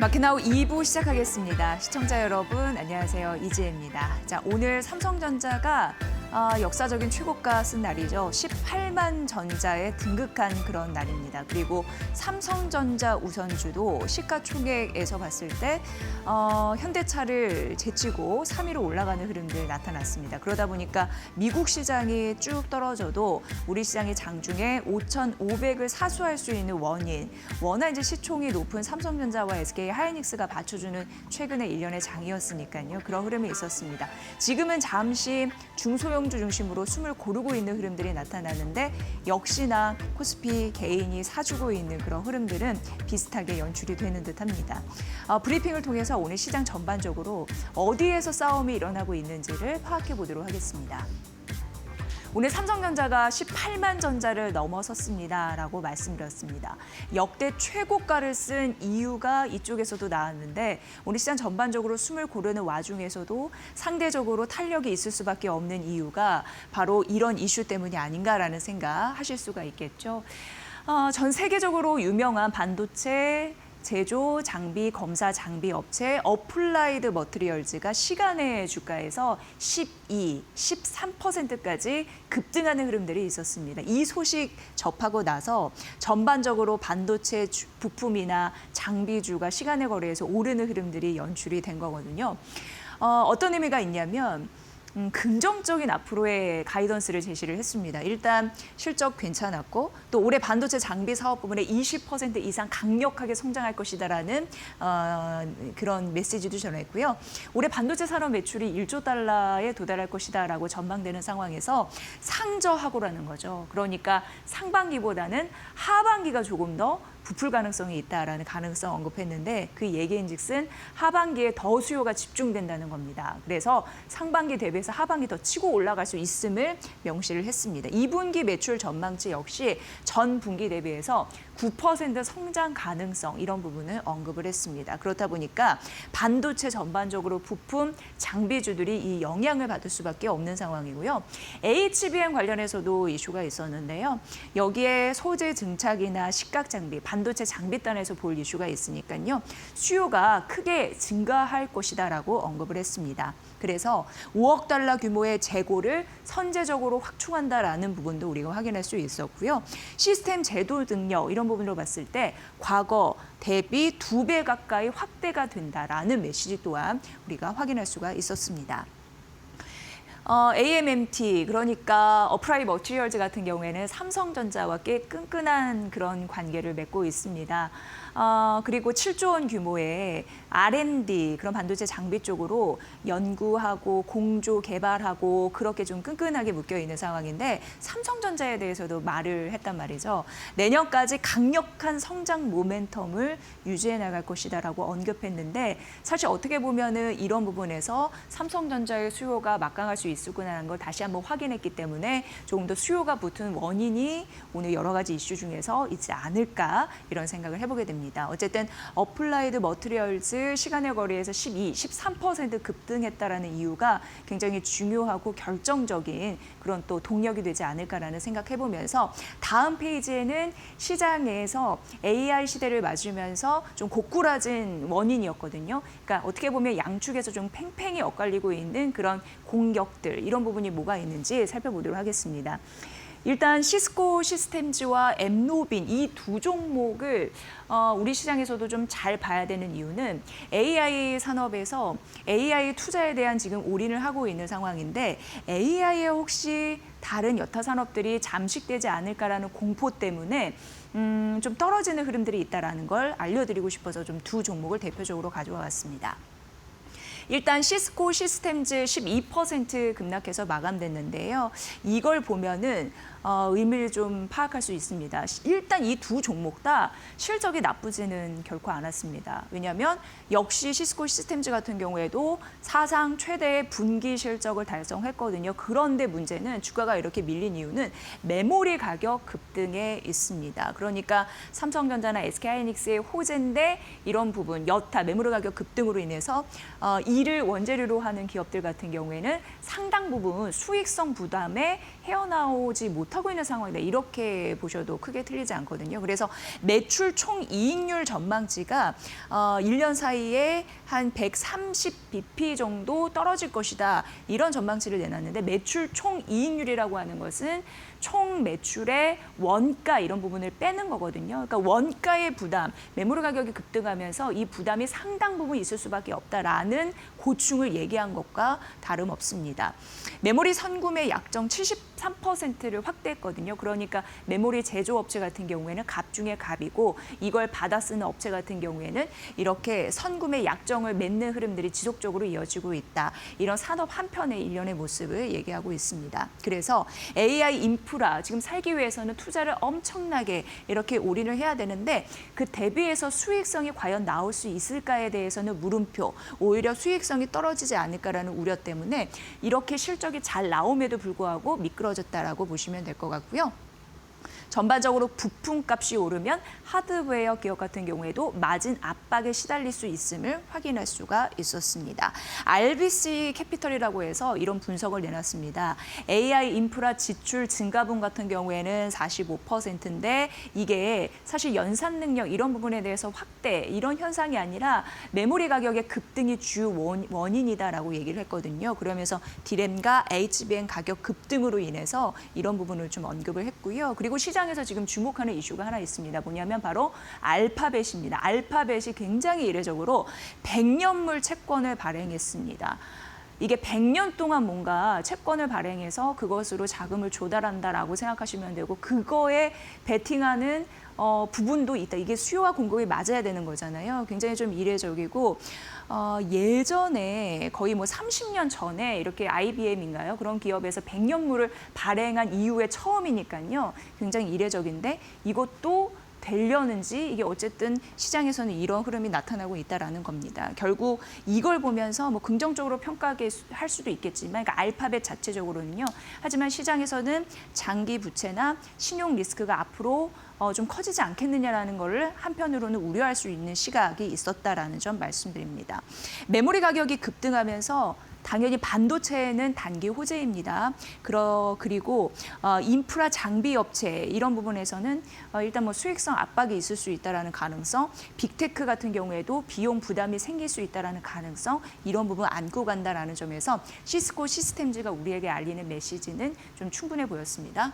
마켓나우 2부 시작하겠습니다. 시청자 여러분 안녕하세요. 이지혜입니다. 자, 오늘 삼성전자가 역사적인 최고가 쓴 날이죠. 18만 전자에 등극한 그런 날입니다. 그리고 삼성전자 우선주도 시가총액에서 봤을 때 현대차를 제치고 3위로 올라가는 흐름들 나타났습니다. 그러다 보니까 미국 시장이 쭉 떨어져도 우리 시장이 장중에 5,500을 사수할 수 있는 원인, 워낙 이제 시총이 높은 삼성전자와 SK 하이닉스가 받쳐주는 최근의 일련의 장이었으니까요. 그런 흐름이 있었습니다. 지금은 잠시 중소형주 중심으로 숨을 고르고 있는 흐름들이 나타나는데 역시나 코스피 개인이 사주고 있는 그런 흐름들은 비슷하게 연출이 되는 듯합니다. 브리핑을 통해서 오늘 시장 전반적으로 어디에서 싸움이 일어나고 있는지를 파악해 보도록 하겠습니다. 오늘 삼성전자가 18만 전자를 넘어섰습니다라고 말씀드렸습니다. 역대 최고가를 쓴 이유가 이쪽에서도 나왔는데 오늘 시장 전반적으로 숨을 고르는 와중에서도 상대적으로 탄력이 있을 수밖에 없는 이유가 바로 이런 이슈 때문이 아닌가라는 생각 하실 수가 있겠죠. 전 세계적으로 유명한 반도체 제조, 장비, 검사 장비 업체 어플라이드 머티리얼즈가 시간의 주가에서 12, 13%까지 급등하는 흐름들이 있었습니다. 이 소식 접하고 나서 전반적으로 반도체 부품이나 장비주가 시간의 거래에서 오르는 흐름들이 연출이 된 거거든요. 어떤 의미가 있냐면 긍정적인 앞으로의 가이던스를 제시를 했습니다. 일단 실적 괜찮았고 또 올해 반도체 장비 사업 부문에 20% 이상 강력하게 성장할 것이다라는 그런 메시지도 전했고요. 올해 반도체 산업 매출이 1조 달러에 도달할 것이다라고 전망되는 상황에서 상저하고라는 거죠. 그러니까 상반기보다는 하반기가 조금 더 부풀 가능성이 있다라는 가능성 언급했는데 그 얘기인즉슨 하반기에 더 수요가 집중된다는 겁니다. 그래서 상반기 대비해서 하반기 더 치고 올라갈 수 있음을 명시를 했습니다. 2분기 매출 전망치 역시 전 분기 대비해서 9% 성장 가능성 이런 부분을 언급을 했습니다. 그렇다 보니까 반도체 전반적으로 부품 장비주들이 이 영향을 받을 수밖에 없는 상황이고요. HBM 관련해서도 이슈가 있었는데요. 여기에 소재 증착이나 식각 장비, 반도체 장비단에서 볼 이슈가 있으니까요. 수요가 크게 증가할 것이다라고 언급을 했습니다. 그래서 5억 달러 규모의 재고를 선제적으로 확충한다라는 부분도 우리가 확인할 수 있었고요. 시스템 제도 능력 이런 부분으로 봤을 때 과거 대비 2배 가까이 확대가 된다라는 메시지 또한 우리가 확인할 수가 있었습니다. AMMT 그러니까 어플라이드 머티리얼즈 같은 경우에는 삼성전자와 꽤 끈끈한 그런 관계를 맺고 있습니다. 그리고 7조 원 규모의 R&D 그런 반도체 장비 쪽으로 연구하고 공조 개발하고 그렇게 좀 끈끈하게 묶여 있는 상황인데 삼성전자에 대해서도 말을 했단 말이죠. 내년까지 강력한 성장 모멘텀을 유지해 나갈 것이다라고 언급했는데 사실 어떻게 보면은 이런 부분에서 삼성전자의 수요가 막강할 수 있을구나라는 걸 다시 한번 확인했기 때문에 조금 더 수요가 붙은 원인이 오늘 여러 가지 이슈 중에서 있지 않을까 이런 생각을 해보게 됩니다. 어쨌든 어플라이드 머티리얼즈 시간의 거래에서 12, 13% 급등했다라는 이유가 굉장히 중요하고 결정적인 그런 또 동력이 되지 않을까라는 생각해보면서 다음 페이지에는 시장에서 AI 시대를 맞으면서 좀 고꾸라진 원인이었거든요. 그러니까 어떻게 보면 양축에서 좀 팽팽히 엇갈리고 있는 그런 공격들 이런 부분이 뭐가 있는지 살펴보도록 하겠습니다. 일단 시스코 시스템즈와 엠노빈 이 두 종목을 우리 시장에서도 좀 잘 봐야 되는 이유는 AI 산업에서 AI 투자에 대한 지금 올인을 하고 있는 상황인데 AI에 혹시 다른 여타 산업들이 잠식되지 않을까라는 공포 때문에 좀 떨어지는 흐름들이 있다는 걸 알려드리고 싶어서 좀 두 종목을 대표적으로 가져와 봤습니다. 일단 시스코 시스템즈 12% 급락해서 마감됐는데요. 이걸 보면은 의미를 좀 파악할 수 있습니다. 일단 이 두 종목 다 실적이 나쁘지는 결코 않았습니다. 왜냐하면 역시 시스코 시스템즈 같은 경우에도 사상 최대의 분기 실적을 달성했거든요. 그런데 문제는 주가가 이렇게 밀린 이유는 메모리 가격 급등에 있습니다. 그러니까 삼성전자나 SK하이닉스의 호재인데 이런 부분, 여타 메모리 가격 급등으로 인해서 이를 원재료로 하는 기업들 같은 경우에는 상당 부분 수익성 부담에 헤어나오지 못한 못하고 있는 상황이다. 이렇게 보셔도 크게 틀리지 않거든요. 그래서 매출 총이익률 전망치가 1년 사이에 한 130bp 정도 떨어질 것이다. 이런 전망치를 내놨는데 매출 총이익률이라고 하는 것은 총 매출의 원가 이런 부분을 빼는 거거든요. 그러니까 원가의 부담, 메모리 가격이 급등하면서 이 부담이 상당 부분 있을 수밖에 없다라는 고충을 얘기한 것과 다름없습니다. 메모리 선구매 약정 73%를 확대했거든요. 그러니까 메모리 제조업체 같은 경우에는 갑 중에 갑이고 이걸 받아 쓰는 업체 같은 경우에는 이렇게 선구매 약정을 맺는 흐름들이 지속적으로 이어지고 있다. 이런 산업 한편의 일련의 모습을 얘기하고 있습니다. 그래서 AI 인프라, 지금 살기 위해서는 투자를 엄청나게 이렇게 올인을 해야 되는데 그 대비해서 수익성이 과연 나올 수 있을까에 대해서는 물음표, 오히려 수익성이 떨어지지 않을까라는 우려 때문에 이렇게 실적이 잘 나옴에도 불구하고 미끄러졌다라고 보시면 될 것 같고요. 전반적으로 부품값이 오르면 하드웨어 기업 같은 경우에도 마진 압박에 시달릴 수 있음을 확인할 수가 있었습니다. RBC 캐피털이라고 해서 이런 분석을 내놨습니다. AI 인프라 지출 증가분 같은 경우에는 45%인데 이게 사실 연산 능력 이런 부분에 대해서 확대 이런 현상이 아니라 메모리 가격의 급등이 주 원인이다라고 얘기를 했거든요. 그러면서 디램과 HBM 가격 급등으로 인해서 이런 부분을 좀 언급을 했고요. 그리고 시장에서 지금 주목하는 이슈가 하나 있습니다. 뭐냐면 바로 알파벳입니다. 알파벳이 굉장히 이례적으로 100년물 채권을 발행했습니다. 이게 100년 동안 뭔가 채권을 발행해서 그것으로 자금을 조달한다라고 생각하시면 되고 그거에 베팅하는 부분도 있다. 이게 수요와 공급이 맞아야 되는 거잖아요. 굉장히 좀 이례적이고 예전에 거의 뭐 30년 전에 이렇게 IBM인가요? 그런 기업에서 100년물을 발행한 이후에 처음이니까요. 굉장히 이례적인데 이것도 되려는지 이게 어쨌든 시장에서는 이런 흐름이 나타나고 있다라는 겁니다. 결국 이걸 보면서 뭐 긍정적으로 평가할 수도 있겠지만 그러니까 알파벳 자체적으로는요. 하지만 시장에서는 장기 부채나 신용 리스크가 앞으로 좀 커지지 않겠느냐라는 거를 한편으로는 우려할 수 있는 시각이 있었다라는 점 말씀드립니다. 메모리 가격이 급등하면서 당연히 반도체는 단기 호재입니다. 그리고 인프라 장비 업체 이런 부분에서는 일단 뭐 수익성 압박이 있을 수 있다라는 가능성, 빅테크 같은 경우에도 비용 부담이 생길 수 있다라는 가능성 이런 부분 안고 간다라는 점에서 시스코 시스템즈가 우리에게 알리는 메시지는 좀 충분해 보였습니다.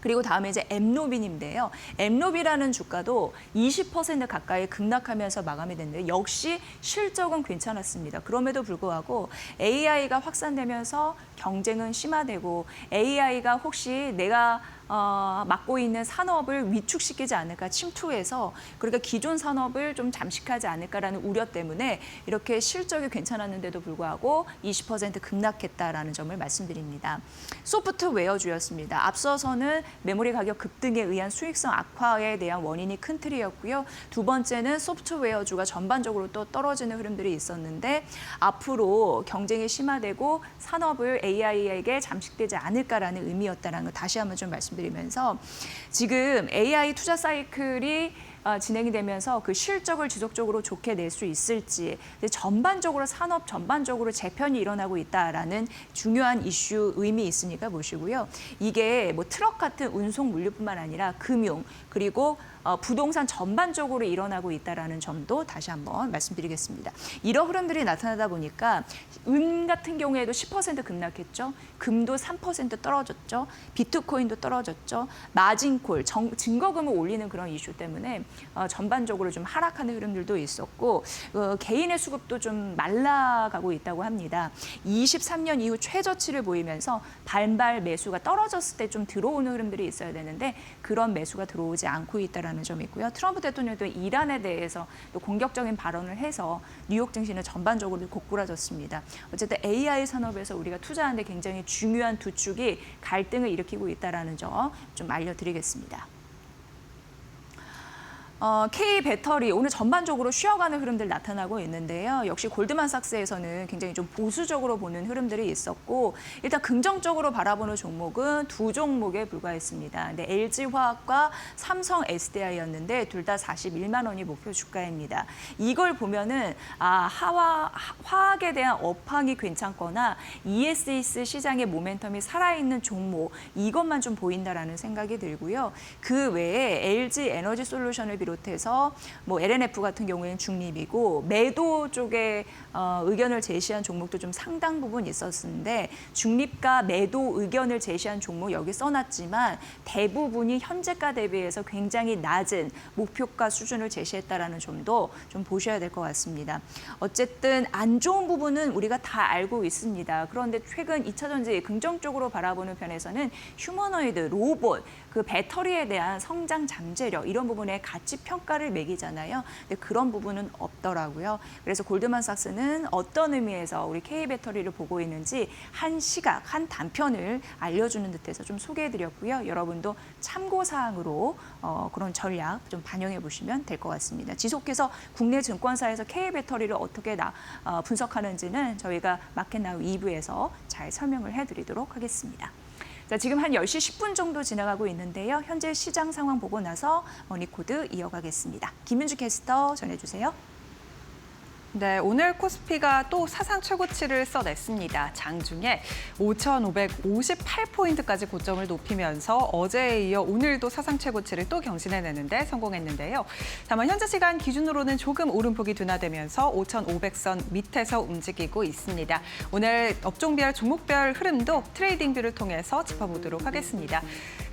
그리고 다음에 이제 엠노빈인데요. 엠노비라는 주가도 20% 가까이 급락하면서 마감이 됐는데 역시 실적은 괜찮았습니다. 그럼에도 불구하고 AI가 확산되면서 경쟁은 심화되고 AI가 혹시 내가 맡고 있는 산업을 위축시키지 않을까 침투해서 그러니까 기존 산업을 좀 잠식하지 않을까라는 우려 때문에 이렇게 실적이 괜찮았는데도 불구하고 20% 급락했다라는 점을 말씀드립니다. 소프트웨어주였습니다. 앞서서는 메모리 가격 급등에 의한 수익성 악화에 대한 원인이 큰 틀이었고요. 두 번째는 소프트웨어주가 전반적으로 또 떨어지는 흐름들이 있었는데 앞으로 경쟁이 심화되고 산업을 AI에게 잠식되지 않을까라는 의미였다는 걸 다시 한번 좀 말씀드리면서 지금 AI 투자 사이클이 진행이 되면서 그 실적을 지속적으로 좋게 낼 수 있을지 전반적으로 산업 전반적으로 재편이 일어나고 있다라는 중요한 이슈 의미 있으니까 보시고요. 이게 뭐 트럭 같은 운송 물류뿐만 아니라 금융 그리고 부동산 전반적으로 일어나고 있다라는 점도 다시 한번 말씀드리겠습니다. 이런 흐름들이 나타나다 보니까 은 같은 경우에도 10% 급락했죠. 금도 3% 떨어졌죠. 비트코인도 떨어졌죠. 마진콜, 증거금을 올리는 그런 이슈 때문에 전반적으로 좀 하락하는 흐름들도 있었고 개인의 수급도 좀 말라가고 있다고 합니다. 23년 이후 최저치를 보이면서 반발 매수가 떨어졌을 때 좀 들어오는 흐름들이 있어야 되는데 그런 매수가 들어오지 않고 있다라는 점이 있고요. 트럼프 대통령도 이란에 대해서 또 공격적인 발언을 해서 뉴욕 증시는 전반적으로 고꾸라졌습니다. 어쨌든 AI 산업에서 우리가 투자하는데 굉장히 중요한 두 축이 갈등을 일으키고 있다라는 점 좀 알려드리겠습니다. K 배터리 오늘 전반적으로 쉬어가는 흐름들 나타나고 있는데요. 역시 골드만삭스에서는 굉장히 좀 보수적으로 보는 흐름들이 있었고 일단 긍정적으로 바라보는 종목은 두 종목에 불과했습니다. 근데 LG화학과 삼성 SDI였는데 둘 다 41만 원이 목표 주가입니다. 이걸 보면은 화학에 대한 업황이 괜찮거나 ESS 시장의 모멘텀이 살아있는 종목 이것만 좀 보인다라는 생각이 들고요. 그 외에 LG 에너지 솔루션을 비롯해서 뭐 LNF 같은 경우에는 중립이고 매도 쪽에 의견을 제시한 종목도 좀 상당 부분 있었는데 중립과 매도 의견을 제시한 종목 여기 써놨지만 대부분이 현재가 대비해서 굉장히 낮은 목표가 수준을 제시했다라는 점도 좀 보셔야 될 것 같습니다. 어쨌든 안 좋은 부분은 우리가 다 알고 있습니다. 그런데 최근 2차 전지 긍정적으로 바라보는 편에서는 휴머노이드, 로봇, 그 배터리에 대한 성장 잠재력 이런 부분에 가치 평가를 매기잖아요. 근데 그런 부분은 없더라고요. 그래서 골드만삭스는 어떤 의미에서 우리 K 배터리를 보고 있는지 한 시각, 한 단편을 알려주는 듯해서 좀 소개해드렸고요. 여러분도 참고 사항으로 그런 전략 좀 반영해 보시면 될 것 같습니다. 지속해서 국내 증권사에서 K 배터리를 어떻게 분석하는지는 저희가 마켓나우 2부에서 잘 설명을 해드리도록 하겠습니다. 자, 지금 한 10시 10분 정도 지나가고 있는데요. 현재 시장 상황 보고 나서 머니코드 이어가겠습니다. 김윤주 캐스터 전해주세요. 네, 오늘 코스피가 또 사상 최고치를 써냈습니다. 장중에 5,558포인트까지 고점을 높이면서 어제에 이어 오늘도 사상 최고치를 또 경신해내는데 성공했는데요. 다만 현재 시간 기준으로는 조금 오름폭이 둔화되면서 5,500선 밑에서 움직이고 있습니다. 오늘 업종별, 종목별 흐름도 트레이딩 뷰를 통해서 짚어보도록 하겠습니다.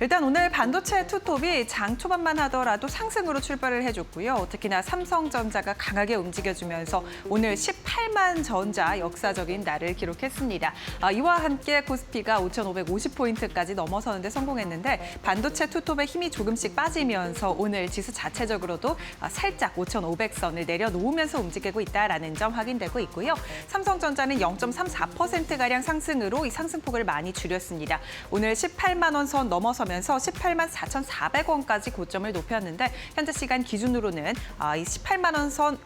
일단 오늘 반도체 투톱이 장 초반만 하더라도 상승으로 출발을 해줬고요. 특히나 삼성전자가 강하게 움직여주면서 오늘 18만 전자 역사적인 날을 기록했습니다. 이와 함께 코스피가 5,550포인트까지 넘어서는데 성공했는데 반도체 투톱의 힘이 조금씩 빠지면서 오늘 지수 자체적으로도 살짝 5,500선을 내려놓으면서 움직이고 있다는 점 확인되고 있고요. 삼성전자는 0.34%가량 상승으로 이 상승폭을 많이 줄였습니다. 오늘 18만 원 선 넘어서면서 18만 4,400원까지 고점을 높였는데 현재 시간 기준으로는 이 18만 원 선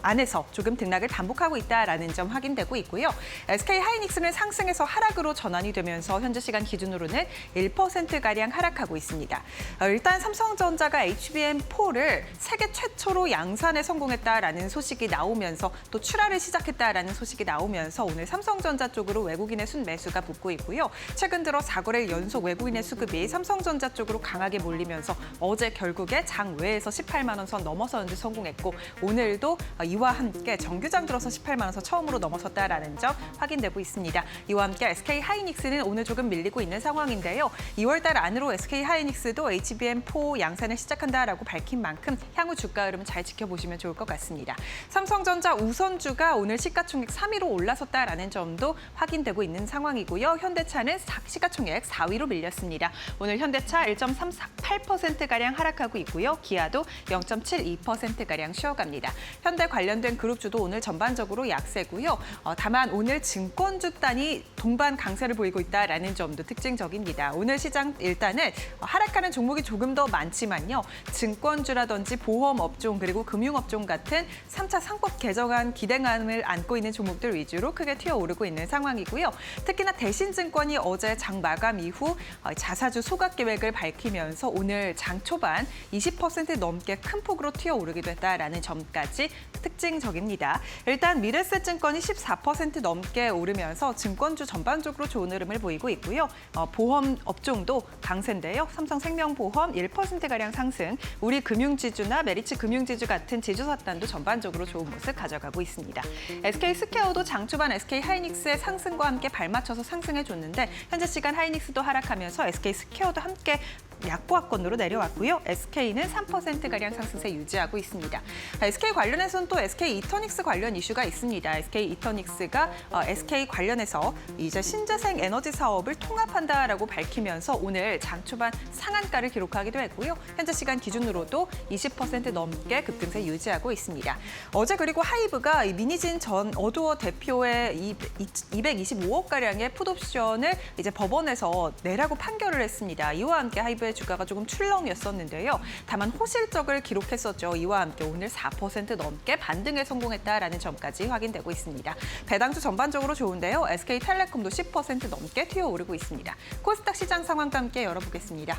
안에서 조금 등락을 반복하고 있다는 점 확인되고 있고요. SK하이닉스는 상승에서 하락으로 전환이 되면서 현재 시간 기준으로는 1%가량 하락하고 있습니다. 일단 삼성전자가 HBM4를 세계 최초로 양산에 성공했다라는 소식이 나오면서 또 출하를 시작했다라는 소식이 나오면서 오늘 삼성전자 쪽으로 외국인의 순매수가 붙고 있고요. 최근 들어 4거래일 연속 외국인의 수급이 삼성전자 쪽으로 강하게 몰리면서 어제 결국에 장외에서 18만 원 선 넘어서는데 성공했고 오늘도 이와 함께 정규장 들어서 18만 원 선 처음으로 넘어섰다라는 점 확인되고 있습니다. 이와 함께 SK하이닉스는 오늘 조금 밀리고 있는 상황인데요. 2월 달 안으로 SK하이닉스도 HBM4 양산을 시작한다라고 밝힌 만큼 향후 주가 흐름 잘 지켜보시면 좋을 것 같습니다. 삼성전자 우선주가 오늘 시가총액 3위로 올라섰다라는 점도 확인되고 있는 상황이고요. 현대차는 시가총액 4위로 밀렸습니다. 오늘 현대차 1.38%가량 하락하고 있고요. 기아도 0.72%가량 쉬어갑니다. 현대 관련된 그룹주도 오늘 전반적으로 약세고요. 다만 오늘 증권주 단이 동반 강세를 보이고 있다는 점도 특징적입니다. 오늘 시장 일단은 하락하는 종목이 조금 더 많지만요. 증권주라든지 보험업종 그리고 금융업종 같은 3차 상법 개정안 기대감을 안고 있는 종목들 위주로 크게 튀어오르고 있는 상황이고요. 특히나 대신증권이 어제 장 마감 이후 자사주 소각 계획을 밝히면서 오늘 장 초반 20% 넘게 큰 폭으로 튀어오르기도 했다라는 점까지 특징적입니다. 일단 미래세증권이 14% 넘게 오르면서 증권주 전반적으로 좋은 흐름을 보이고 있고요. 보험 업종도 강세인데요. 삼성생명보험 1%가량 상승, 우리금융지주나 메리츠 금융지주 같은 지주사단도 전반적으로 좋은 모습 가져가고 있습니다. SK스퀘어도 장초반 SK하이닉스의 상승과 함께 발맞춰서 상승해줬는데 현재 시간 하이닉스도 하락하면서 SK스퀘어도 함께 약보합권으로 내려왔고요. SK는 3%가량 상승세 유지하고 있습니다. SK 관련해서는 또 SK 이터닉스 관련 이슈가 있습니다. SK 이터닉스가 SK 관련해서 이제 신재생 에너지 사업을 통합한다라고 밝히면서 오늘 장 초반 상한가를 기록하기도 했고요. 현재 시간 기준으로도 20% 넘게 급등세 유지하고 있습니다. 어제 그리고 하이브가 미니진 전 어두어 대표의 225억가량의 풋옵션을 이제 법원에서 내라고 판결을 했습니다. 이와 함께 하이브의 삼성전자의 주가가 조금 출렁였었는데요. 다만 호실적을 기록했었죠. 이와 함께 오늘 4% 넘게 반등에 성공했다라는 점까지 확인되고 있습니다. 배당주 전반적으로 좋은데요. SK텔레콤도 10% 넘게 튀어오르고 있습니다. 코스닥 시장 상황과 함께 열어보겠습니다.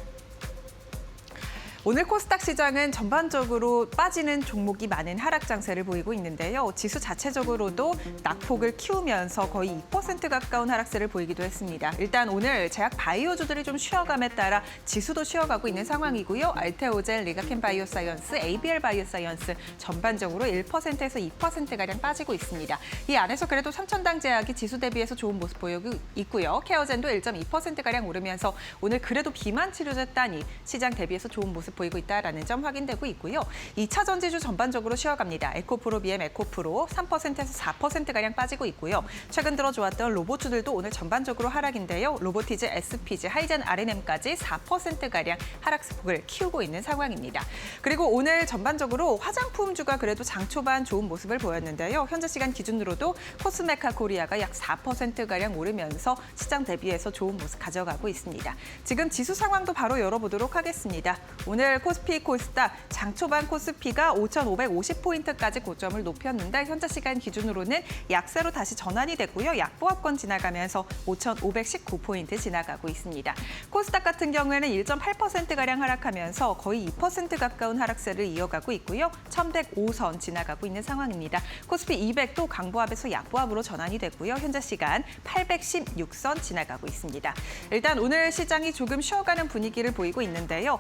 오늘 코스닥 시장은 전반적으로 빠지는 종목이 많은 하락 장세를 보이고 있는데요. 지수 자체적으로도 낙폭을 키우면서 거의 2% 가까운 하락세를 보이기도 했습니다. 일단 오늘 제약 바이오주들이 좀 쉬어감에 따라 지수도 쉬어가고 있는 상황이고요. 알테오젠, 리가켄 바이오사이언스, ABL 바이오사이언스 전반적으로 1%에서 2%가량 빠지고 있습니다. 이 안에서 그래도 삼천당 제약이 지수 대비해서 좋은 모습 보이고 있고요. 케어젠도 1.2%가량 오르면서 오늘 그래도 비만 치료제 단위 시장 대비해서 좋은 모습 보이고 있다라는 점 확인되고 있고요. 2차 전지주 전반적으로 쉬어갑니다. 에코프로, BM 에코프로 3%에서 4%가량 빠지고 있고요. 최근 들어 좋았던 로봇주들도 오늘 전반적으로 하락인데요. 로보티즈, SPG, 하이젠, RNM까지 4%가량 하락폭을 키우고 있는 상황입니다. 그리고 오늘 전반적으로 화장품주가 그래도 장 초반 좋은 모습을 보였는데요. 현재 시간 기준으로도 코스메카 코리아가 약 4%가량 오르면서 시장 대비해서 좋은 모습 가져가고 있습니다. 지금 지수 상황도 바로 열어보도록 하겠습니다. 오늘 코스피, 코스닥 장 초반 코스피가 5,550포인트까지 고점을 높였는데 현재 시간 기준으로는 약세로 다시 전환이 됐고요. 약보합권 지나가면서 5,519포인트 지나가고 있습니다. 코스닥 같은 경우에는 1.8%가량 하락하면서 거의 2% 가까운 하락세를 이어가고 있고요. 1,105선 지나가고 있는 상황입니다. 코스피 200도 강보합에서 약보합으로 전환이 됐고요. 현재 시간 816선 지나가고 있습니다. 일단 오늘 시장이 조금 쉬어가는 분위기를 보이고 있는데요.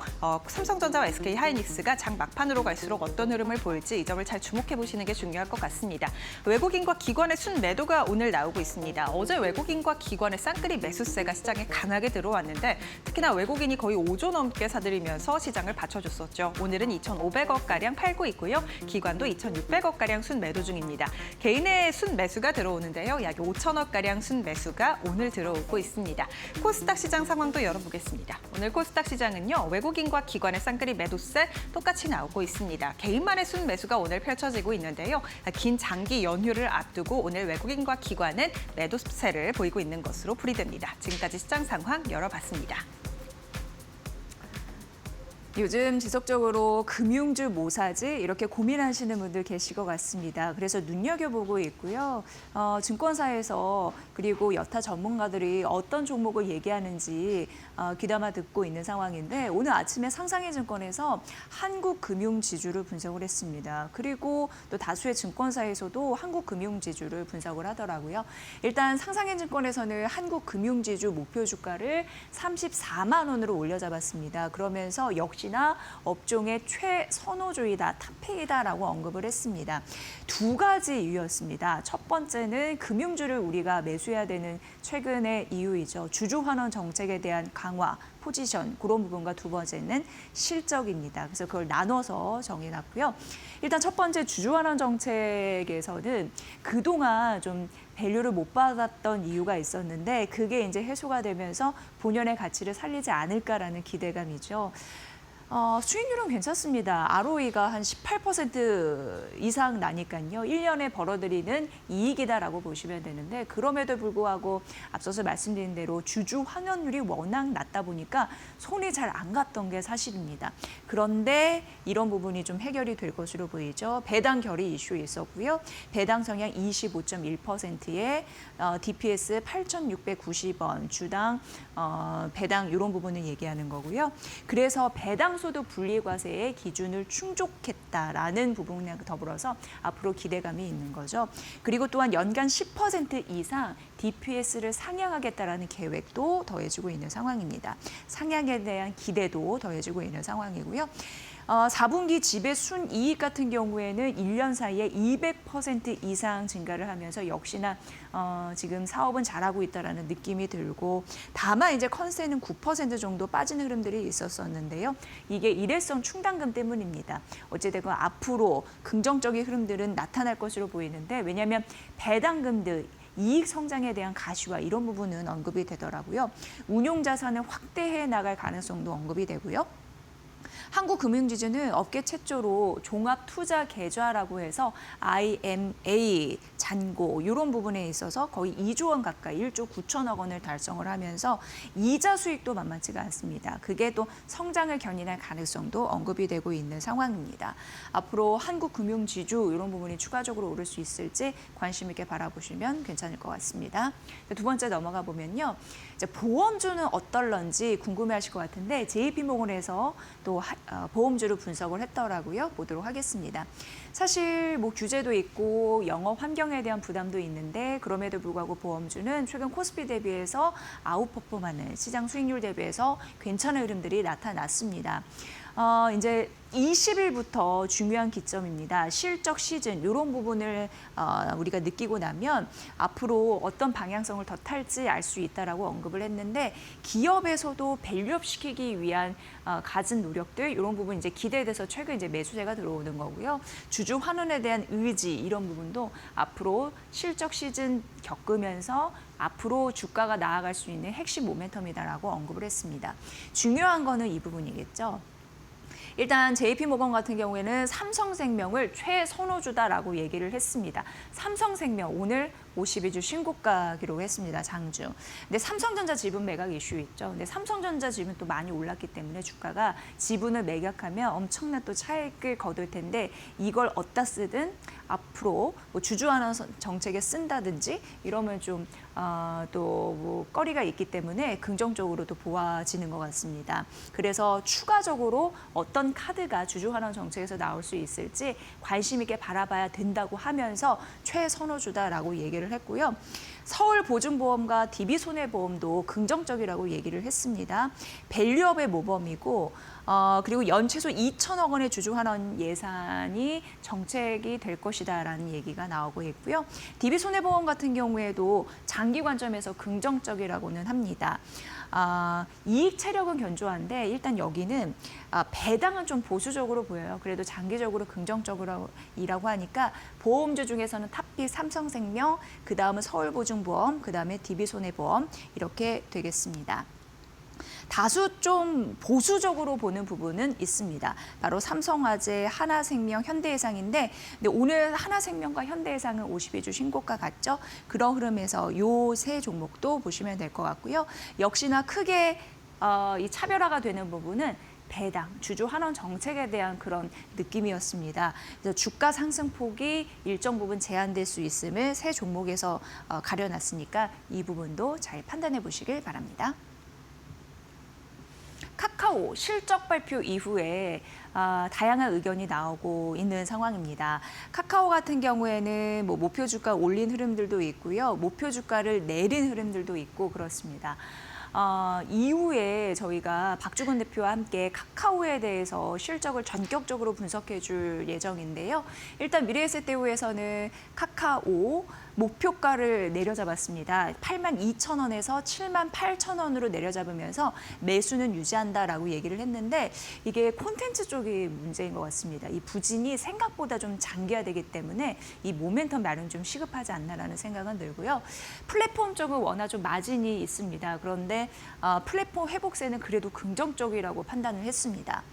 삼성전자와 SK하이닉스가 장 막판으로 갈수록 어떤 흐름을 보일지 이 점을 잘 주목해 보시는 게 중요할 것 같습니다. 외국인과 기관의 순매도가 오늘 나오고 있습니다. 어제 외국인과 기관의 쌍끌이 매수세가 시장에 강하게 들어왔는데 특히나 외국인이 거의 5조 넘게 사들이면서 시장을 받쳐줬었죠. 오늘은 2,500억가량 팔고 있고요. 기관도 2,600억가량 순매도 중입니다. 개인의 순매수가 들어오는데요. 약 5천억가량 순매수가 오늘 들어오고 있습니다. 코스닥 시장 상황도 열어보겠습니다. 오늘 코스닥 시장은요. 외국인과 기관의 쌍끌이 매도세 똑같이 나오고 있습니다. 개인만의 순매수가 오늘 펼쳐지고 있는데요. 긴 장기 연휴를 앞두고 오늘 외국인과 기관은 매도세를 보이고 있는 것으로 풀이됩니다. 지금까지 시장 상황 열어봤습니다. 요즘 지속적으로 금융주 뭐 사지 이렇게 고민하시는 분들 계실 것 같습니다. 그래서 눈여겨보고 있고요. 증권사에서 그리고 여타 전문가들이 어떤 종목을 얘기하는지 귀담아 듣고 있는 상황인데 오늘 아침에 상상해증권에서 한국금융지주를 분석을 했습니다. 그리고 또 다수의 증권사에서도 한국금융지주를 분석을 하더라고요. 일단 상상해증권에서는 한국금융지주 목표 주가를 34만 원으로 올려잡았습니다. 그러면서 역시나 업종의 최선호주이다, 탑페이다라고 언급을 했습니다. 두 가지 이유였습니다. 첫 번째는 금융주를 우리가 매수해야 되는 최근의 이유이죠. 주주환원 정책에 대한 강화, 포지션 그런 부분과 두 번째는 실적입니다. 그래서 그걸 나눠서 정해놨고요. 일단 첫 번째 주주환원 정책에서는 그동안 좀 밸류를 못 받았던 이유가 있었는데 그게 이제 해소가 되면서 본연의 가치를 살리지 않을까라는 기대감이죠. 수익률은 괜찮습니다. ROE가 한 18% 이상 나니까요. 1년에 벌어들이는 이익이다라고 보시면 되는데 그럼에도 불구하고 앞서서 말씀드린 대로 주주 환원율이 워낙 낮다 보니까 손이 잘 안 갔던 게 사실입니다. 그런데 이런 부분이 좀 해결이 될 것으로 보이죠. 배당 결의 이슈 있었고요. 배당 성향 25.1%에 DPS 8,690원, 주당 배당 이런 부분을 얘기하는 거고요. 그래서 배당 소득 분리과세의 기준을 충족했다라는 부분과 더불어서 앞으로 기대감이 있는 거죠. 그리고 또한 연간 10% 이상 DPS를 상향하겠다라는 계획도 더해지고 있는 상황입니다. 상향에 대한 기대도 더해지고 있는 상황이고요. 4분기 지배 순이익 같은 경우에는 1년 사이에 200% 이상 증가를 하면서 역시나 지금 사업은 잘하고 있다라는 느낌이 들고 다만 이제 컨센은 9% 정도 빠지는 흐름들이 있었었는데요. 이게 일회성 충당금 때문입니다. 어찌됐건 앞으로 긍정적인 흐름들은 나타날 것으로 보이는데 왜냐하면 배당금들 이익 성장에 대한 가시화 이런 부분은 언급이 되더라고요. 운용 자산을 확대해 나갈 가능성도 언급이 되고요. 한국금융지주는 업계 최초로 종합투자계좌라고 해서 IMA, 잔고 이런 부분에 있어서 거의 2조 원 가까이 1조 9천억 원을 달성을 하면서 이자 수익도 만만치가 않습니다. 그게 또 성장을 견인할 가능성도 언급이 되고 있는 상황입니다. 앞으로 한국금융지주 이런 부분이 추가적으로 오를 수 있을지 관심 있게 바라보시면 괜찮을 것 같습니다. 두 번째 넘어가 보면요. 이제 보험주는 어떨런지 궁금해하실 것 같은데 JP모건에서 또 보험주를 분석을 했더라고요. 보도록 하겠습니다. 사실 뭐 규제도 있고 영업 환경에 대한 부담도 있는데 그럼에도 불구하고 보험주는 최근 코스피 대비해서 아웃퍼폼하는 시장 수익률 대비해서 괜찮은 흐름들이 나타났습니다. 이제 20일부터 중요한 기점입니다. 실적 시즌 이런 부분을 우리가 느끼고 나면 앞으로 어떤 방향성을 더 탈지 알 수 있다라고 언급을 했는데 기업에서도 밸류업 시키기 위한 갖은 노력들 이런 부분 이제 기대돼서 최근 이제 매수세가 들어오는 거고요. 주주 환원에 대한 의지 이런 부분도 앞으로 실적 시즌 겪으면서 앞으로 주가가 나아갈 수 있는 핵심 모멘텀이다라고 언급을 했습니다. 중요한 거는 이 부분이겠죠. 일단 JP모건 같은 경우에는 삼성생명을 최선호주다라고 얘기를 했습니다. 삼성생명 오늘 52주 신고가 기록했습니다. 장중. 근데 삼성전자 지분 매각 이슈 있죠. 근데 삼성전자 지분 또 많이 올랐기 때문에 주가가 지분을 매각하면 엄청난 또 차익을 거둘 텐데 이걸 어디다 쓰든 앞으로 뭐 주주환원 정책에 쓴다든지 이러면 좀 또 뭐 거리가 있기 때문에 긍정적으로도 보아지는 것 같습니다. 그래서 추가적으로 어떤 카드가 주주환원 정책에서 나올 수 있을지 관심 있게 바라봐야 된다고 하면서 최선호주다라고 얘기를 했고요. 서울보증보험과 DB손해보험도 긍정적이라고 얘기를 했습니다. 밸류업의 모범이고 그리고 연최소 2천억 원의 주주환원 예산이 정책이 될 것이다라는 얘기가 나오고 있고요. DB손해보험 같은 경우에도 장기 관점에서 긍정적이라고는 합니다. 이익 체력은 견조한데 일단 여기는 배당은 좀 보수적으로 보여요. 그래도 장기적으로 긍정적이라고 하니까 보험주 중에서는 탑픽 삼성생명, 그다음은 서울보증보험, 그다음에 DB손해보험 이렇게 되겠습니다. 다수 좀 보수적으로 보는 부분은 있습니다. 바로 삼성화재, 하나생명, 현대해상인데 근데 오늘 하나생명과 현대해상은 52주 신고가 같죠. 그런 흐름에서 요 세 종목도 보시면 될 것 같고요. 역시나 크게 이 차별화가 되는 부분은 배당, 주주 환원 정책에 대한 그런 느낌이었습니다. 그래서 주가 상승폭이 일정 부분 제한될 수 있음을 세 종목에서 가려놨으니까 이 부분도 잘 판단해 보시길 바랍니다. 카카오 실적 발표 이후에 다양한 의견이 나오고 있는 상황입니다. 카카오 같은 경우에는 뭐 목표 주가 올린 흐름들도 있고요. 목표 주가를 내린 흐름들도 있고 그렇습니다. 이후에 저희가 박주근 대표와 함께 카카오에 대해서 실적을 전격적으로 분석해 줄 예정인데요. 일단 미래에셋대우에서는 카카오 목표가를 내려잡았습니다. 82,000원에서 78,000원으로 내려잡으면서 매수는 유지한다라고 얘기를 했는데 이게 콘텐츠 쪽이 문제인 것 같습니다. 이 부진이 생각보다 좀 장기화되기 때문에 이 모멘텀 나름 좀 시급하지 않나라는 생각은 들고요. 플랫폼 쪽은 워낙 좀 마진이 있습니다. 그런데 플랫폼 회복세는 그래도 긍정적이라고 판단을 했습니다.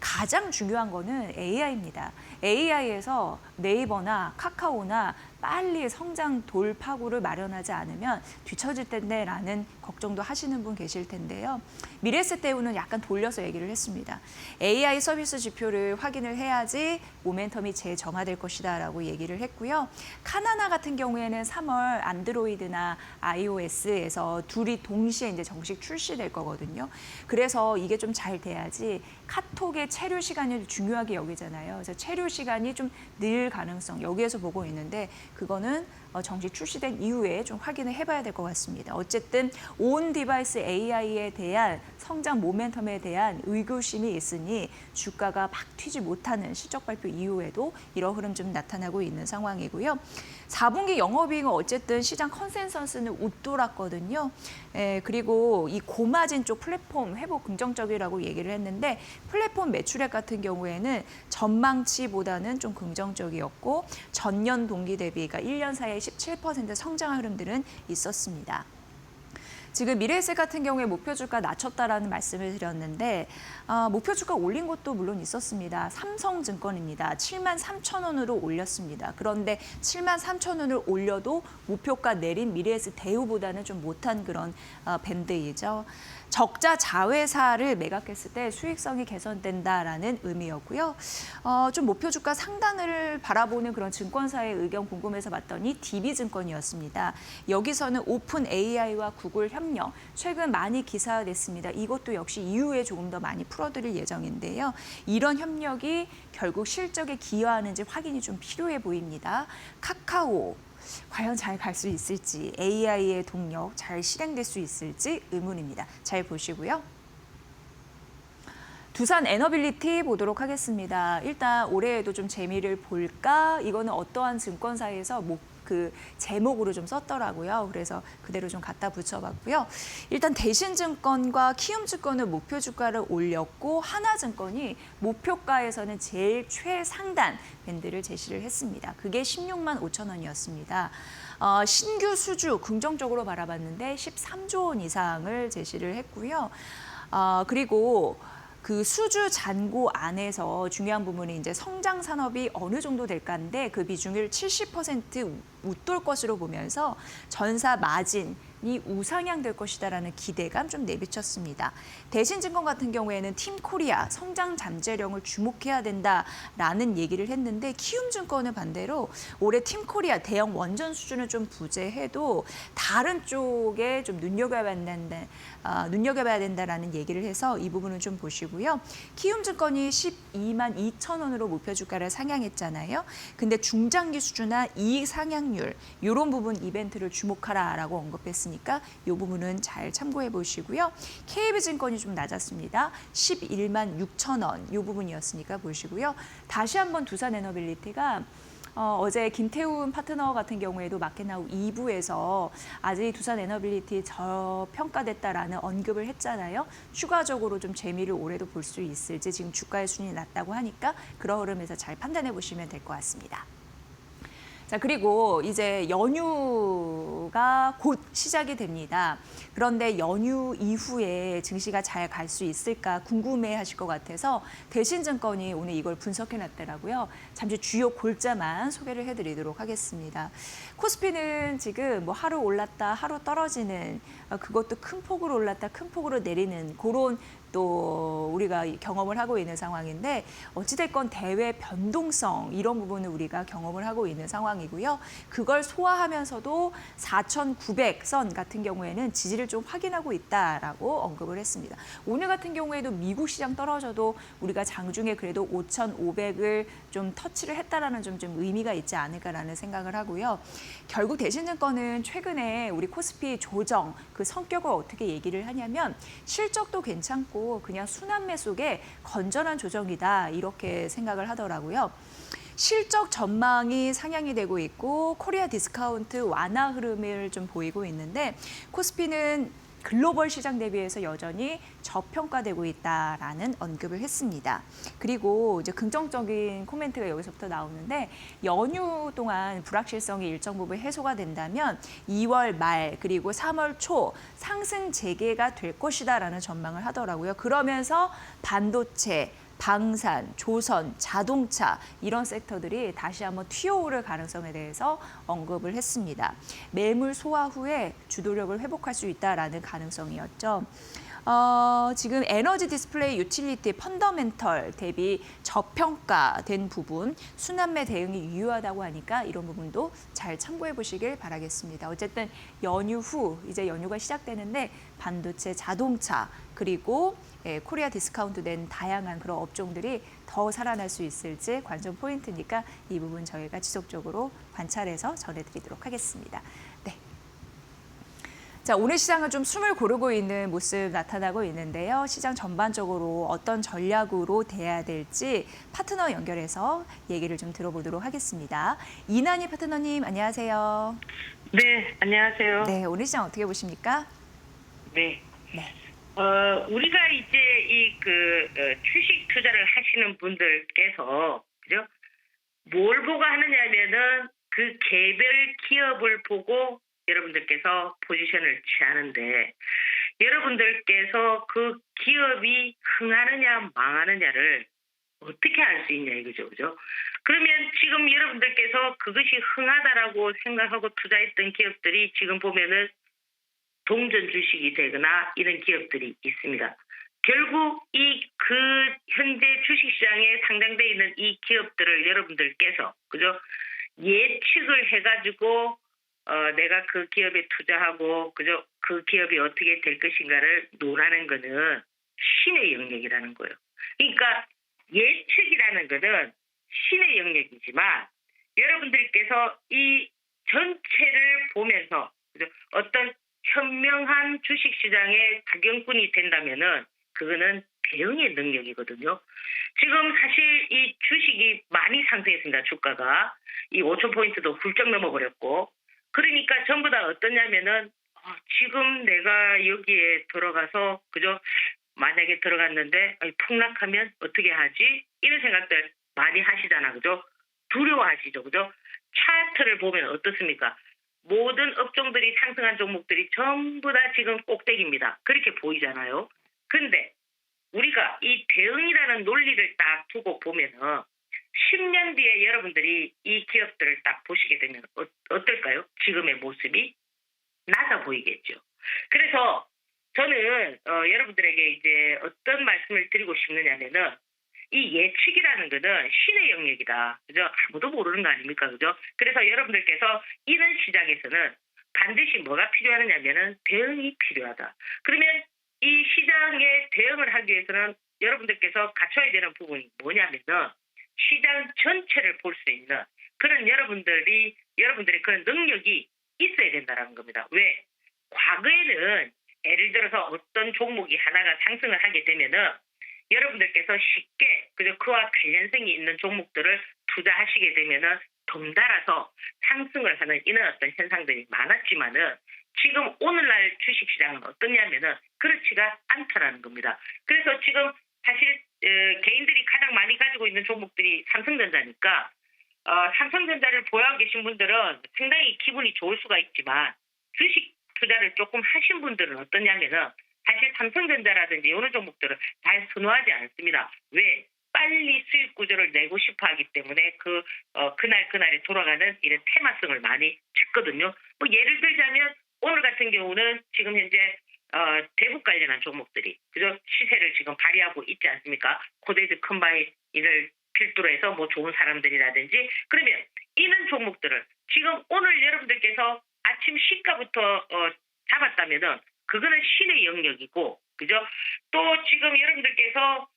가장 중요한 거는 AI입니다. AI에서 네이버나 카카오나 빨리 성장 돌파구를 마련하지 않으면 뒤처질 텐데라는 걱정도 하시는 분 계실 텐데요. 미래에셋대우는 약간 돌려서 얘기를 했습니다. AI 서비스 지표를 확인을 해야지 모멘텀이 재점화될 것이다라고 얘기를 했고요. 카나나 같은 경우에는 3월 안드로이드나 iOS에서 둘이 동시에 이제 정식 출시될 거거든요. 그래서 이게 좀 잘 돼야지 카톡의 체류 시간이 중요하게 여기잖아요. 그래서 체류 시간이 좀 늘 가능성 여기에서 보고 있는데 그거는 정식 출시된 이후에 좀 확인을 해봐야 될 것 같습니다. 어쨌든 온 디바이스 AI에 대한 성장 모멘텀에 대한 의구심이 있으니 주가가 막 튀지 못하는 실적 발표 이후에도 이런 흐름 좀 나타나고 있는 상황이고요. 4분기 영업이익은 어쨌든 시장 컨센서스는 웃돌았거든요. 그리고 이 고마진 쪽 플랫폼 회복 긍정적이라고 얘기를 했는데 플랫폼 매출액 같은 경우에는 전망치보다는 좀 긍정적이었고 전년 동기 대비가 1년 사이에 17% 성장한 흐름들은 있었습니다. 지금 미래에셋 같은 경우에 목표 주가 낮췄다라는 말씀을 드렸는데 목표 주가 올린 것도 물론 있었습니다. 삼성증권입니다. 73,000원으로 올렸습니다. 그런데 73,000원을 올려도 목표가 내린 미래에셋 대우보다는 좀 못한 그런 밴드이죠. 적자 자회사를 매각했을 때 수익성이 개선된다라는 의미였고요. 좀 목표 주가 상단을 바라보는 그런 증권사의 의견 궁금해서 봤더니 DB증권이었습니다. 여기서는 오픈 AI와 구글 협력 최근 많이 기사화됐습니다. 이것도 역시 이후에 조금 더 많이 풀어드릴 예정인데요. 이런 협력이 결국 실적에 기여하는지 확인이 좀 필요해 보입니다. 카카오 과연 잘 갈 수 있을지, AI의 동력 잘 실행될 수 있을지 의문입니다. 잘 보시고요. 두산 에너빌리티 보도록 하겠습니다. 일단 올해에도 좀 재미를 볼까? 이거는 어떠한 증권사에서 그 제목으로 좀 썼더라고요. 그래서 그대로 좀 갖다 붙여봤고요. 일단 대신증권과 키움증권은 목표 주가를 올렸고 하나증권이 목표가에서는 제일 최상단 밴드를 제시를 했습니다. 그게 16만 5천 원이었습니다. 신규 수주 긍정적으로 바라봤는데 13조 원 이상을 제시를 했고요. 그리고 그 수주 잔고 안에서 중요한 부분이 이제 성장 산업이 어느 정도 될까인데 그 비중을 70% 웃돌 것으로 보면서 전사 마진이 우상향될 것이다라는 기대감 좀 내비쳤습니다. 대신증권 같은 경우에는 팀코리아 성장 잠재력을 주목해야 된다라는 얘기를 했는데 키움증권은 반대로 올해 팀코리아 대형 원전 수준은 좀 부재해도 다른 쪽에 좀 눈여겨봐야 된다라는 얘기를 해서 이 부분은 좀 보시고요. 키움증권이 12만 2천 원으로 목표 주가를 상향했잖아요. 근데 중장기 수주나 이익 상향률 이런 부분 이벤트를 주목하라라고 언급했으니까 이 부분은 잘 참고해 보시고요. KB증권이 좀 낮았습니다. 11만 6천 원 이 부분이었으니까 보시고요. 다시 한번 두산에너빌리티가 어제 김태훈 파트너 같은 경우에도 마켓나우 2부에서 아직 두산에너빌리티 저평가됐다라는 언급을 했잖아요. 추가적으로 좀 재미를 올해도 볼 수 있을지 지금 주가의 순위 낮다고 하니까 그런 흐름에서 잘 판단해 보시면 될 것 같습니다. 자, 그리고 이제 연휴가 곧 시작이 됩니다. 그런데 연휴 이후에 증시가 잘 갈 수 있을까 궁금해 하실 것 같아서 대신증권이 오늘 이걸 분석해 놨더라고요. 잠시 주요 골자만 소개를 해드리도록 하겠습니다. 코스피는 지금 뭐 하루 올랐다 하루 떨어지는 그것도 큰 폭으로 올랐다 큰 폭으로 내리는 그런 또 우리가 경험을 하고 있는 상황인데 어찌됐건 대외 변동성 이런 부분을 우리가 경험을 하고 있는 상황이고요. 그걸 소화하면서도 4,900선 같은 경우에는 지지를 좀 확인하고 있다라고 언급을 했습니다. 오늘 같은 경우에도 미국 시장 떨어져도 우리가 장중에 그래도 5,500을 좀 터치를 했다라는 좀 의미가 있지 않을까라는 생각을 하고요. 결국 대신증권은 최근에 우리 코스피 조정 그 성격을 어떻게 얘기를 하냐면 실적도 괜찮고 그냥 순환매 속에 건전한 조정이다 이렇게 생각을 하더라고요. 실적 전망이 상향이 되고 있고 코리아 디스카운트 완화 흐름을 좀 보이고 있는데 코스피는 글로벌 시장 대비해서 여전히 저평가되고 있다라는 언급을 했습니다. 그리고 이제 긍정적인 코멘트가 여기서부터 나오는데 연휴 동안 불확실성이 일정 부분 해소가 된다면 2월 말 그리고 3월 초 상승 재개가 될 것이다라는 전망을 하더라고요. 그러면서 반도체 방산, 조선, 자동차 이런 섹터들이 다시 한번 튀어오를 가능성에 대해서 언급을 했습니다. 매물 소화 후에 주도력을 회복할 수 있다라는 가능성이었죠. 지금 에너지 디스플레이 유틸리티 펀더멘털 대비 저평가된 부분 순환매 대응이 유효하다고 하니까 이런 부분도 잘 참고해 보시길 바라겠습니다. 어쨌든 연휴 후 이제 연휴가 시작되는데 반도체, 자동차 그리고 코리아 디스카운트 된 다양한 그런 업종들이 더 살아날 수 있을지 관전 포인트니까 이 부분 저희가 지속적으로 관찰해서 전해드리도록 하겠습니다. 네. 자, 오늘 시장은 좀 숨을 고르고 있는 모습 나타나고 있는데요. 시장 전반적으로 어떤 전략으로 대해야 될지 파트너 연결해서 얘기를 좀 들어보도록 하겠습니다. 이난희 파트너님, 안녕하세요. 네, 안녕하세요. 네, 오늘 시장 어떻게 보십니까? 네. 네. 우리가 이제 주식 투자를 하시는 분들께서, 그죠? 뭘 보고 하느냐면은 그 개별 기업을 보고 여러분들께서 포지션을 취하는데 여러분들께서 그 기업이 흥하느냐 망하느냐를 어떻게 알 수 있냐 이거죠. 그죠? 그러면 지금 여러분들께서 그것이 흥하다라고 생각하고 투자했던 기업들이 지금 보면은 동전 주식이 되거나 이런 기업들이 있습니다. 결국 그 현재 주식시장에 상장되어 있는 이 기업들을 여러분들께서 그죠? 예측을 해가지고 내가 그 기업에 투자하고 그죠? 그 기업이 어떻게 될 것인가를 논하는 거는 신의 영역이라는 거예요. 그러니까 예측이라는 거는 신의 영역이지만 여러분들께서 이 전체를 보면서 그죠? 어떤 현명한 주식시장의 구경꾼이 된다면은 그거는 대응의 능력이거든요. 지금 사실 이 주식이 많이 상승했습니다. 주가가 이 5,000포인트도 훌쩍 넘어버렸고 그러니까 전부 다 어떠냐면은 지금 내가 여기에 들어가서 그죠? 만약에 들어갔는데 폭락하면 어떻게 하지? 이런 생각들 많이 하시잖아. 그죠? 두려워하시죠. 그죠? 차트를 보면 어떻습니까? 모든 업종들이 상승한 종목들이 전부 다 지금 꼭대기입니다. 그렇게 보이잖아요. 근데 우리가 이 대응이라는 논리를 딱 두고 보면은 10년 뒤에 여러분들이 이 기업들을 딱 보시게 되면 어떨까요? 지금의 모습이 낮아 보이겠죠. 그래서 저는 여러분들에게 이제 어떤 말씀을 드리고 싶느냐면은 이 예측이라는 거는 신의 영역이다. 그죠? 아무도 모르는 거 아닙니까? 그죠? 그래서 여러분들께서 이런 시장에서는 반드시 뭐가 필요하느냐면은 대응이 필요하다. 그러면 이 시장에 대응을 하기 위해서는 여러분들께서 갖춰야 되는 부분이 뭐냐면은 시장 전체를 볼 수 있는 그런 여러분들의 그런 능력이 있어야 된다는 겁니다. 왜? 과거에는 예를 들어서 어떤 종목이 하나가 상승을 하게 되면은 여러분들께서 쉽게 그저 그와 관련성이 있는 종목들을 투자하시게 되면은 덩달아서 상승을 하는 이런 어떤 현상들이 많았지만은 지금 오늘날 주식시장은 어떠냐면은 그렇지가 않다라는 겁니다. 그래서 지금 사실 개인들이 가장 많이 가지고 있는 종목들이 삼성전자니까 삼성전자를 보유하고 계신 분들은 상당히 기분이 좋을 수가 있지만 주식 투자를 조금 하신 분들은 어떠냐면은 사실 삼성전자라든지 이런 종목들은 잘 선호하지 않습니다. 왜? 빨리 수익 구조를 내고 싶어 하기 때문에 그날에 돌아가는 이런 테마성을 많이 찾거든요. 뭐 예를 들자면 오늘 같은 경우는 지금 현재 대북 관련한 종목들이 그죠? 시세를 지금 발휘하고 있지 않습니까? 코데이즈 컴바인을 필두로 해서 뭐 좋은 사람들이라든지 그러면 이런 종목들을 지금 오늘 여러분들께서 아침 시가부터 잡았다면은 그거는 신의 영역이고 그죠? 또 지금 여러분들께서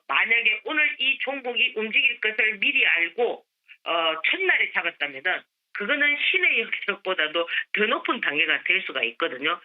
만약에 오늘 이 종목이 움직일 것을 미리 알고 첫날에 잡았다면은 그거는 신의 영역보다도 더 높은 단계가 될 수가 있거든요.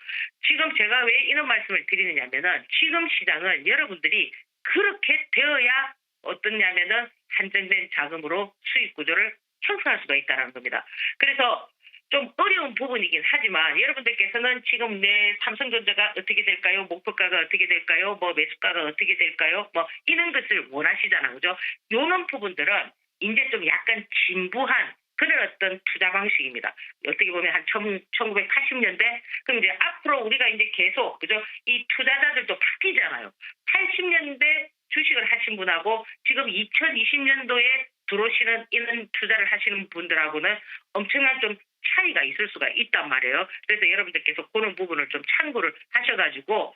지금 제가 왜 이런 말씀을 드리느냐면은 지금 시장은 여러분들이 그렇게 되어야 어떻냐면은 한정된 자금으로 수익 구조를 형성할 수가 있다는 겁니다. 그래서 좀 어려운 부분이긴 하지만 여러분들께서는 지금 내 삼성전자가 어떻게 될까요? 목표가가 어떻게 될까요? 뭐 매수가가 어떻게 될까요? 뭐 이런 것을 원하시잖아요. 그죠? 이런 부분들은 이제 좀 약간 진부한 그런 어떤 투자 방식입니다. 어떻게 보면 한 1980년대 그럼 이제 앞으로 우리가 이제 계속 그죠? 이 투자자들도 바뀌잖아요. 80년대 주식을 하신 분하고 지금 2020년도에 들어오시는 이런 투자를 하시는 분들하고는 엄청난 좀 차이가 있을 수가 있단 말이에요. 그래서 여러분들께서 그런 부분을 좀 참고를 하셔가지고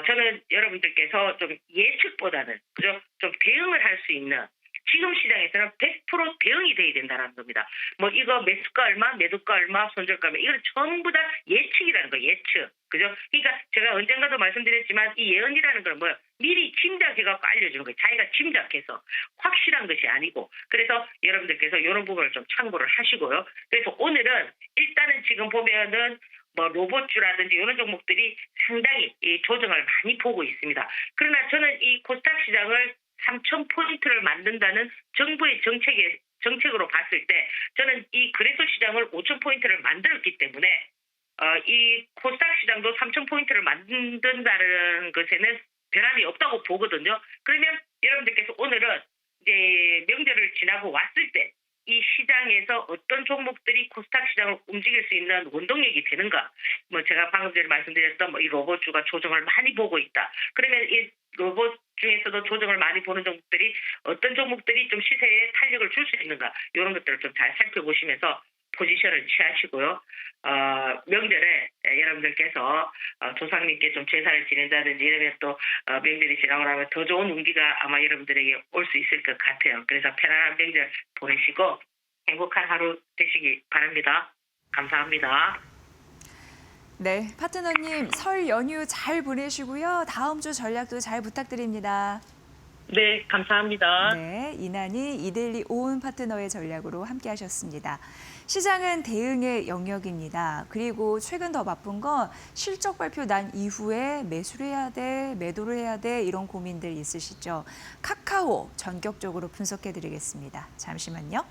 저는 여러분들께서 좀 예측보다는 그죠? 좀 대응을 할 수 있는 지금 시장에서는 100% 대응이 돼야 된다는 겁니다. 뭐 이거 매수가 얼마, 매도가 얼마, 손절가 얼마 이건 전부 다 예측이라는 거예요. 예측. 그죠? 그러니까 제가 언젠가도 말씀드렸지만 이 예언이라는 건 뭐예요? 미리 짐작해갖고 알려주는 거예요. 자기가 짐작해서 확실한 것이 아니고 그래서 여러분들께서 이런 부분을 좀 참고를 하시고요. 그래서 오늘은 일단은 지금 보면은 뭐 로봇주라든지 이런 종목들이 상당히 이 조정을 많이 보고 있습니다. 그러나 저는 이 코스닥 시장을 3,000포인트를 만든다는 정부의 정책으로 봤을 때 저는 이 거래소 시장을 5,000포인트를 만들었기 때문에 이 코스닥 시장도 3,000포인트를 만든다는 것에는 변함이 없다고 보거든요. 그러면 여러분들께서 오늘은 이제 명절을 지나고 왔을 때 이 시장에서 어떤 종목들이 코스닥 시장을 움직일 수 있는 원동력이 되는가? 뭐 제가 방금 전에 말씀드렸던 이 로봇주가 조정을 많이 보고 있다. 그러면 이 로봇 중에서도 조정을 많이 보는 종목들이 어떤 종목들이 좀 시세에 탄력을 줄 수 있는가? 이런 것들을 좀 잘 살펴보시면서 포지션을 취하시고요. 명절에 여러분들께서 조상님께 좀 제사를 지낸다든지 이러면 또 명절이 지나고 나면 더 좋은 운기가 아마 여러분들에게 올 수 있을 것 같아요. 그래서 편안한 명절 보내시고 행복한 하루 되시기 바랍니다. 감사합니다. 네, 파트너님 설 연휴 잘 보내시고요. 다음 주 전략도 잘 부탁드립니다. 네, 감사합니다. 네, 이난희 이데일리 오은 파트너의 전략으로 함께하셨습니다. 시장은 대응의 영역입니다. 그리고 최근 더 바쁜 건 실적 발표 난 이후에 매수를 해야 돼, 매도를 해야 돼 이런 고민들 있으시죠? 카카오 전격적으로 분석해드리겠습니다. 잠시만요.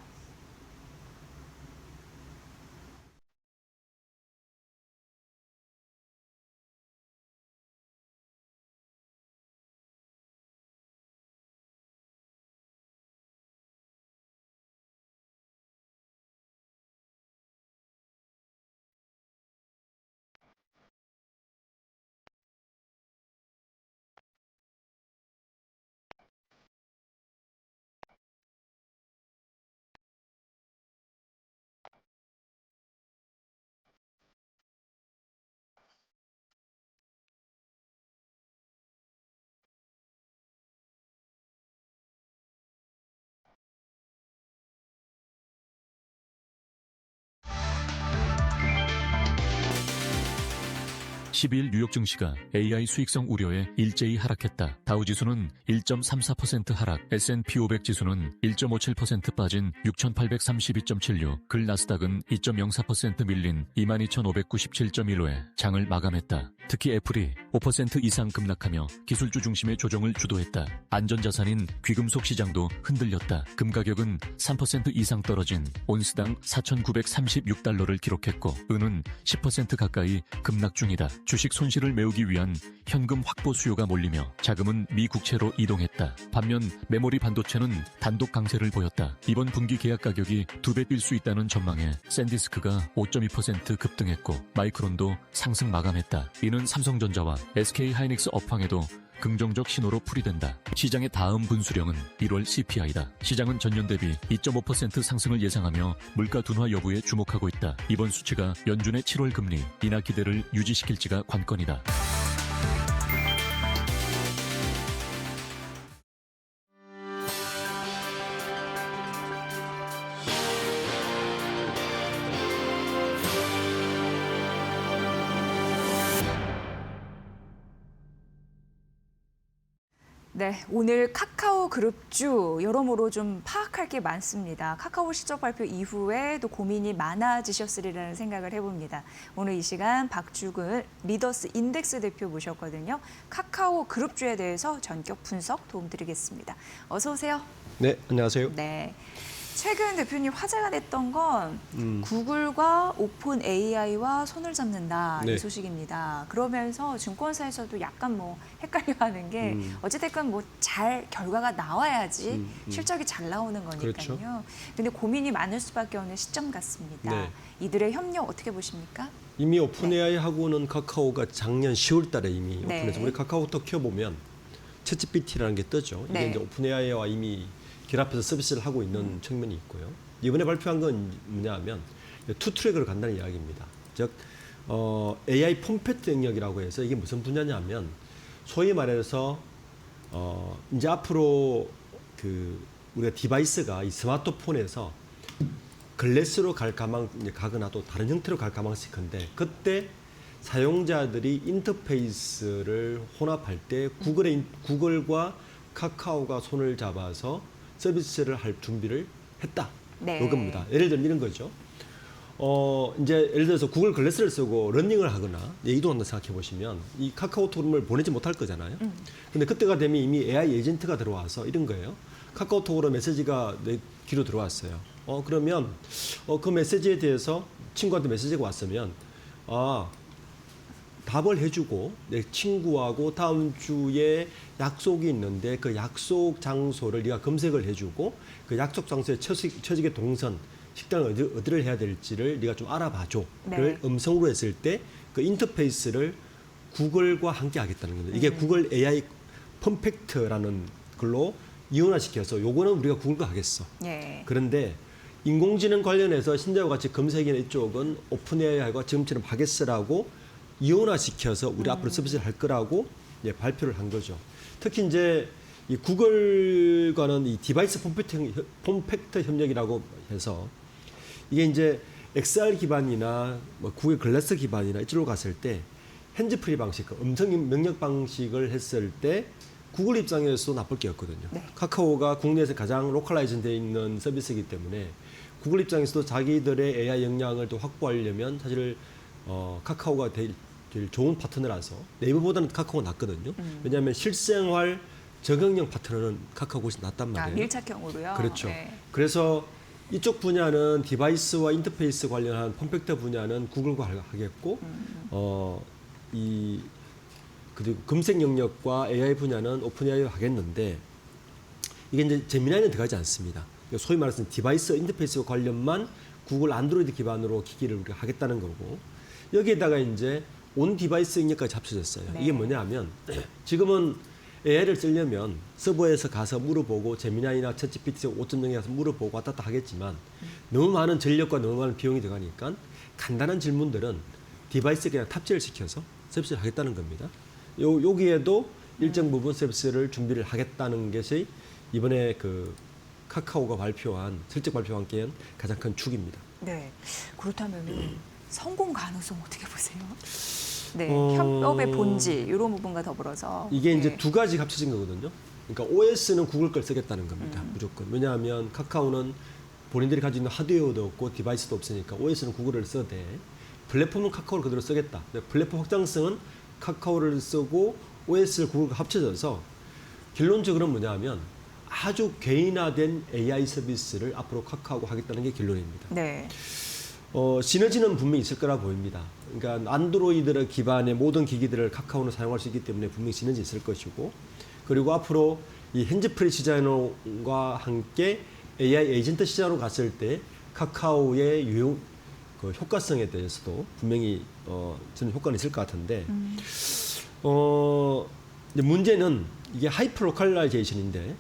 (12일) 뉴욕 증시가 AI 수익성 우려에 일제히 하락했다. 다우지수는 1.34% 하락, S&P 500 지수는 1.57% 빠진 6,832.76, 글 나스닥은 2.04% 밀린 22,597.15에 장을 마감했다. 특히 애플이 5% 이상 급락하며 기술주 중심의 조정을 주도했다. 안전자산인 귀금속 시장도 흔들렸다. 금 가격은 3% 이상 떨어진 온스당 4,936달러를 기록했고 은은 10% 가까이 급락 중이다. 주식 손실을 메우기 위한 현금 확보 수요가 몰리며 자금은 미 국채로 이동했다. 반면 메모리 반도체는 단독 강세를 보였다. 이번 분기 계약 가격이 2배 뛸 수 있다는 전망에 샌디스크가 5.2% 급등했고 마이크론도 상승 마감했다. 이는 삼성전자와 SK하이닉스 업황에도 긍정적 신호로 풀이된다. 시장의 다음 분수령은 1월 CPI다. 시장은 전년 대비 2.5% 상승을 예상하며 물가 둔화 여부에 주목하고 있다. 이번 수치가 연준의 7월 금리 인하 기대를 유지시킬지가 관건이다. 네, 오늘 카카오 그룹주 여러모로 좀 파악할 게 많습니다. 카카오 실적 발표 이후에 또 고민이 많아지셨으리라는 생각을 해봅니다. 오늘 이 시간 박주근 리더스 인덱스 대표 모셨거든요. 카카오 그룹주에 대해서 전격 분석 도움드리겠습니다. 어서 오세요. 네, 안녕하세요. 네. 최근 대표님 화제가 됐던 건 구글과 오픈 AI와 손을 잡는다 네. 이 소식입니다. 그러면서 증권사에서도 약간 뭐 헷갈려하는 게 어찌됐건 뭐 잘 결과가 나와야지 실적이 잘 나오는 거니까요. 그렇죠. 근데 고민이 많을 수밖에 없는 시점 같습니다. 네. 이들의 협력 어떻게 보십니까? 이미 오픈 AI하고는 카카오가 작년 10월 달에 이미 네. 오픈해서 우리 카카오톡 켜보면 챗GPT라는 게 뜨죠. 이게 네. 이제 오픈 AI와 이미 결합해서 서비스를 하고 있는 측면이 있고요. 이번에 발표한 건 뭐냐면 투 트랙으로 간다는 이야기입니다. 즉 AI 폼패트 영역이라고 해서 이게 무슨 분야냐면 소위 말해서 이제 앞으로 우리가 디바이스가 이 스마트폰에서 글래스로 가거나 또 다른 형태로 갈 가능성이 큰데 그때 사용자들이 인터페이스를 혼합할 때 구글과 카카오가 손을 잡아서 서비스를 할 준비를 했다. 네. 이겁니다. 예를 들면 이런 거죠. 이제 예를 들어서 구글 글래스를 쓰고 러닝을 하거나 이동한다 생각해 보시면 이 카카오톡을 보내지 못할 거잖아요. 근데 그때가 되면 이미 AI 에이전트가 들어와서 이런 거예요. 카카오톡으로 메시지가 내 귀로 들어왔어요. 그러면 그 메시지에 대해서 친구한테 메시지가 왔으면 답을 해주고 내 친구하고 다음 주에 약속이 있는데 그 약속 장소를 네가 검색을 해주고 그 약속 장소에 처지게 동선 식당을 어디를 해야 될지를 네가 좀 알아봐줘를 네. 음성으로 했을 때 그 인터페이스를 구글과 함께 하겠다는 겁니다. 이게 구글 AI 펌팩트라는 걸로 이원화시켜서 요거는 우리가 구글과 하겠어. 예. 그런데 인공지능 관련해서 신자와 같이 검색이나 이쪽은 오픈 AI가 지금처럼 하겠어라고 이원화시켜서 우리 앞으로 서비스를 할 거라고 발표를 한 거죠. 특히 이제 이 구글과는 이 디바이스 폼팩터 협력이라고 해서 이게 이제 XR 기반이나 뭐 구글 글래스 기반이나 이쪽으로 갔을 때 핸즈프리 방식, 음성 명령 방식을 했을 때 구글 입장에서도 나쁠 게 없거든요. 네. 카카오가 국내에서 가장 로컬라이즈 되어 있는 서비스이기 때문에 구글 입장에서도 자기들의 AI 역량을 또 확보하려면 사실 카카오가 제일 좋은 파트너라서 네이버보다는 카카오가 낫거든요. 왜냐하면 실생활 적용형 파트너는 카카오가 훨씬 낫단 말이에요. 밀착형으로요. 그렇죠. 네. 그래서 이쪽 분야는 디바이스와 인터페이스 관련한 컴팩터 분야는 구글과 하겠고, 그리고 검색 영역과 AI 분야는 오픈 AI와 하겠는데, 이게 이제 제미나이는 들어가지 않습니다. 소위 말해서 디바이스 인터페이스 관련만 구글 안드로이드 기반으로 기기를 우리가 하겠다는 거고, 여기에다가 이제 온 디바이스 영역까지 합쳐졌어요. 네. 이게 뭐냐 하면, 지금은 AI를 쓰려면 서버에서 가서 물어보고 제미나이나 챗GPT 5.0에 가서 물어보고 왔다 갔다 하겠지만 너무 많은 전력과 너무 많은 비용이 들어가니까 간단한 질문들은 디바이스에 그냥 탑재를 시켜서 서비스를 하겠다는 겁니다. 여기에도 일정 부분 서비스를 준비를 하겠다는 것이 이번에 그 카카오가 슬쩍 발표한 게 가장 큰 축입니다. 네. 그렇다면 성공 가능성 어떻게 보세요? 네. 어, 협업의 본질 이런 부분과 더불어서 이게 이제 네. 두 가지 합쳐진 거거든요. 그러니까 OS는 구글 걸 쓰겠다는 겁니다. 무조건. 왜냐하면 카카오는 본인들이 가지고 있는 하드웨어도 없고 디바이스도 없으니까 OS는 구글을 써대 플랫폼은 카카오를 그대로 쓰겠다. 플랫폼 확장성은 카카오를 쓰고 OS를 구글과 합쳐져서 결론적으로는 뭐냐면 아주 개인화된 AI 서비스를 앞으로 카카오가 하겠다는 게 결론입니다. 네. 시너지는 분명히 있을 거라 보입니다. 그러니까 안드로이드 기반의 모든 기기들을 카카오는 사용할 수 있기 때문에 분명히 시너지 있을 것이고, 그리고 앞으로 이 핸즈프리 시장과 함께 AI 에이전트 시장으로 갔을 때 카카오의 그 효과성에 대해서도 분명히 저는 효과는 있을 것 같은데, 이제 문제는 이게 하이퍼 로컬라이제이션인데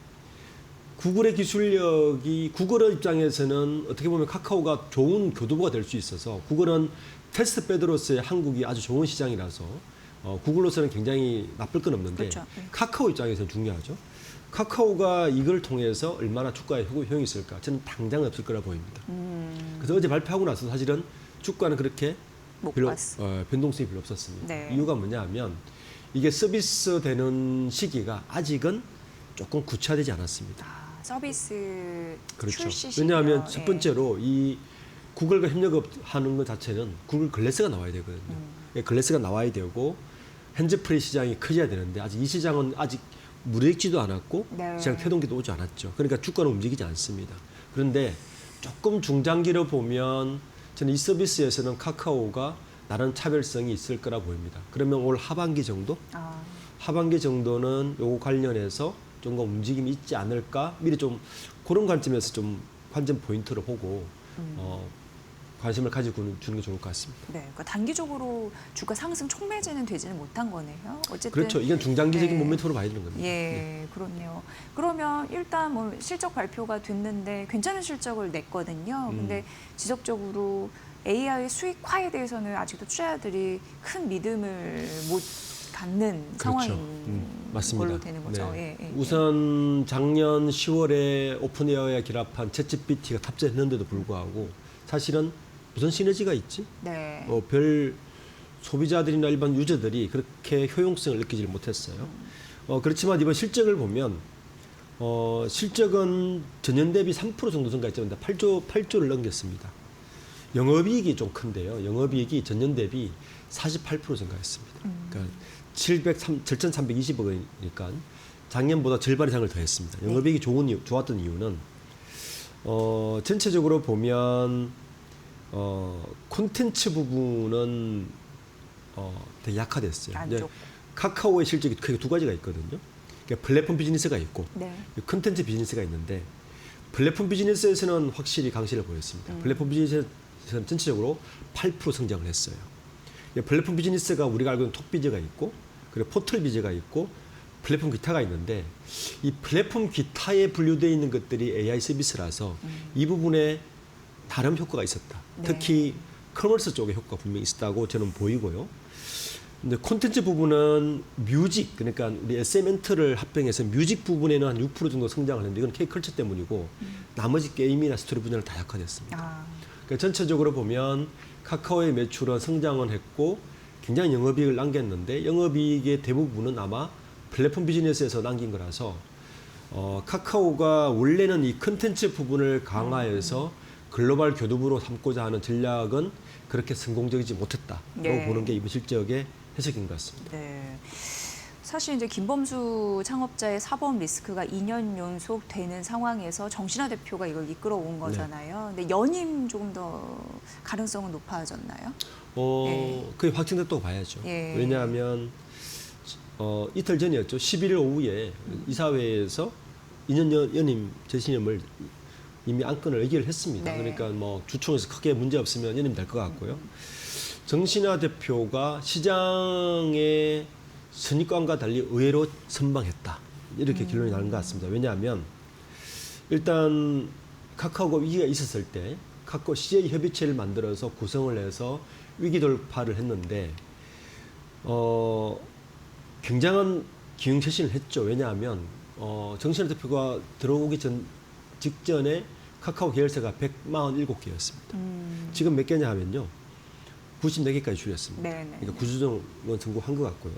구글의 기술력이 구글 입장에서는 어떻게 보면 카카오가 좋은 교두보가 될 수 있어서 구글은 테스트 베드로서의 한국이 아주 좋은 시장이라서 구글로서는 굉장히 나쁠 건 없는데 그렇죠. 네. 카카오 입장에서는 중요하죠. 카카오가 이걸 통해서 얼마나 주가에 효용이 있을까? 저는 당장 없을 거라 보입니다. 그래서 어제 발표하고 나서 사실은 주가는 그렇게 못 별로 봤어. 변동성이 별로 없었습니다. 네. 이유가 뭐냐면 이게 서비스 되는 시기가 아직은 조금 구체화되지 않았습니다. 서비스 그렇죠. 출시 시기요. 왜냐하면 첫 예. 번째로 이 구글과 협력하는 것 자체는 구글 글래스가 나와야 되거든요. 예, 글래스가 나와야 되고 핸즈프리 시장이 커져야 되는데 아직 이 시장은 아직 무르익지도 않았고 네. 시장 태동기도 오지 않았죠. 그러니까 주가는 움직이지 않습니다. 그런데 조금 중장기로 보면 저는 이 서비스에서는 카카오가 나름 차별성이 있을 거라 보입니다. 그러면 올 하반기 정도? 하반기 정도는 요거 관련해서 좀 더 움직임이 있지 않을까? 미리 좀 그런 관점에서 좀 관전 포인트를 보고 관심을 가지고 주는 게 좋을 것 같습니다. 네, 그러니까 단기적으로 주가 상승 촉매제는 되지는 못한 거네요. 어쨌든 그렇죠. 이건 중장기적인 네. 모멘텀으로 봐야 되는 겁니다. 예, 그렇네요. 그러면 일단 뭐 실적 발표가 됐는데 괜찮은 실적을 냈거든요. 근데 지속적으로 AI 수익화에 대해서는 아직도 투자자들이 큰 믿음을 못 갖는 상황인 맞습니다. 걸로 되는 거죠. 네. 예, 예, 우선 작년 10월에 오픈에어에 결합한 챗GPT가 탑재했는데도 불구하고 사실은 무슨 시너지가 있지? 네. 별 소비자들이나 일반 유저들이 그렇게 효용성을 느끼지 못했어요. 그렇지만 이번 실적을 보면 실적은 전년 대비 3% 정도 증가했는데 8조를 넘겼습니다. 영업이익이 좀 큰데요. 영업이익이 전년 대비 48% 증가했습니다. 그러니까 7,320억 원이니까 작년보다 절반 이상을 더했습니다. 영업이익이 좋았던 이유는 전체적으로 보면 콘텐츠 부분은 되게 약화됐어요. 안 이제 좋고. 카카오의 실적이 크게 두 가지가 있거든요. 그러니까 플랫폼 비즈니스가 있고 네. 컨텐츠 비즈니스가 있는데 플랫폼 비즈니스에서는 확실히 강세를 보였습니다. 플랫폼 비즈니스에서는 전체적으로 8% 성장을 했어요. 플랫폼 비즈니스가 우리가 알고 있는 톡비즈가 있고 그리고 포털비즈가 있고 플랫폼 기타가 있는데 이 플랫폼 기타에 분류되어 있는 것들이 AI 서비스라서 이 부분에 다른 효과가 있었다. 네. 특히 커머스 쪽에 효과가 분명히 있었다고 저는 보이고요. 근데 콘텐츠 부분은 뮤직, 그러니까 우리 SM엔터를 합병해서 뮤직 부분에는 한 6% 정도 성장을 했는데 이건 K컬처 때문이고 나머지 게임이나 스토리 분야는 다 약화됐습니다. 아, 그러니까 전체적으로 보면 카카오의 매출은 성장은 했고 굉장히 영업이익을 남겼는데 영업이익의 대부분은 아마 플랫폼 비즈니스에서 남긴 거라서 카카오가 원래는 이 컨텐츠 부분을 강화해서 글로벌 교두부로 삼고자 하는 전략은 그렇게 성공적이지 못했다라고 네. 보는 게 이번 실적의 해석인 것 같습니다. 네. 사실 이제 김범수 창업자의 사법 리스크가 2년 연속 되는 상황에서 정신화 대표가 이걸 이끌어온 거잖아요. 근데 연임 조금 더 가능성은 높아졌나요? 그게 확정됐다고 봐야죠. 예. 왜냐하면 이틀 전이었죠. 11일 오후에 이사회에서 2년 연임 재신임을 이미 안건을 의결을 했습니다. 네. 그러니까 뭐 주총에서 크게 문제 없으면 연임 될 것 같고요. 정신화 대표가 시장의 선입관과 달리 의외로 선방했다. 이렇게 결론이 나는 것 같습니다. 왜냐하면 일단 카카오가 위기가 있었을 때 카카오 CJ 협의체를 만들어서 구성을 해서 위기 돌파를 했는데 굉장한 기능 쇄신을 했죠. 왜냐하면 정신화 대표가 들어오기 직전에 카카오 계열사가 147개였습니다. 지금 몇 개냐 하면요. 94개까지 줄였습니다. 네네. 그러니까 구조정은 성공한 것 같고요.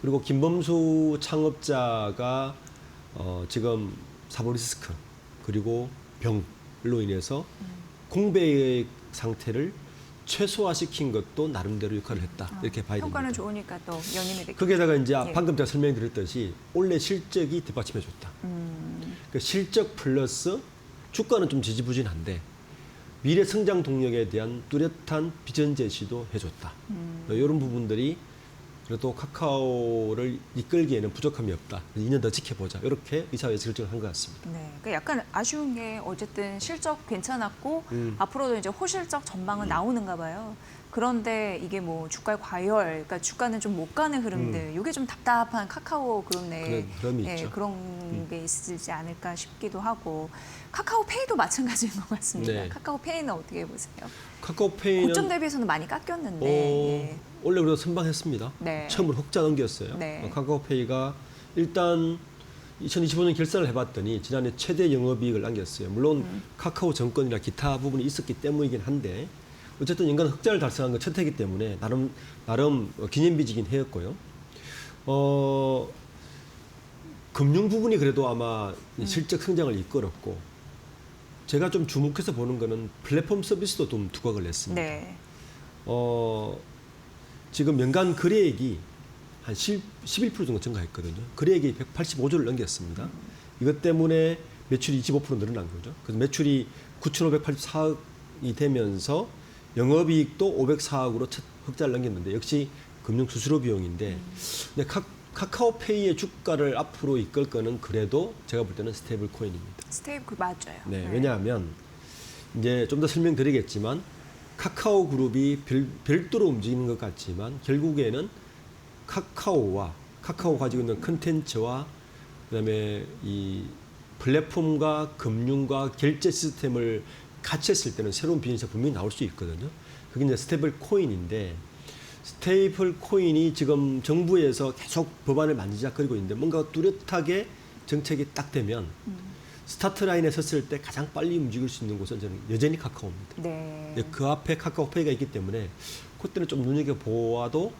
그리고 김범수 창업자가 지금 사법 리스크 그리고 병로 인해서 공백 상태를 최소화시킨 것도 나름대로 역할을 했다. 이렇게 봐야 됩니다. 평가는 좋으니까 또 연임이 됐겠죠. 거기에다가 이제 예. 방금 제가 설명드렸듯이 올해 실적이 뒷받침해줬다. 그러니까 실적 플러스 주가는 좀 지지부진한데 미래 성장 동력에 대한 뚜렷한 비전 제시도 해줬다. 이런 부분들이 그래도 카카오를 이끌기에는 부족함이 없다. 2년 더 지켜보자. 이렇게 이사회에서 결정을 한 것 같습니다. 네, 그러니까 약간 아쉬운 게 어쨌든 실적 괜찮았고 앞으로도 이제 호실적 전망은 나오는가 봐요. 그런데 이게 뭐 주가의 과열, 그러니까 주가는 좀 못 가는 흐름들, 이게 좀 답답한 카카오 그룹 내 그런 게 있죠. 그런 게 있지 않을까 싶기도 하고 카카오페이도 마찬가지인 것 같습니다. 네. 카카오페이는 어떻게 보세요? 카카오페이는 고점 대비해서는 많이 깎였는데. 예. 원래 우리가 선방했습니다. 네. 처음으로 흑자 넘겼어요. 네. 카카오페이가 일단 2025년 결산을 해봤더니 지난해 최대 영업이익을 남겼어요. 물론 카카오 정권이나 기타 부분이 있었기 때문이긴 한데 어쨌든 연간 흑자를 달성한 건 첫 해이기 때문에 나름 기념비지긴 해였고요. 금융 부분이 그래도 아마 실적 성장을 이끌었고 제가 좀 주목해서 보는 거는 플랫폼 서비스도 좀 두각을 냈습니다. 네. 지금 연간 거래액이 한 11% 정도 증가했거든요. 거래액이 185조를 넘겼습니다. 이것 때문에 매출이 25% 늘어난 거죠. 그래서 매출이 9,584억이 되면서 영업이익도 504억으로 첫 흑자를 넘겼는데 역시 금융 수수료 비용인데 근데 카카오페이의 주가를 앞으로 이끌 거는 그래도 제가 볼 때는 스테이블 코인입니다. 스테이블 맞아요. 네, 왜냐하면 이제 좀 더 설명드리겠지만 카카오 그룹이 별도로 움직이는 것 같지만 결국에는 카카오가 가지고 있는 컨텐츠와 그다음에 이 플랫폼과 금융과 결제 시스템을 같이 했을 때는 새로운 비즈니스가 분명히 나올 수 있거든요. 그게 이제 스테이블 코인인데 스테이블 코인이 지금 정부에서 계속 법안을 만지작거리고 있는데 뭔가 뚜렷하게 정책이 딱 되면 스타트 라인에 섰을 때 가장 빨리 움직일 수 있는 곳은 저는 여전히 카카오입니다. 네. 그 앞에 카카오페이가 있기 때문에 그때는 좀 눈여겨보아도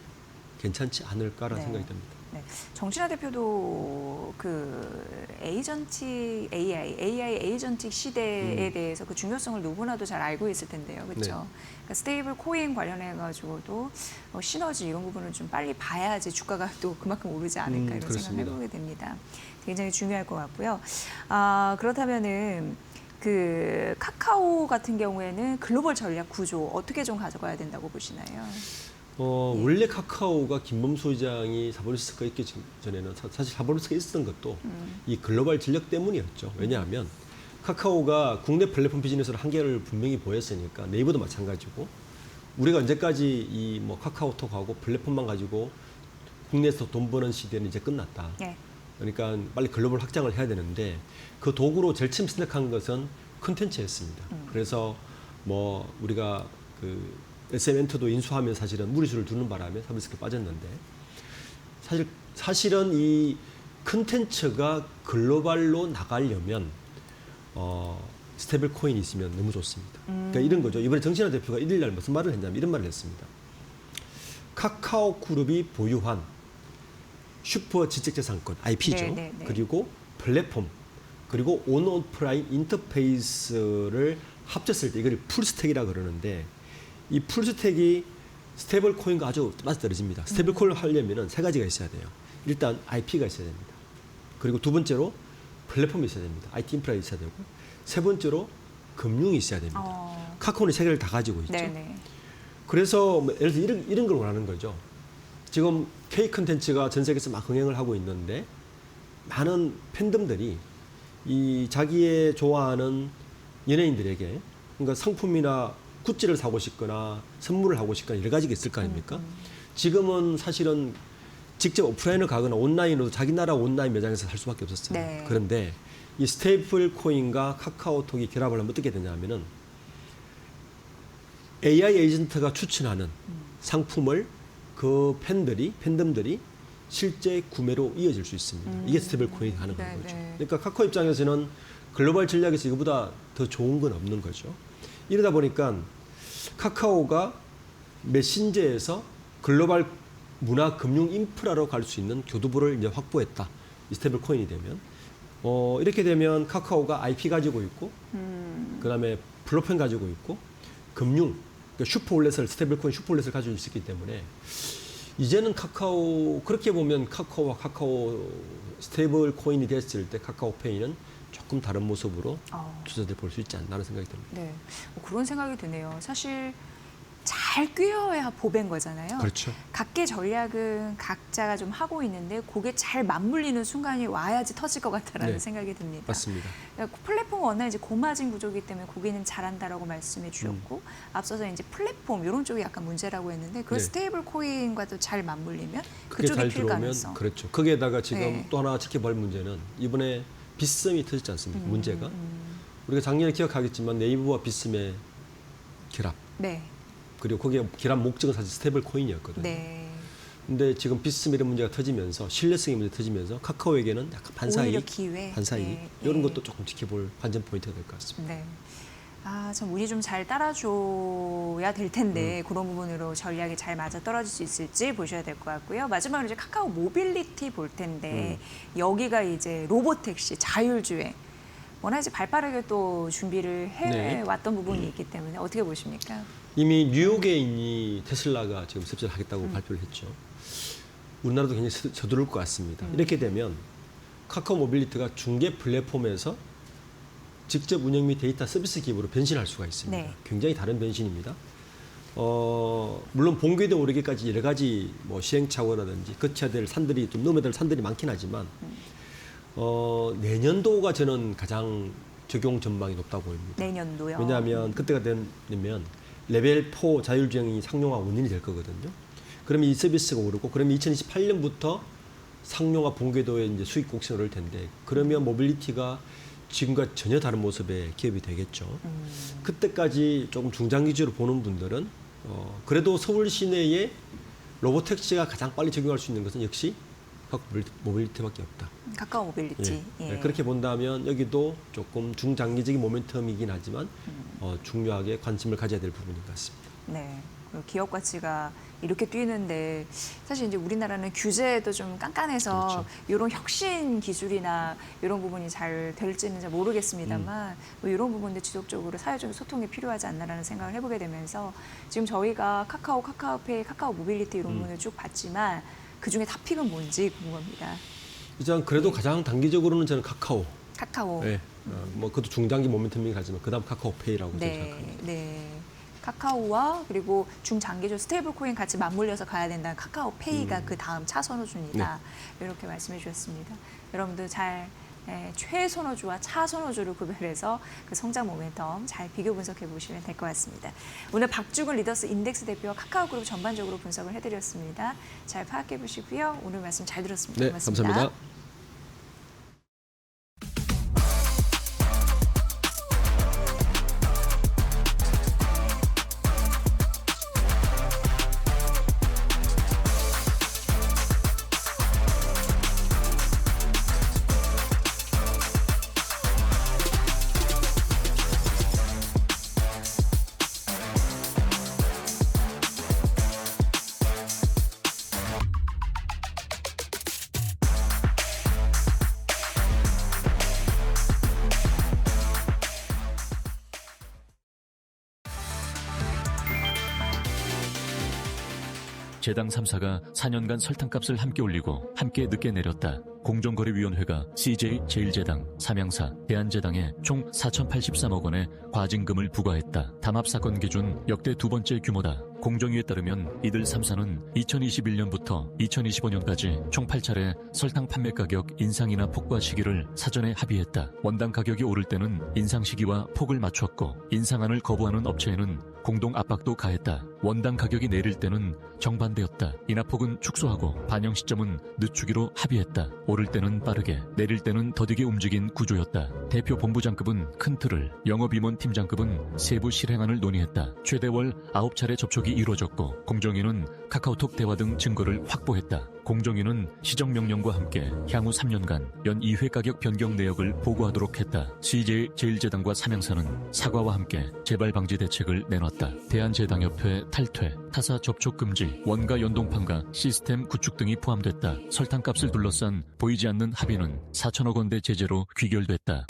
괜찮지 않을까라는 네. 생각이 듭니다. 네. 정신화 대표도 그 에이전틱 AI 에이전틱 시대에 대해서 그 중요성을 누구나도 잘 알고 있을 텐데요, 그렇죠? 네. 그러니까 스테이블 코인 관련해 가지고도 시너지 이런 부분을 좀 빨리 봐야지 주가가 또 그만큼 오르지 않을까 이런 그렇습니다. 생각을 해보게 됩니다. 굉장히 중요할 것 같고요. 그렇다면은 그 카카오 같은 경우에는 글로벌 전략 구조 어떻게 좀 가져가야 된다고 보시나요? 원래 카카오가 김범수 회장이 사보니스가 있기 전에는 사실 사보니스가 있었던 것도 이 글로벌 전력 때문이었죠. 왜냐하면 카카오가 국내 플랫폼 비즈니스를 한계를 분명히 보였으니까 네이버도 마찬가지고 우리가 언제까지 이 뭐 카카오톡하고 플랫폼만 가지고 국내에서 돈 버는 시대는 이제 끝났다. 예. 그러니까 빨리 글로벌 확장을 해야 되는데 그 도구로 제일 처음 선택한 것은 컨텐츠였습니다. 그래서 뭐 우리가 그 SM엔터도 인수하면 사실은 무리수를 두는 바람에 사비스가 빠졌는데 사실은 이 컨텐츠가 글로벌로 나가려면 스테이블 코인이 있으면 너무 좋습니다. 그러니까 이런 거죠. 이번에 정신환 대표가 1일 날 무슨 말을 했냐면 이런 말을 했습니다. 카카오 그룹이 보유한 슈퍼 지적재산권, IP죠. 네네네. 그리고 플랫폼, 그리고 온오프라인 인터페이스를 합쳤을 때 이걸 풀스택이라고 그러는데 이 풀스택이 스테이블 코인과 아주 맞아떨어집니다. 스테이블 코인을 하려면 세 가지가 있어야 돼요. 일단 IP가 있어야 됩니다. 그리고 두 번째로 플랫폼이 있어야 됩니다. IT 인프라가 있어야 되고 세 번째로 금융이 있어야 됩니다. 카카오는 세 개를 다 가지고 있죠. 네네. 그래서 뭐 예를 들어 이런 걸 원하는 거죠. 지금 K 컨텐츠가 전 세계에서 막 흥행을 하고 있는데 많은 팬덤들이 이 자기의 좋아하는 연예인들에게 그러니까 상품이나 굿즈를 사고 싶거나 선물을 하고 싶거나 여러 가지가 있을 거 아닙니까? 지금은 사실은 직접 오프라인을 가거나 온라인으로 자기 나라 온라인 매장에서 살 수밖에 없었어요. 네. 그런데 이 스테이플 코인과 카카오톡이 결합을 하면 어떻게 되냐면은 AI 에이전트가 추천하는 상품을 그 팬덤들이 실제 구매로 이어질 수 있습니다. 이게 스테이블 코인이 가능한 네, 거죠. 네. 그러니까 카카오 입장에서는 글로벌 전략에서 이거보다 더 좋은 건 없는 거죠. 이러다 보니까 카카오가 메신저에서 글로벌 문화 금융 인프라로 갈 수 있는 교두보를 이제 확보했다. 이 스테이블 코인이 되면 이렇게 되면 카카오가 IP 가지고 있고 그다음에 플랫폼 가지고 있고 금융 그러니까 슈퍼올렛을 스테이블 코인 슈퍼올렛을 가지고 있기 때문에 이제는 카카오 그렇게 보면 카카오와 카카오 스테이블 코인이 됐을 때 카카오페이는 조금 다른 모습으로 투자들 볼 수 있지 않나라는 생각이 듭니다. 네. 그런 생각이 드네요. 사실 잘 꿰어야 보배인 거잖아요. 그렇죠. 각계 전략은 각자가 좀 하고 있는데 그게 잘 맞물리는 순간이 와야지 터질 것 같다라는 네. 생각이 듭니다. 맞습니다. 그러니까 플랫폼 워낙 이제 고마진 구조이기 때문에 거기는 잘한다라고 말씀해 주셨고 앞서서 이제 플랫폼 이런 쪽이 약간 문제라고 했는데 그 네. 스테이블 코인과도 잘 맞물리면 그게 그쪽이 잘 필 들어오면 가능성. 그렇죠. 거기에다가 지금 네. 또 하나 지켜볼 문제는 이번에 빗썸이 터졌지 않습니까? 문제가 우리가 작년에 기억하겠지만 네이버와 빗썸의 결합 네. 그리고 거기에 결합 목적은 사실 스테이블 코인이었거든요. 네. 근데 지금 빗썸 이런 문제가 터지면서 신뢰성이 문제 터지면서 카카오에게는 약간 반사이 오히려 기회. 이런 예. 것도 조금 지켜볼 관전 포인트가 될 것 같습니다. 네. 참 운이 좀 잘 따라줘야 될 텐데 그런 부분으로 전략이 잘 맞아 떨어질 수 있을지 보셔야 될 것 같고요. 마지막으로 이제 카카오 모빌리티 볼 텐데 여기가 이제 로보택시, 자율주행 워낙 이제 발빠르게 또 준비를 해왔던 부분이 있기 때문에 어떻게 보십니까? 이미 뉴욕에 있는 테슬라가 지금 섭취를 하겠다고 발표를 했죠. 우리나라도 굉장히 서두를 것 같습니다. 이렇게 되면 카카오 모빌리티가 중개 플랫폼에서 직접 운영 및 데이터 서비스 기업으로 변신할 수가 있습니다. 네. 굉장히 다른 변신입니다. 물론 본궤도에 오르기까지 여러 가지 뭐 시행착오라든지 거쳐야 될 산들이 좀 넘어야 될 산들이 많긴 하지만 내년도가 저는 가장 적용 전망이 높다고 보입니다. 내년도요. 왜냐하면 그때가 되면 레벨 4 자율주행이 상용화 5년이 될 거거든요. 그러면 이 서비스가 오르고 그러면 2028년부터 상용화 본궤도에 이제 수익 곡선을 오를 텐데 그러면 모빌리티가 지금과 전혀 다른 모습의 기업이 되겠죠. 그때까지 조금 중장기적으로 보는 분들은 그래도 서울 시내에 로보택시가 가장 빨리 적용할 수 있는 것은 역시 모빌리티밖에 없다. 카카오 모빌리티. 예. 그렇게 본다면 여기도 조금 중장기적인 모멘텀이긴 하지만 중요하게 관심을 가져야 될 부분인 것 같습니다. 네. 그리고 기업 가치가 이렇게 뛰는데 사실 이제 우리나라는 규제도 좀 깐깐해서 그렇죠. 이런 혁신 기술이나 이런 부분이 잘 될지는 잘 모르겠습니다만 뭐 이런 부분들 지속적으로 사회적인 소통이 필요하지 않나라는 생각을 해보게 되면서 지금 저희가 카카오, 카카오페이, 카카오 모빌리티 이런 부분을 쭉 봤지만 그중에 탑픽은 뭔지 궁금합니다. 일단 그래도 가장 단기적으로는 저는 카카오. 카카오. 뭐 그것도 중장기 모멘텀이긴 하지만 그다음 카카오페이라고 네. 생각합니다. 네. 카카오와 그리고 중장기적 스테이블 코인 같이 맞물려서 가야 된다는 카카오페이가 그 다음 차선호주입니다. 이렇게 말씀해 주셨습니다. 여러분들 잘 최선호주와 차선호주를 구별해서 그 성장 모멘텀 잘 비교 분석해 보시면 될 것 같습니다. 오늘 박주근 리더스 인덱스 대표와 카카오그룹 전반적으로 분석을 해드렸습니다. 잘 파악해 보시고요. 오늘 말씀 잘 들었습니다. 네, 고맙습니다. 감사합니다. 제당 3사가 4년간 설탕값을 함께 올리고 함께 늦게 내렸다. 공정거래위원회가 CJ 제일제당, 삼양사, 대한제당에 총 4,083억 원의 과징금을 부과했다. 담합 사건 기준 역대 두 번째 규모다. 공정위에 따르면 이들 3사는 2021년부터 2025년까지 총 8차례 설탕 판매 가격 인상이나 폭과 시기를 사전에 합의했다. 원당 가격이 오를 때는 인상 시기와 폭을 맞췄고 인상안을 거부하는 업체에는 공동 압박도 가했다. 원당 가격이 내릴 때는 정반대였다. 인하폭은 축소하고 반영 시점은 늦추기로 합의했다. 오를 때는 빠르게, 내릴 때는 더디게 움직인 구조였다. 대표 본부장급은 큰 틀을, 영업임원 팀장급은 세부 실행안을 논의했다. 최대 월 9차례 접촉이 이루어졌고 공정위는 카카오톡 대화 등 증거를 확보했다. 공정위는 시정명령과 함께 향후 3년간 연 2회 가격 변경 내역을 보고하도록 했다. CJ 제일제당과 삼양사는 사과와 함께 재발 방지 대책을 내놨다. 대한제당협회 탈퇴, 타사 접촉 금지, 원가 연동판과 시스템 구축 등이 포함됐다. 설탕값을 둘러싼 보이지 않는 합의는 4천억 원대 제재로 귀결됐다.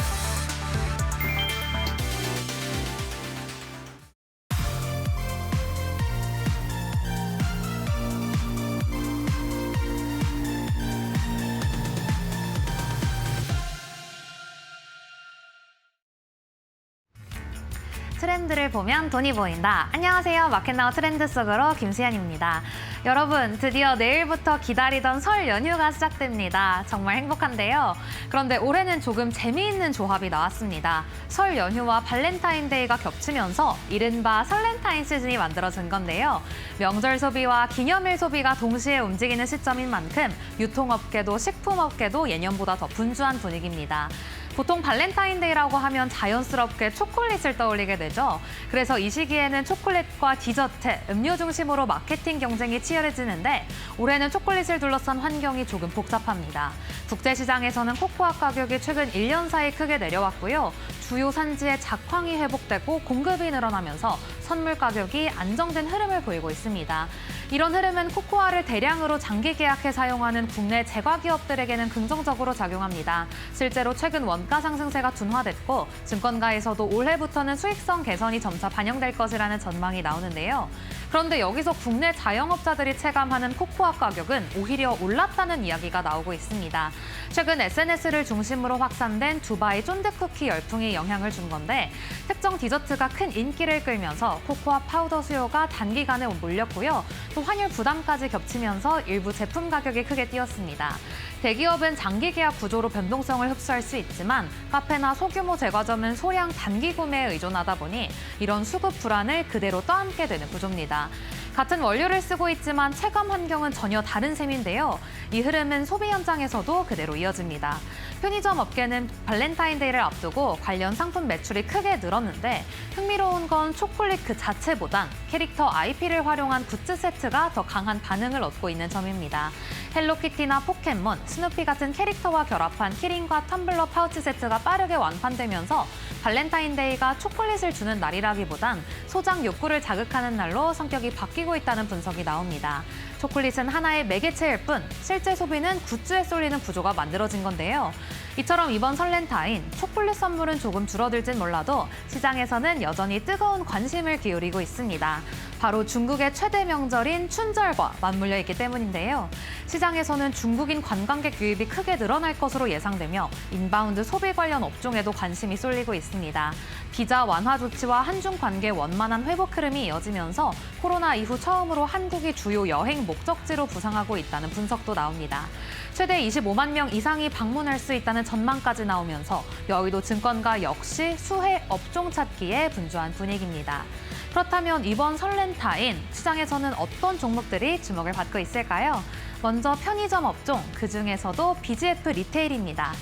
트렌드를 보면 돈이 보인다. 안녕하세요. 마켓나우 트렌드 속으로 김수현입니다. 여러분, 드디어 내일부터 기다리던 설 연휴가 시작됩니다. 정말 행복한데요. 그런데 올해는 조금 재미있는 조합이 나왔습니다. 설 연휴와 발렌타인데이가 겹치면서 이른바 설렌타인 시즌이 만들어진 건데요. 명절 소비와 기념일 소비가 동시에 움직이는 시점인 만큼 유통업계도 식품업계도 예년보다 더 분주한 분위기입니다. 보통 발렌타인데이라고 하면 자연스럽게 초콜릿을 떠올리게 되죠. 그래서 이 시기에는 초콜릿과 디저트, 음료 중심으로 마케팅 경쟁이 치열해지는데 올해는 초콜릿을 둘러싼 환경이 조금 복잡합니다. 국제시장에서는 코코아 가격이 최근 1년 사이 크게 내려왔고요. 주요 산지의 작황이 회복되고 공급이 늘어나면서 선물 가격이 안정된 흐름을 보이고 있습니다. 이런 흐름은 코코아를 대량으로 장기 계약해 사용하는 국내 제과 기업들에게는 긍정적으로 작용합니다. 실제로 최근 원가 상승세가 둔화됐고 증권가에서도 올해부터는 수익성 개선이 점차 반영될 것이라는 전망이 나오는데요. 그런데 여기서 국내 자영업자들이 체감하는 코코아 가격은 오히려 올랐다는 이야기가 나오고 있습니다. 최근 SNS를 중심으로 확산된 두바이 쫀득쿠키 열풍이 영향을 준 건데 특정 디저트가 큰 인기를 끌면서 코코아 파우더 수요가 단기간에 몰렸고요. 또 환율 부담까지 겹치면서 일부 제품 가격이 크게 뛰었습니다. 대기업은 장기 계약 구조로 변동성을 흡수할 수 있지만 카페나 소규모 제과점은 소량 단기 구매에 의존하다 보니 이런 수급 불안을 그대로 떠안게 되는 구조입니다. 같은 원료를 쓰고 있지만 체감 환경은 전혀 다른 셈인데요. 이 흐름은 소비 현장에서도 그대로 이어집니다. 편의점 업계는 발렌타인데이를 앞두고 관련 상품 매출이 크게 늘었는데 흥미로운 건 초콜릿 그 자체보단 캐릭터 IP를 활용한 굿즈 세트가 더 강한 반응을 얻고 있는 점입니다. 헬로키티나 포켓몬, 스누피 같은 캐릭터와 결합한 키링과 텀블러 파우치 세트가 빠르게 완판되면서 발렌타인데이가 초콜릿을 주는 날이라기보단 소장 욕구를 자극하는 날로 성격이 바뀌고 있다는 분석이 나옵니다. 초콜릿은 하나의 매개체일 뿐 실제 소비는 굿즈에 쏠리는 구조가 만들어진 건데요. 이처럼 이번 설렌타인 초콜릿 선물은 조금 줄어들진 몰라도 시장에서는 여전히 뜨거운 관심을 기울이고 있습니다. 바로 중국의 최대 명절인 춘절과 맞물려 있기 때문인데요. 시장에서는 중국인 관광객 유입이 크게 늘어날 것으로 예상되며 인바운드 소비 관련 업종에도 관심이 쏠리고 있습니다. 비자 완화 조치와 한중 관계 원만한 회복 흐름이 이어지면서 코로나 이후 처음으로 한국이 주요 여행 목적지로 부상하고 있다는 분석도 나옵니다. 최대 25만 명 이상이 방문할 수 있다는 전망까지 나오면서 여의도 증권가 역시 수혜 업종 찾기에 분주한 분위기입니다. 그렇다면 이번 설렌타인 시장에서는 어떤 종목들이 주목을 받고 있을까요? 먼저 편의점 업종, 그중에서도 BGF 리테일입니다.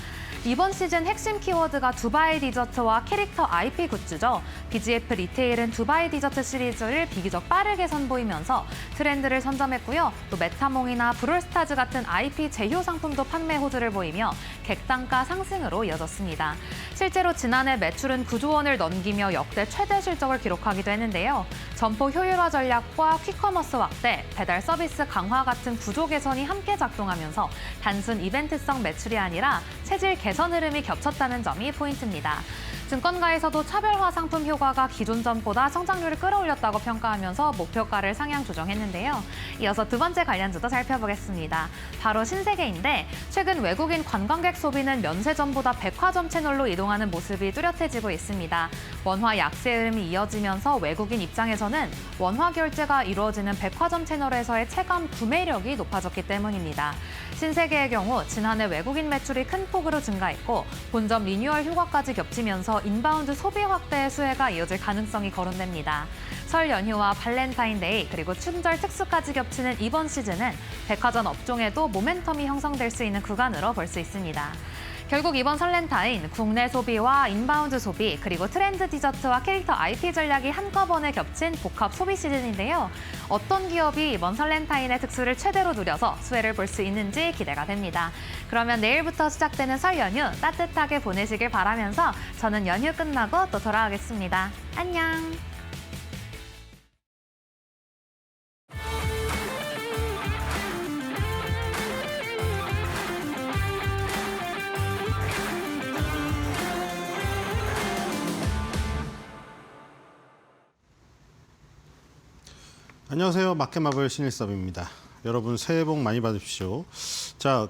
이번 시즌 핵심 키워드가 두바이 디저트와 캐릭터 IP 굿즈죠. BGF 리테일은 두바이 디저트 시리즈를 비교적 빠르게 선보이면서 트렌드를 선점했고요. 또 메타몽이나 브롤스타즈 같은 IP 제휴 상품도 판매 호조를 보이며 객단가 상승으로 이어졌습니다. 실제로 지난해 매출은 9조 원을 넘기며 역대 최대 실적을 기록하기도 했는데요. 점포 효율화 전략과 퀵커머스 확대, 배달 서비스 강화 같은 구조 개선이 함께 작동하면서 단순 이벤트성 매출이 아니라 체질 개선 흐름이 겹쳤다는 점이 포인트입니다. 증권가에서도 차별화 상품 효과가 기존 전보다 성장률을 끌어올렸다고 평가하면서 목표가를 상향 조정했는데요. 이어서 두 번째 관련주도 살펴보겠습니다. 바로 신세계인데 최근 외국인 관광객 소비는 면세점보다 백화점 채널로 이동하는 모습이 뚜렷해지고 있습니다. 원화 약세 흐름이 이어지면서 외국인 입장에서는 원화 결제가 이루어지는 백화점 채널에서의 체감 구매력이 높아졌기 때문입니다. 신세계의 경우 지난해 외국인 매출이 큰 폭으로 증가했고 본점 리뉴얼 효과까지 겹치면서 인바운드 소비 확대의 수혜가 이어질 가능성이 거론됩니다. 설 연휴와 발렌타인데이 그리고 춘절 특수까지 겹치는 이번 시즌은 백화점 업종에도 모멘텀이 형성될 수 있는 구간으로 볼 수 있습니다. 결국 이번 설렌타인 국내 소비와 인바운드 소비 그리고 트렌드 디저트와 캐릭터 IP 전략이 한꺼번에 겹친 복합 소비 시즌인데요. 어떤 기업이 이번 설렌타인의 특수를 최대로 누려서 수혜를 볼 수 있는지 기대가 됩니다. 그러면 내일부터 시작되는 설 연휴 따뜻하게 보내시길 바라면서 저는 연휴 끝나고 또 돌아오겠습니다. 안녕! 안녕하세요. 마켓마블 신일섭입니다. 여러분 새해 복 많이 받으십시오. 자,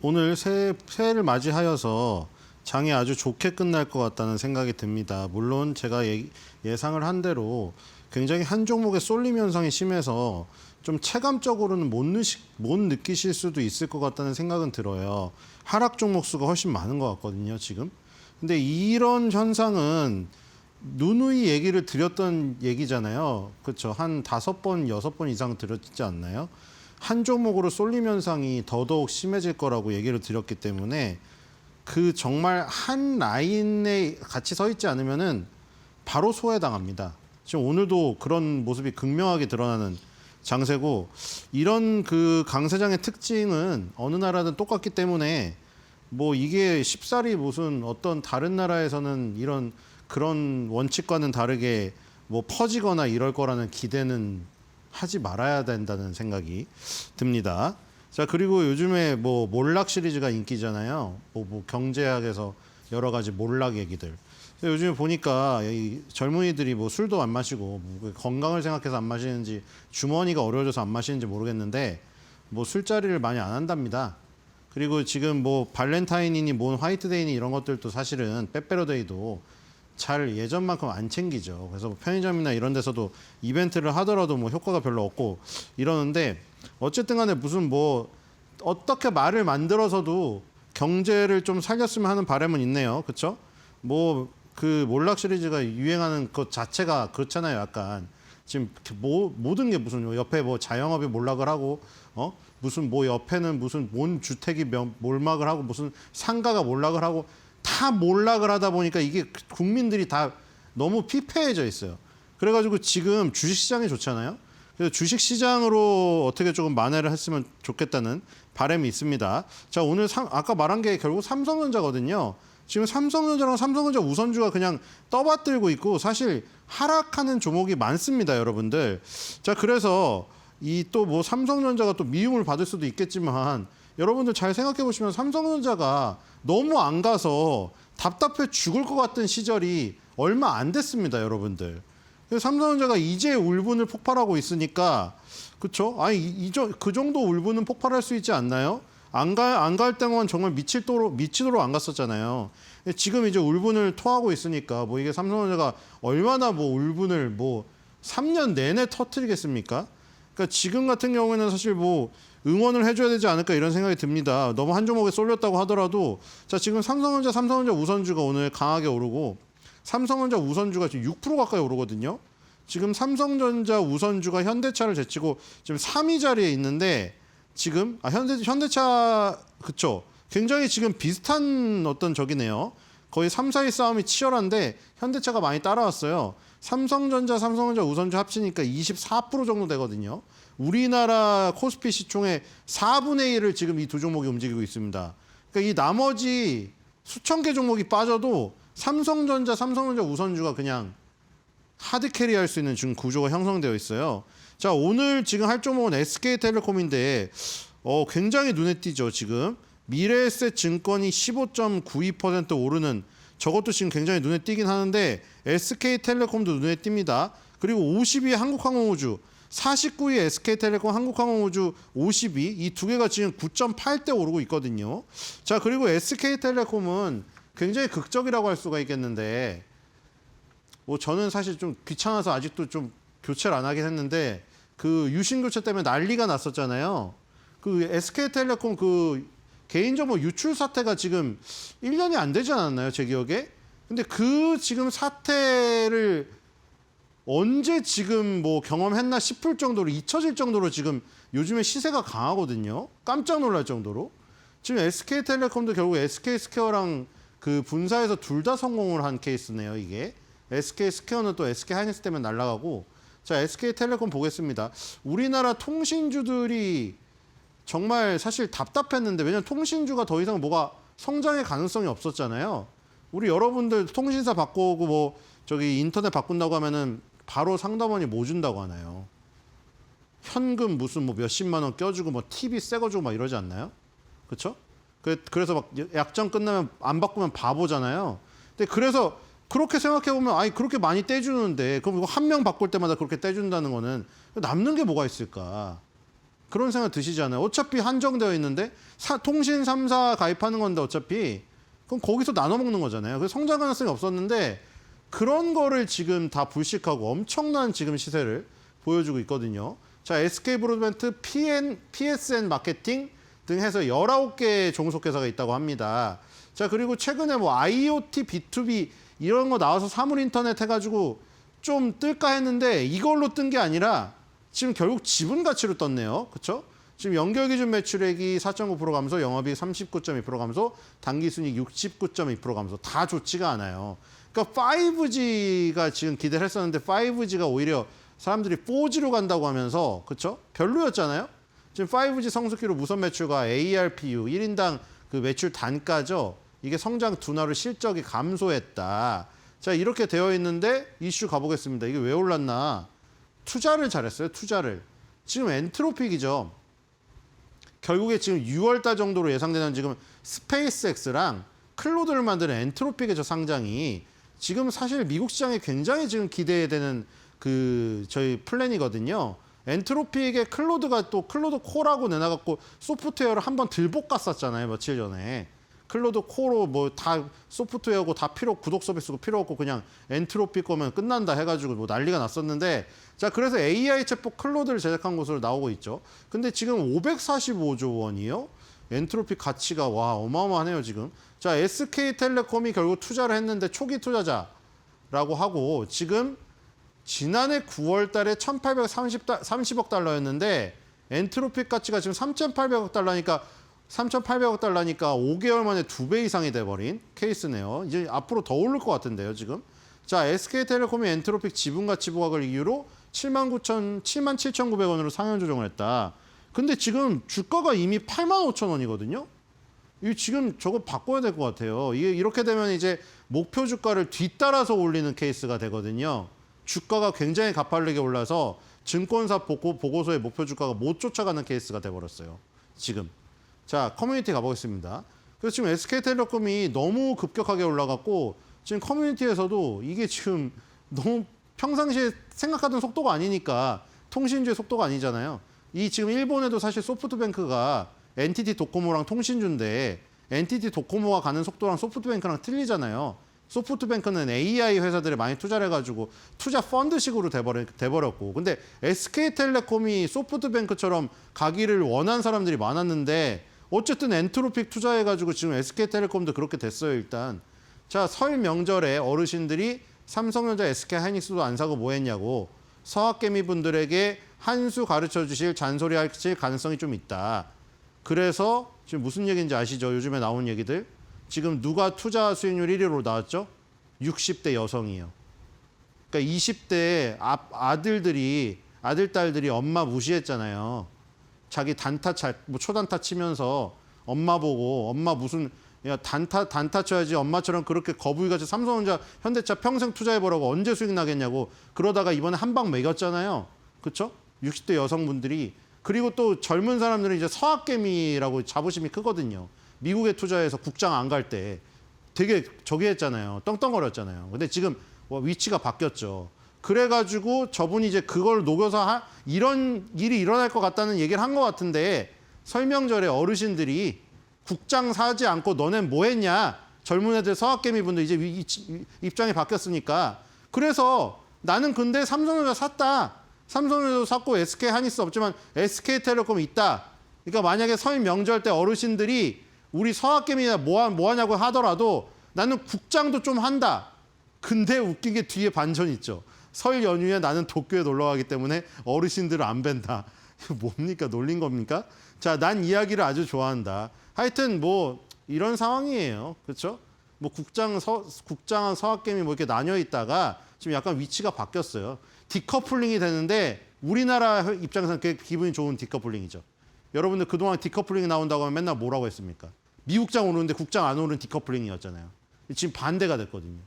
오늘 새해를 맞이하여서 장이 아주 좋게 끝날 것 같다는 생각이 듭니다. 물론 제가 예상을 한 대로 굉장히 한 종목의 쏠림 현상이 심해서 좀 체감적으로는 못 느끼실 수도 있을 것 같다는 생각은 들어요. 하락 종목 수가 훨씬 많은 것 같거든요, 지금. 근데 이런 현상은 누누이 얘기를 드렸던 얘기잖아요. 그렇죠. 한 5번, 6번 이상 드렸지 않나요? 한 종목으로 쏠림 현상이 더더욱 심해질 거라고 얘기를 드렸기 때문에 정말 한 라인에 같이 서 있지 않으면은 바로 소외당합니다. 지금 오늘도 그런 모습이 극명하게 드러나는 장세고, 이런 강세장의 특징은 어느 나라든 똑같기 때문에 뭐 이게 쉽사리 무슨 어떤 다른 나라에서는 그런 원칙과는 다르게 뭐 퍼지거나 이럴 거라는 기대는 하지 말아야 된다는 생각이 듭니다. 자, 그리고 요즘에 뭐 몰락 시리즈가 인기잖아요. 뭐 경제학에서 여러 가지 몰락 얘기들. 요즘에 보니까 이 젊은이들이 뭐 술도 안 마시고 뭐 건강을 생각해서 안 마시는지 주머니가 어려워져서 안 마시는지 모르겠는데 뭐 술자리를 많이 안 한답니다. 그리고 지금 뭐 발렌타인이니 뭐 화이트데이니 이런 것들도 사실은 빼빼로데이도 잘 예전만큼 안 챙기죠. 그래서 뭐 편의점이나 이런 데서도 이벤트를 하더라도 뭐 효과가 별로 없고 이러는데, 어쨌든 간에 무슨 뭐 어떻게 말을 만들어서도 경제를 좀 살렸으면 하는 바람은 있네요. 그렇죠? 뭐 몰락 시리즈가 유행하는 것 자체가 그렇잖아요. 약간 지금 모든 게 무슨 옆에 뭐 자영업이 몰락을 하고 무슨 뭐 옆에는 무슨 온 주택이 몰락을 하고 무슨 상가가 몰락을 하고 다 몰락을 하다 보니까 이게 국민들이 다 너무 피폐해져 있어요. 그래가지고 지금 주식시장이 좋잖아요. 그래서 주식시장으로 어떻게 조금 만회를 했으면 좋겠다는 바람이 있습니다. 자, 오늘 아까 말한 게 결국 삼성전자거든요. 지금 삼성전자랑 삼성전자 우선주가 그냥 떠받들고 있고 사실 하락하는 종목이 많습니다, 여러분들. 자, 그래서 또 뭐 삼성전자가 또 미움을 받을 수도 있겠지만 여러분들 잘 생각해 보시면 삼성전자가 너무 안 가서 답답해 죽을 것 같은 시절이 얼마 안 됐습니다, 여러분들. 그래서 삼성전자가 이제 울분을 폭발하고 있으니까 그렇죠? 아니 그 정도 울분은 폭발할 수 있지 않나요? 안 갈 때만 정말 미치도록 안 갔었잖아요. 지금 이제 울분을 토하고 있으니까 뭐 이게 삼성전자가 얼마나 뭐 울분을 뭐 3년 내내 터뜨리겠습니까? 그러니까 지금 같은 경우에는 사실 뭐 응원을 해줘야 되지 않을까 이런 생각이 듭니다. 너무 한 종목에 쏠렸다고 하더라도 자 지금 삼성전자 우선주가 오늘 강하게 오르고 삼성전자 우선주가 지금 6% 가까이 오르거든요. 지금 삼성전자 우선주가 현대차를 제치고 지금 3위 자리에 있는데 지금 현대차 그쵸? 굉장히 지금 비슷한 어떤 적이네요. 거의 3, 4위 싸움이 치열한데 현대차가 많이 따라왔어요. 삼성전자 우선주 합치니까 24% 정도 되거든요. 우리나라 코스피 시총의 4분의 1을 지금 이 두 종목이 움직이고 있습니다. 그러니까 이 나머지 수천 개 종목이 빠져도 삼성전자 우선주가 그냥 하드캐리할 수 있는 지금 구조가 형성되어 있어요. 자, 오늘 지금 할 종목은 SK텔레콤인데 굉장히 눈에 띄죠. 지금 미래에셋 증권이 15.92% 오르는 저것도 지금 굉장히 눈에 띄긴 하는데 SK텔레콤도 눈에 띕니다. 그리고 50위 한국항공우주, 49위 SK텔레콤, 한국항공우주 52, 이 두 개가 지금 9.8대 오르고 있거든요. 자, 그리고 SK텔레콤은 굉장히 극적이라고 할 수가 있겠는데 뭐 저는 사실 좀 귀찮아서 아직도 좀 교체를 안 하긴 했는데 그 유신 교체 때문에 난리가 났었잖아요. 그 SK텔레콤 그 개인정보 유출 사태가 지금 1년이 안 되지 않았나요? 제 기억에. 근데 그 지금 사태를 언제 지금 뭐 경험했나 싶을 정도로 잊혀질 정도로 지금 요즘에 시세가 강하거든요. 깜짝 놀랄 정도로. 지금 SK텔레콤도 결국 SK스퀘어랑 그 분사해서 둘 다 성공을 한 케이스네요, 이게. SK스퀘어는 또 SK하이닉스 때문에 날아가고. 자, SK텔레콤 보겠습니다. 우리나라 통신주들이 정말 사실 답답했는데 왜냐면 통신주가 더 이상 뭐가 성장의 가능성이 없었잖아요. 우리 여러분들 통신사 바꾸고 뭐 저기 인터넷 바꾼다고 하면은 바로 상담원이 뭐 준다고 하나요? 현금 무슨 뭐 몇십만 원 껴주고 뭐 TV 새 거 주고 막 이러지 않나요? 그렇죠? 그래서 막 약정 끝나면 안 바꾸면 바보잖아요. 근데 그래서 그렇게 생각해 보면 아니 그렇게 많이 떼주는데 그럼 이거 한 명 바꿀 때마다 그렇게 떼준다는 거는 남는 게 뭐가 있을까? 그런 생각 드시잖아요. 어차피 한정되어 있는데 통신 3사 가입하는 건데 어차피 그럼 거기서 나눠 먹는 거잖아요. 그래서 성장 가능성이 없었는데 그런 거를 지금 다 불식하고 엄청난 지금 시세를 보여주고 있거든요. 자, SK브로드밴드, PSN 마케팅 등 해서 19개 종속회사가 있다고 합니다. 자, 그리고 최근에 뭐 IoT, B2B 이런 거 나와서 사물인터넷 해가지고 좀 뜰까 했는데 이걸로 뜬 게 아니라 지금 결국 지분 가치로 떴네요. 그렇죠? 지금 연결기준 매출액이 4.9% 감소, 영업이익 39.2% 감소, 당기순이익 69.2% 감소. 다 좋지가 않아요. 그러니까 5G가 지금 기대를 했었는데 5G가 오히려 사람들이 4G로 간다고 하면서 그렇죠? 별로였잖아요. 지금 5G 성숙기로 무선 매출과 ARPU 1인당 그 매출 단가죠. 이게 성장 둔화로 실적이 감소했다. 자, 이렇게 되어 있는데 이슈 가보겠습니다. 이게 왜 올랐나? 투자를 잘했어요. 투자를. 지금 엔트로픽이죠. 결국에 지금 6월달 정도로 예상되는 지금 스페이스X랑 클로드를 만드는 엔트로픽의 저 상장이 지금 사실 미국 시장에 굉장히 지금 기대되는 그 저희 플랜이거든요. 엔트로픽의 클로드가 또 클로드 코라고 내놔갖고 소프트웨어를 한번 들볶 갔었잖아요. 며칠 전에. 클로드 코로 뭐 다 소프트웨어고 다 구독 서비스고 필요 없고 그냥 엔트로픽 거면 끝난다 해가지고 뭐 난리가 났었는데 자, 그래서 AI 챗봇 클로드를 제작한 곳으로 나오고 있죠. 근데 지금 545조 원이요. 엔트로픽 가치가 와 어마어마하네요 지금. 자, SK텔레콤이 결국 투자를 했는데 초기 투자자라고 하고 지금 지난해 9월 달에 1,830억 달러였는데 엔트로픽 가치가 지금 3,800억 달러니까 5개월 만에 2배 이상이 돼버린 케이스네요. 이제 앞으로 더 오를 것 같은데요, 지금. 자, SK텔레콤이 엔트로픽 지분가치 부각을 이유로 77,900원으로 상향 조정을 했다. 근데 지금 주가가 이미 85,000원이거든요. 이 지금 저거 바꿔야 될 것 같아요. 이게 이렇게 되면 이제 목표 주가를 뒤따라서 올리는 케이스가 되거든요. 주가가 굉장히 가파르게 올라서 증권사 보고서의 목표 주가가 못 쫓아가는 케이스가 돼버렸어요. 지금. 자, 커뮤니티 가보겠습니다. 그래서 지금 SK텔레콤이 너무 급격하게 올라갔고 지금 커뮤니티에서도 이게 지금 너무 평상시에 생각하던 속도가 아니니까 통신주의 속도가 아니잖아요. 이 지금 일본에도 사실 소프트뱅크가 NTT 도코모랑 통신주인데 NTT 도코모가 가는 속도랑 소프트뱅크랑 틀리잖아요. 소프트뱅크는 AI 회사들에 많이 투자를 해가지고 투자 펀드식으로 돼버렸고 근데 SK텔레콤이 소프트뱅크처럼 가기를 원한 사람들이 많았는데 어쨌든 엔트로픽 투자해가지고 지금 SK텔레콤도 그렇게 됐어요 일단. 자, 설 명절에 어르신들이 삼성전자 SK하이닉스도 안 사고 뭐 했냐고 서학개미 분들에게 한 수 가르쳐 주실 잔소리 하실 가능성이 좀 있다. 그래서 지금 무슨 얘기인지 아시죠? 요즘에 나온 얘기들. 지금 누가 투자 수익률 1위로 나왔죠? 60대 여성이에요. 그러니까 20대 아들들이 아들 딸들이 엄마 무시했잖아요. 자기 단타 뭐 초단타 치면서 엄마 보고 엄마 무슨 야 단타 쳐야지 엄마처럼 그렇게 거북이같이 삼성전자 현대차 평생 투자해보라고 언제 수익 나겠냐고 그러다가 이번에 한 방 매겼잖아요. 그렇죠? 60대 여성분들이. 그리고 또 젊은 사람들은 이제 서학개미라고 자부심이 크거든요. 미국에 투자해서 국장 안 갈 때 되게 저기 했잖아요. 떵떵거렸잖아요. 근데 지금 위치가 바뀌었죠. 그래가지고 저분이 이제 그걸 녹여서 이런 일이 일어날 것 같다는 얘기를 한 것 같은데 설명절에 어르신들이 국장 사지 않고 너넨 뭐 했냐. 젊은 애들 서학개미 분들 이제 입장이 바뀌었으니까. 그래서 나는 근데 삼성전자 샀다. 삼성전자도 샀고 SK하이닉스 없지만 SK텔레콤 있다. 그러니까 만약에 설 명절 때 어르신들이 우리 서학개미나 뭐 하냐고 하더라도 나는 국장도 좀 한다. 근데 웃긴 게 뒤에 반전 있죠. 설 연휴에 나는 도쿄에 놀러 가기 때문에 어르신들을 안 뵌다. 이거 뭡니까? 놀린 겁니까? 자, 난 이야기를 아주 좋아한다. 하여튼 뭐 이런 상황이에요. 그렇죠? 뭐 국장, 서학개미 뭐 이렇게 나뉘어 있다가 지금 약간 위치가 바뀌었어요. 디커플링이 되는데 우리나라 입장에서는 그게 기분이 좋은 디커플링이죠. 여러분들 그동안 디커플링이 나온다고 하면 맨날 뭐라고 했습니까? 미국장 오르는데 국장 안 오르는 디커플링이었잖아요. 지금 반대가 됐거든요.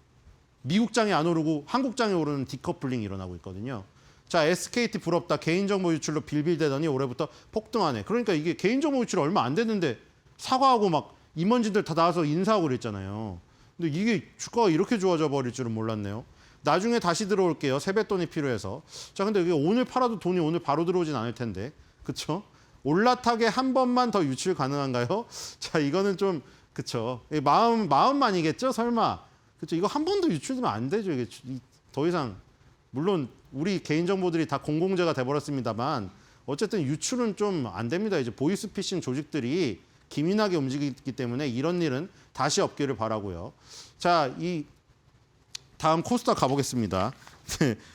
미국장이 안 오르고 한국장이 오르는 디커플링이 일어나고 있거든요. 자, SKT 부럽다. 개인정보 유출로 빌빌대더니 올해부터 폭등하네. 그러니까 이게 개인정보 유출 얼마 안 됐는데 사과하고 막 임원진들 다 나와서 인사하고 그랬잖아요. 근데 이게 주가가 이렇게 좋아져 버릴 줄은 몰랐네요. 나중에 다시 들어올게요. 세뱃돈이 필요해서. 자, 근데 이게 오늘 팔아도 돈이 오늘 바로 들어오진 않을 텐데. 그렇죠? 올라타게 한 번만 더 유출 가능한가요? 자, 이거는 좀 그쵸. 마음만이겠죠, 설마. 그쵸. 이거 한 번 더 유출되면 안 되죠. 이게 더 이상 물론 우리 개인정보들이 다 공공재가 돼버렸습니다만 어쨌든 유출은 좀 안 됩니다. 이제 보이스피싱 조직들이 기민하게 움직이기 때문에 이런 일은 다시 없기를 바라고요. 자, 이 다음 코스닥 가보겠습니다.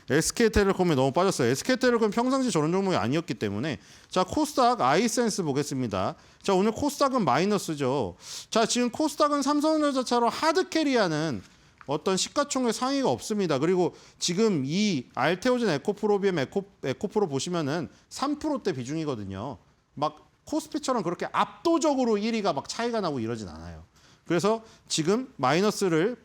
SK텔레콤에 너무 빠졌어요. SK텔레콤 평상시 저런 종목이 아니었기 때문에. 자, 코스닥 아이센스 보겠습니다. 자, 오늘 코스닥은 마이너스죠. 자, 지금 코스닥은 삼성전자처럼 하드캐리하는 어떤 시가총액 상위가 없습니다. 그리고 지금 이 알테오젠 에코프로 비엠 에코프로 보시면은 3%대 비중이거든요. 막 코스피처럼 그렇게 압도적으로 1위가 막 차이가 나고 이러진 않아요. 그래서 지금 마이너스를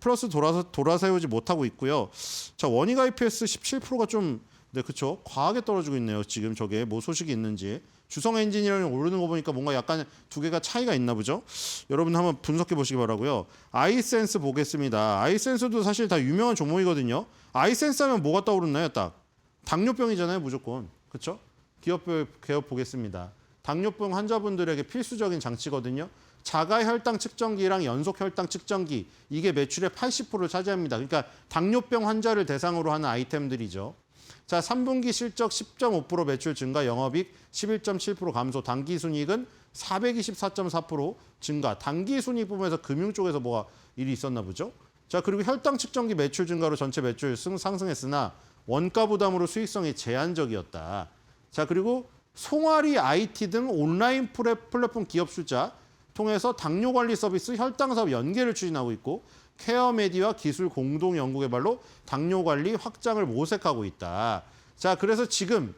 플러스 돌아세우지 못하고 있고요. 자, 원익 IPS 17%가 좀 네, 그렇죠. 과하게 떨어지고 있네요. 지금 저게 뭐 소식이 있는지. 주성 엔지니어링 오르는 거 보니까 뭔가 약간 두 개가 차이가 있나 보죠. 여러분 한번 분석해 보시기 바라고요. 아이센스 보겠습니다. 아이센스도 사실 다 유명한 종목이거든요. 아이센스 하면 뭐가 떠오르나요? 딱 당뇨병이잖아요, 무조건. 그렇죠? 기업 보겠습니다. 당뇨병 환자분들에게 필수적인 장치거든요. 자가 혈당 측정기랑 연속 혈당 측정기, 이게 매출의 80%를 차지합니다. 그러니까 당뇨병 환자를 대상으로 하는 아이템들이죠. 자, 3분기 실적 10.5% 매출 증가, 영업이익 11.7% 감소, 당기순이익은 424.4% 증가. 당기순이익 부분에서 금융 쪽에서 뭐가 일이 있었나 보죠. 자, 그리고 혈당 측정기 매출 증가로 전체 매출 상승했으나 원가 부담으로 수익성이 제한적이었다. 자, 그리고 송아리 IT 등 온라인 플랫폼 기업 숫자 통해서 당뇨 관리 서비스 혈당 사업 연계를 추진하고 있고 케어메디와 기술 공동 연구 개발로 당뇨 관리 확장을 모색하고 있다. 자, 그래서 지금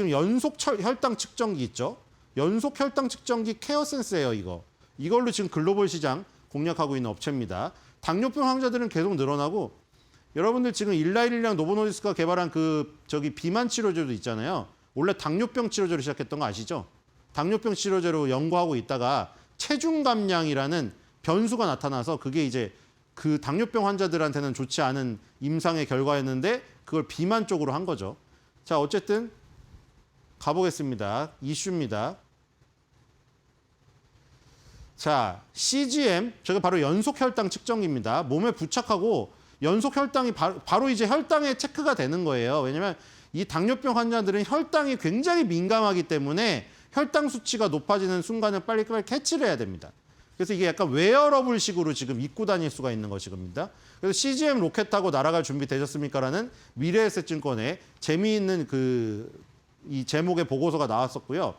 연속 혈당 측정기 있죠? 연속 혈당 측정기 케어센스예요, 이거. 이걸로 지금 글로벌 시장 공략하고 있는 업체입니다. 당뇨병 환자들은 계속 늘어나고 여러분들 지금 일라일이랑 노보노디스크가 개발한 비만 치료제도 있잖아요. 원래 당뇨병 치료제로 시작했던 거 아시죠? 당뇨병 치료제로 연구하고 있다가 체중 감량이라는 변수가 나타나서 그게 이제 그 당뇨병 환자들한테는 좋지 않은 임상의 결과였는데 그걸 비만 쪽으로 한 거죠. 자, 어쨌든 가보겠습니다. 이슈입니다. 자, CGM, 저게 바로 연속 혈당 측정기입니다. 몸에 부착하고 연속 혈당이 바로 이제 혈당에 체크가 되는 거예요. 왜냐면 이 당뇨병 환자들은 혈당이 굉장히 민감하기 때문에 혈당 수치가 높아지는 순간을 빨리 캐치를 해야 됩니다. 그래서 이게 약간 웨어러블식으로 지금 입고 다닐 수가 있는 것입니다. 그래서 CGM 로켓 타고 날아갈 준비 되셨습니까라는 미래에셋증권의 재미있는 이 제목의 보고서가 나왔었고요.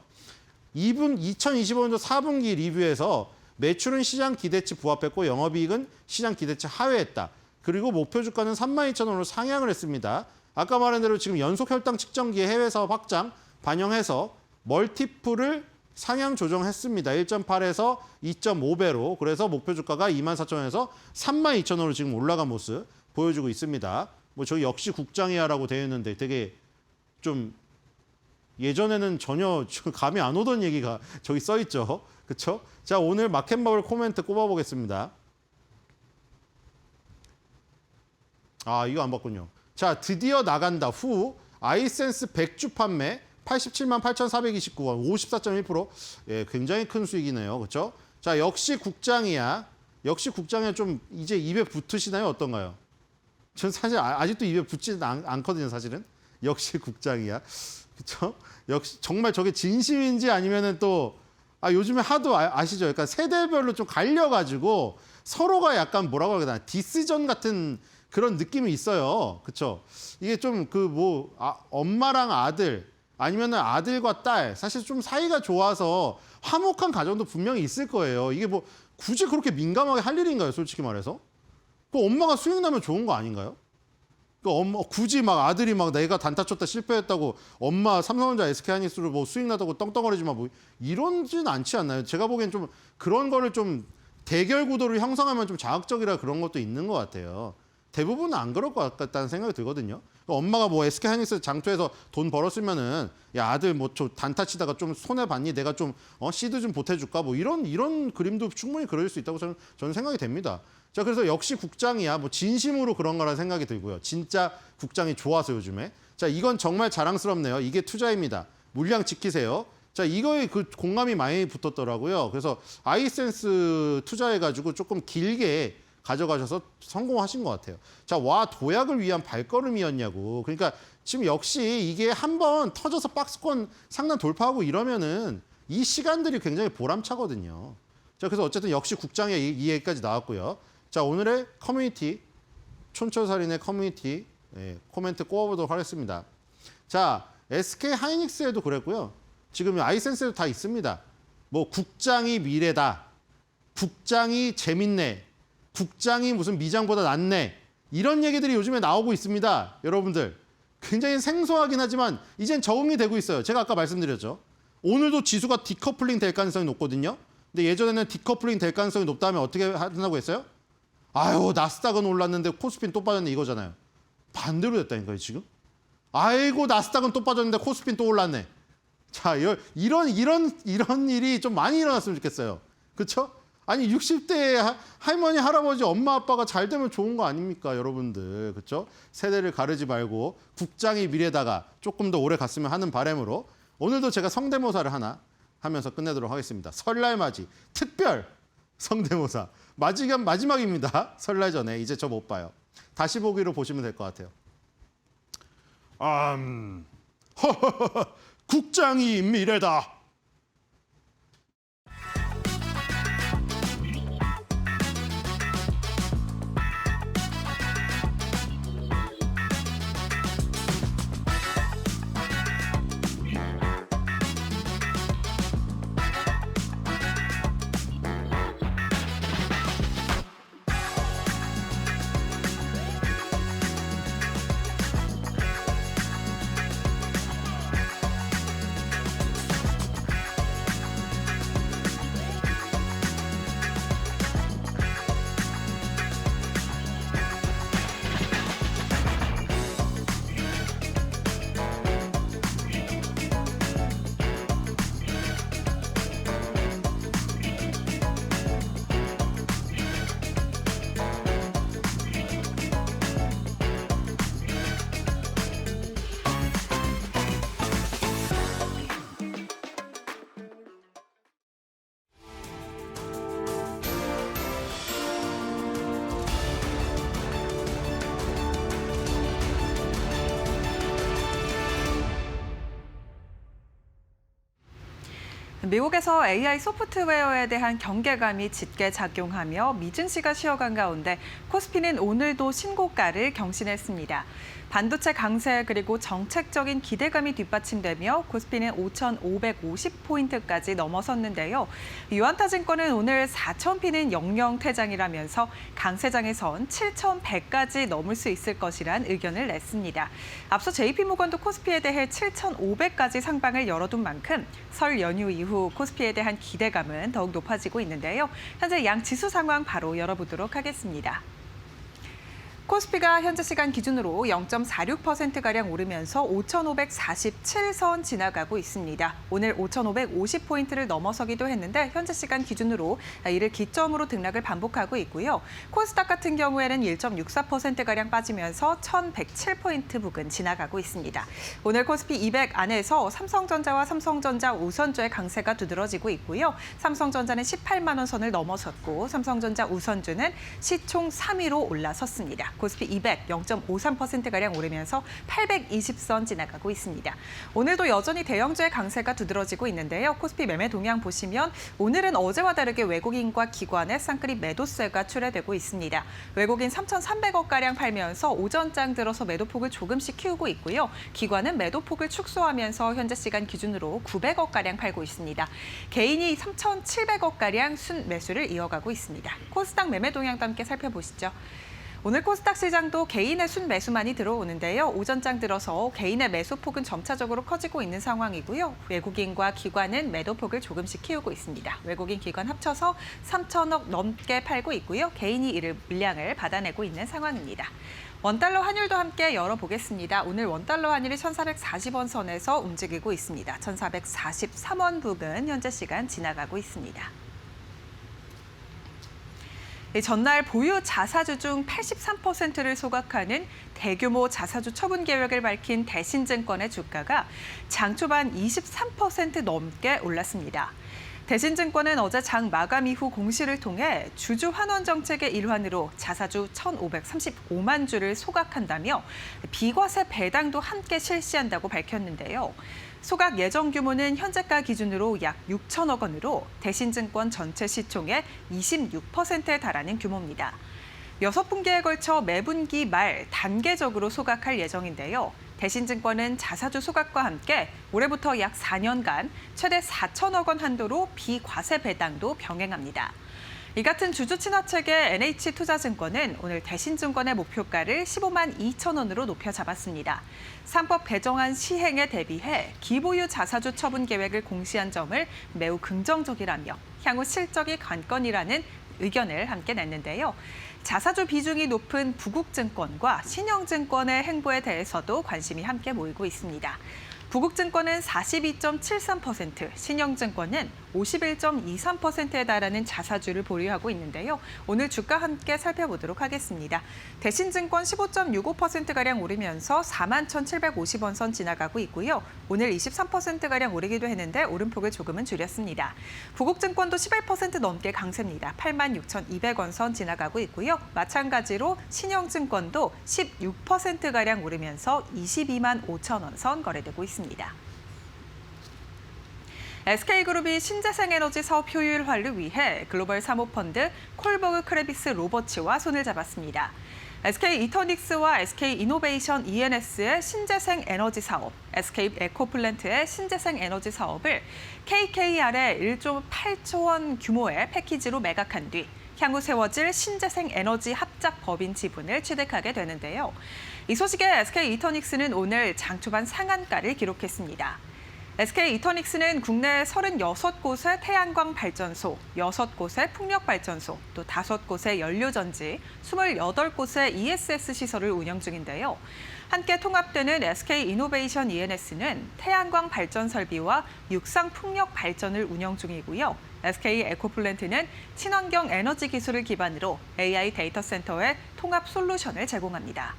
2025년도 4분기 리뷰에서 매출은 시장 기대치 부합했고 영업이익은 시장 기대치 하회했다. 그리고 목표 주가는 32,000원으로 상향을 했습니다. 아까 말한 대로 지금 연속 혈당 측정기의 해외 사업 확장 반영해서 멀티플을 상향 조정했습니다. 1.8에서 2.5배로. 그래서 목표 주가가 24,000원에서 32,000원으로 지금 올라간 모습 보여주고 있습니다. 뭐 저기 역시 국장이야라고 되어 있는데 되게 좀 예전에는 전혀 감이 안 오던 얘기가 저기 써 있죠. 그렇죠? 자, 오늘 마켓버블 코멘트 꼽아보겠습니다. 아, 이거 안 봤군요. 자, 드디어 나간다 후 아이센스 100주 판매 87만 8,429원, 54.1%. 예, 굉장히 큰 수익이네요. 그렇죠? 자, 역시 국장이야. 역시 국장이야 좀 이제 입에 붙으시나요? 어떤가요? 전 사실 아직도 입에 붙지는 않거든요, 사실은. 역시 국장이야. 그렇죠? 역시 정말 저게 진심인지 아니면은 또 요즘에 하도 아시죠? 그러니까 세대별로 좀 갈려가지고 서로가 약간 뭐라고 해야 되나 디스전 같은 그런 느낌이 있어요. 그렇죠? 이게 좀 엄마랑 아들 아니면은 아들과 딸 사실 좀 사이가 좋아서 화목한 가정도 분명히 있을 거예요. 이게 뭐 굳이 그렇게 민감하게 할 일인가요? 솔직히 말해서. 그 엄마가 수익 나면 좋은 거 아닌가요? 그 굳이 막 아들이 막 내가 단타 쳤다 실패했다고 엄마 삼성전자 SK하이닉스로 뭐 수익 나다고 떵떵거리지만 뭐 이런지는 않지 않나요? 제가 보기엔 좀 그런 거를 좀 대결 구도를 형성하면 좀 자극적이라 그런 것도 있는 것 같아요. 대부분은 안 그럴 것 같다는 생각이 들거든요. 엄마가 뭐 SK하이닉스 장투해서 돈 벌었으면은 야 아들 뭐 저 단타 치다가 좀 손해 봤니? 내가 좀 시드 좀 보태줄까? 뭐 이런 그림도 충분히 그릴 수 있다고 저는 생각이 됩니다. 자, 그래서 역시 국장이야. 뭐 진심으로 그런 거라는 생각이 들고요. 진짜 국장이 좋아서 요즘에. 자, 이건 정말 자랑스럽네요. 이게 투자입니다. 물량 지키세요. 자, 이거에 그 공감이 많이 붙었더라고요. 그래서 아이센스 투자해가지고 조금 길게 가져가셔서 성공하신 것 같아요. 자, 와 도약을 위한 발걸음이었냐고. 그러니까 지금 역시 이게 한번 터져서 박스권 상단 돌파하고 이러면은 이 시간들이 굉장히 보람차거든요. 자, 그래서 어쨌든 역시 국장의 이 얘기까지 나왔고요. 자, 오늘의 커뮤니티, 촌철살인의 커뮤니티 코멘트 꼽아보도록 하겠습니다. 자, SK 하이닉스에도 그랬고요. 지금 아이센스에도 다 있습니다. 뭐 국장이 미래다. 국장이 재밌네. 국장이 무슨 미장보다 낫네. 이런 얘기들이 요즘에 나오고 있습니다. 여러분들. 굉장히 생소하긴 하지만 이젠 적응이 되고 있어요. 제가 아까 말씀드렸죠. 오늘도 지수가 디커플링 될 가능성이 높거든요. 근데 예전에는 디커플링 될 가능성이 높다면 어떻게 한다고 했어요? 아유, 나스닥은 올랐는데 코스피는 또 빠졌네 이거잖아요. 반대로 됐다니까요, 지금. 아이고, 나스닥은 또 빠졌는데 코스피는 또 올랐네. 자, 이런 일이 좀 많이 일어났으면 좋겠어요. 그렇죠? 아니 60대 할머니, 할아버지, 엄마, 아빠가 잘 되면 좋은 거 아닙니까, 여러분들. 그렇죠? 세대를 가르지 말고 국장이 미래다가 조금 더 오래 갔으면 하는 바람으로 오늘도 제가 성대모사를 하나 하면서 끝내도록 하겠습니다. 설날 맞이 특별 성대모사. 마지막입니다. 설날 전에 이제 저 못 봐요. 다시 보기로 보시면 될 것 같아요. 국장이 미래다. 미국에서 AI 소프트웨어에 대한 경계감이 짙게 작용하며 미증시가 쉬어간 가운데 코스피는 오늘도 신고가를 경신했습니다. 반도체 강세 그리고 정책적인 기대감이 뒷받침되며 코스피는 5,550포인트까지 넘어섰는데요. 유안타증권은 오늘 4,000피는 영영 퇴장이라면서 강세장에선 7,100까지 넘을 수 있을 것이란 의견을 냈습니다. 앞서 JP모건도 코스피에 대해 7,500까지 상방을 열어둔 만큼 설 연휴 이후 코스피에 대한 기대감은 더욱 높아지고 있는데요. 현재 양 지수 상황 바로 열어보도록 하겠습니다. 코스피가 현재 시간 기준으로 0.46%가량 오르면서 5,547선 지나가고 있습니다. 오늘 5,550포인트를 넘어서기도 했는데 현재 시간 기준으로 이를 기점으로 등락을 반복하고 있고요. 코스닥 같은 경우에는 1.64%가량 빠지면서 1,107포인트 부근 지나가고 있습니다. 오늘 코스피 200 안에서 삼성전자와 삼성전자 우선주의 강세가 두드러지고 있고요. 삼성전자는 18만 원 선을 넘어섰고 삼성전자 우선주는 시총 3위로 올라섰습니다. 코스피 200 0.53%가량 오르면서 820선 지나가고 있습니다. 오늘도 여전히 대형주의 강세가 두드러지고 있는데요. 코스피 매매 동향 보시면 오늘은 어제와 다르게 외국인과 기관의 쌍끌이 매도세가 출회되고 있습니다. 외국인 3,300억가량 팔면서 오전장 들어서 매도폭을 조금씩 키우고 있고요. 기관은 매도폭을 축소하면서 현재 시간 기준으로 900억가량 팔고 있습니다. 개인이 3,700억가량 순매수를 이어가고 있습니다. 코스닥 매매 동향도 함께 살펴보시죠. 오늘 코스닥 시장도 개인의 순매수만이 들어오는데요. 오전장 들어서 개인의 매수폭은 점차적으로 커지고 있는 상황이고요. 외국인과 기관은 매도폭을 조금씩 키우고 있습니다. 외국인 기관 합쳐서 3천억 넘게 팔고 있고요. 개인이 이를 물량을 받아내고 있는 상황입니다. 원달러 환율도 함께 열어보겠습니다. 오늘 원달러 환율이 1,440원 선에서 움직이고 있습니다. 1,443원 부근 현재 시간 지나가고 있습니다. 전날 보유 자사주 중 83%를 소각하는 대규모 자사주 처분 계획을 밝힌 대신증권의 주가가 장 초반 23% 넘게 올랐습니다. 대신증권은 어제 장 마감 이후 공시를 통해 주주 환원 정책의 일환으로 자사주 1,535만 주를 소각한다며 비과세 배당도 함께 실시한다고 밝혔는데요. 소각 예정 규모는 현재가 기준으로 약 6천억 원으로 대신증권 전체 시총의 26%에 달하는 규모입니다. 6분기에 걸쳐 매분기 말 단계적으로 소각할 예정인데요. 대신증권은 자사주 소각과 함께 올해부터 약 4년간 최대 4천억 원 한도로 비과세 배당도 병행합니다. 이 같은 주주 친화책의 NH투자증권은 오늘 대신증권의 목표가를 15만 2천 원으로 높여 잡았습니다. 3법 개정안 시행에 대비해 기보유 자사주 처분 계획을 공시한 점을 매우 긍정적이라며 향후 실적이 관건이라는 의견을 함께 냈는데요. 자사주 비중이 높은 부국증권과 신영증권의 행보에 대해서도 관심이 함께 모이고 있습니다. 부국증권은 42.73%, 신영증권은 51.23%에 달하는 자사주를 보유하고 있는데요. 오늘 주가 함께 살펴보도록 하겠습니다. 대신증권 15.65%가량 오르면서 41,750원 선 지나가고 있고요. 오늘 23%가량 오르기도 했는데 오름폭을 조금은 줄였습니다. 부국증권도 11% 넘게 강세입니다. 86,200원 선 지나가고 있고요. 마찬가지로 신영증권도 16%가량 오르면서 22만 5천 원 선 거래되고 있습니다. SK그룹이 신재생에너지 사업 효율화를 위해 글로벌 사모펀드 콜버그 크레비스 로버츠와 손을 잡았습니다. SK이터닉스와 SK이노베이션 ENS의 신재생 에너지 사업, SK 에코플랜트의 신재생 에너지 사업을 KKR의 1조 8조 원 규모의 패키지로 매각한 뒤 향후 세워질 신재생 에너지 합작 법인 지분을 취득하게 되는데요. 이 소식에 SK이터닉스는 오늘 장 초반 상한가를 기록했습니다. SK이터닉스는 국내 36곳의 태양광 발전소, 6곳의 풍력 발전소, 또 5곳의 연료전지, 28곳의 ESS 시설을 운영 중인데요. 함께 통합되는 SK이노베이션 ENS는 태양광 발전 설비와 육상 풍력 발전을 운영 중이고요. SK 에코플랜트는 친환경 에너지 기술을 기반으로 AI 데이터 센터의 통합 솔루션을 제공합니다.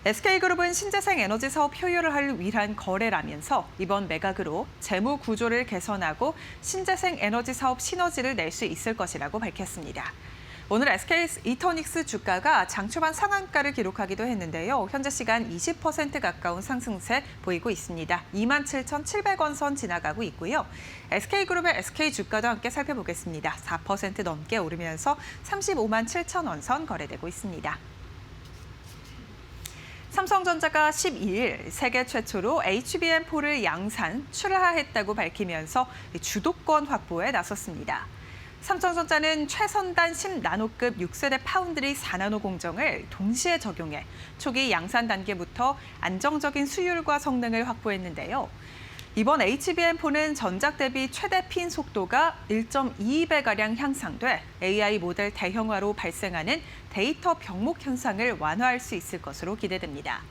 SK그룹은 신재생 에너지 사업 효율화를 위한 거래라면서 이번 매각으로 재무 구조를 개선하고 신재생 에너지 사업 시너지를 낼 수 있을 것이라고 밝혔습니다. 오늘 SK 이터닉스 주가가 장 초반 상한가를 기록하기도 했는데요. 현재 시간 20% 가까운 상승세 보이고 있습니다. 27,700원 선 지나가고 있고요. SK그룹의 SK 주가도 함께 살펴보겠습니다. 4% 넘게 오르면서 35만 7천 원 선 거래되고 있습니다. 삼성전자가 12일 세계 최초로 HBM4를 양산, 출하했다고 밝히면서 주도권 확보에 나섰습니다. 삼성전자는 최선단 10나노급 6세대 파운드리 4나노 공정을 동시에 적용해 초기 양산 단계부터 안정적인 수율과 성능을 확보했는데요. 이번 HBM4는 전작 대비 최대 핀 속도가 1.22배가량 향상돼 AI 모델 대형화로 발생하는 데이터 병목 현상을 완화할 수 있을 것으로 기대됩니다.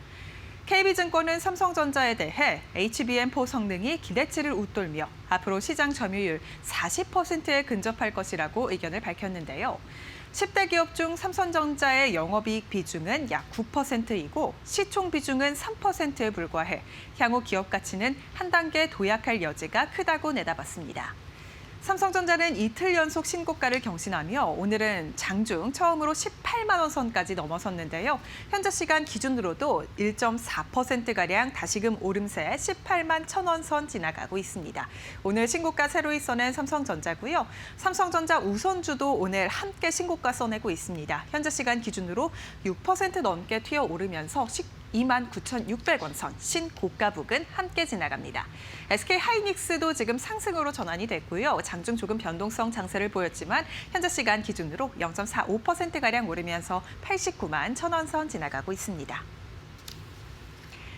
KB증권은 삼성전자에 대해 HBM4 성능이 기대치를 웃돌며 앞으로 시장 점유율 40%에 근접할 것이라고 의견을 밝혔는데요. 10대 기업 중 삼성전자의 영업이익 비중은 약 9%이고 시총 비중은 3%에 불과해 향후 기업 가치는 한 단계 도약할 여지가 크다고 내다봤습니다. 삼성전자는 이틀 연속 신고가를 경신하며 오늘은 장중 처음으로 18만 원 선까지 넘어섰는데요. 현재 시간 기준으로도 1.4%가량 다시금 오름세 18만 1,000원 선 지나가고 있습니다. 오늘 신고가 새로이 써낸 삼성전자고요. 삼성전자 우선주도 오늘 함께 신고가 써내고 있습니다. 현재 시간 기준으로 6% 넘게 튀어오르면서 29,600원 선 신고가 부근 함께 지나갑니다. SK 하이닉스도 지금 상승으로 전환이 됐고요. 장중 조금 변동성 장세를 보였지만 현재 시간 기준으로 0.45%가량 오르면서 89만 1,000원 선 지나가고 있습니다.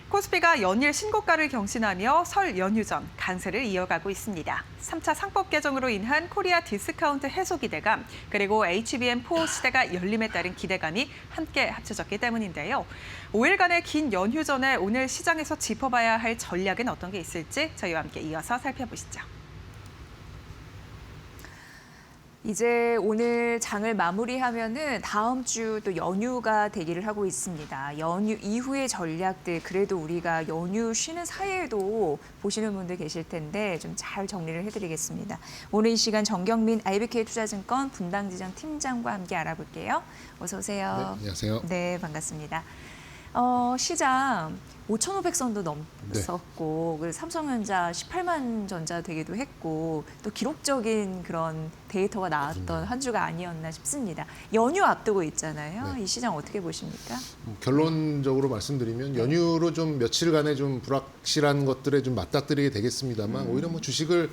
코스피가 연일 신고가를 경신하며 설 연휴 전 강세를 이어가고 있습니다. 3차 상법 개정으로 인한 코리아 디스카운트 해소 기대감, 그리고 HBM4 시대가 열림에 따른 기대감이 함께 합쳐졌기 때문인데요. 5일간의 긴 연휴 전에 오늘 시장에서 짚어봐야 할 전략은 어떤 게 있을지 저희와 함께 이어서 살펴보시죠. 이제 오늘 장을 마무리하면은 다음 주 또 연휴가 대기를 하고 있습니다. 연휴 이후의 전략들, 그래도 우리가 연휴 쉬는 사이에도 보시는 분들 계실 텐데 좀 잘 정리를 해드리겠습니다. 오늘 이 시간 정경민 IBK투자증권 분당지점 팀장과 함께 알아볼게요. 어서 오세요. 네, 안녕하세요. 네, 반갑습니다. 시장 5,500선도 넘었고, 그래서 삼성전자 18만 전자 되기도 했고, 또 기록적인 그런 데이터가 나왔던 한 주가 아니었나 싶습니다. 연휴 앞두고 있잖아요. 네. 이 시장 어떻게 보십니까? 결론적으로 말씀드리면 연휴로 좀 며칠간의 좀 불확실한 것들에 좀 맞닥뜨리게 되겠습니다만 오히려 뭐 주식을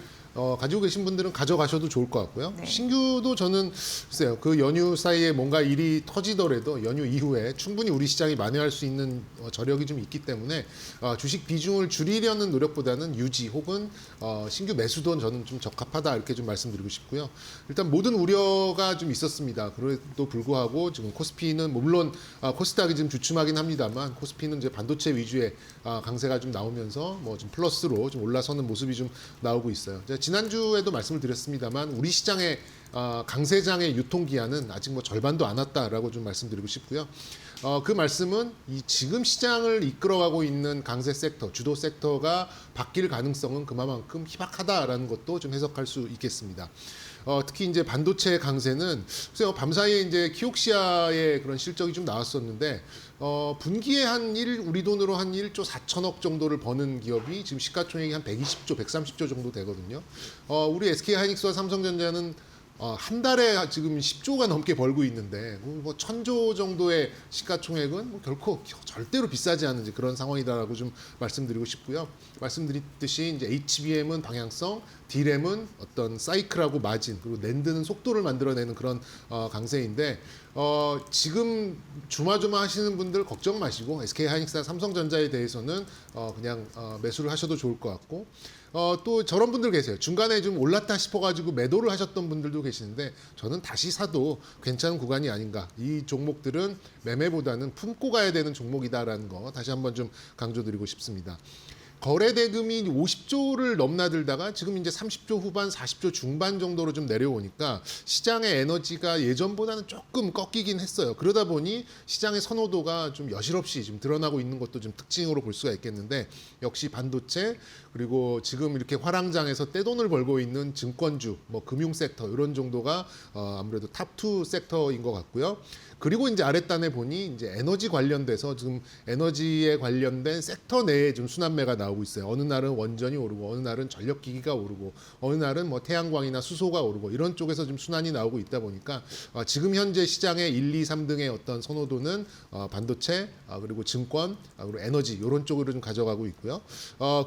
가지고 계신 분들은 가져가셔도 좋을 것 같고요. 네. 신규도 저는 글쎄요, 그 연휴 사이에 뭔가 일이 터지더라도 연휴 이후에 충분히 우리 시장이 만회할 수 있는 저력이 좀 있기 때문에 주식 비중을 줄이려는 노력보다는 유지 혹은 신규 매수도 저는 좀 적합하다 이렇게 좀 말씀드리고 싶고요. 일단 모든 우려가 좀 있었습니다. 그래도 불구하고 지금 코스피는 물론 코스닥이 지금 주춤하긴 합니다만 코스피는 이제 반도체 위주의 강세가 좀 나오면서 뭐 좀 플러스로 좀 올라서는 모습이 좀 나오고 있어요. 지난주에도 말씀을 드렸습니다만 우리 시장의 강세장의 유통기한은 아직 뭐 절반도 안 왔다라고 좀 말씀드리고 싶고요. 그 말씀은 이 지금 시장을 이끌어가고 있는 강세 섹터, 주도 섹터가 바뀔 가능성은 그만큼 희박하다라는 것도 좀 해석할 수 있겠습니다. 특히 이제 반도체 강세는 글쎄요, 밤사이에 이제 키옥시아의 그런 실적이 좀 나왔었는데 분기에 우리 돈으로 한 1조 4천억 정도를 버는 기업이 지금 시가총액이 한 120조, 130조 정도 되거든요. 우리 SK 하이닉스와 삼성전자는 한 달에 지금 10조가 넘게 벌고 있는데 뭐 1,000조 정도의 시가총액은 뭐 결코 절대로 비싸지 않은 그런 상황이다라고 좀 말씀드리고 싶고요. 말씀드렸듯이 이제 HBM은 방향성, D램은 어떤 사이클하고 마진, 그리고 낸드는 속도를 만들어내는 그런 강세인데 지금 조마조마 하시는 분들 걱정 마시고 SK 하이닉스나 삼성전자에 대해서는 그냥 매수를 하셔도 좋을 것 같고 또 저런 분들 계세요. 중간에 좀 올랐다 싶어가지고 매도를 하셨던 분들도 계시는데 저는 다시 사도 괜찮은 구간이 아닌가. 이 종목들은 매매보다는 품고 가야 되는 종목이다라는 거 다시 한번 좀 강조드리고 싶습니다. 거래 대금이 50조를 넘나들다가 지금 이제 30조 후반, 40조 중반 정도로 좀 내려오니까 시장의 에너지가 예전보다는 조금 꺾이긴 했어요. 그러다 보니 시장의 선호도가 좀 여실없이 좀 드러나고 있는 것도 좀 특징으로 볼 수가 있겠는데 역시 반도체 그리고 지금 이렇게 화랑장에서 떼돈을 벌고 있는 증권주, 뭐 금융 섹터 이런 정도가 아무래도 탑2 섹터인 것 같고요. 그리고 이제 아랫단에 보니 이제 에너지 관련돼서 지금 에너지에 관련된 섹터 내에 좀 순환매가 나오고 있어요. 어느 날은 원전이 오르고, 어느 날은 전력기기가 오르고, 어느 날은 뭐 태양광이나 수소가 오르고 이런 쪽에서 좀 순환이 나오고 있다 보니까 지금 현재 시장의 1, 2, 3등의 어떤 선호도는 반도체 그리고 증권 그리고 에너지 이런 쪽으로 좀 가져가고 있고요.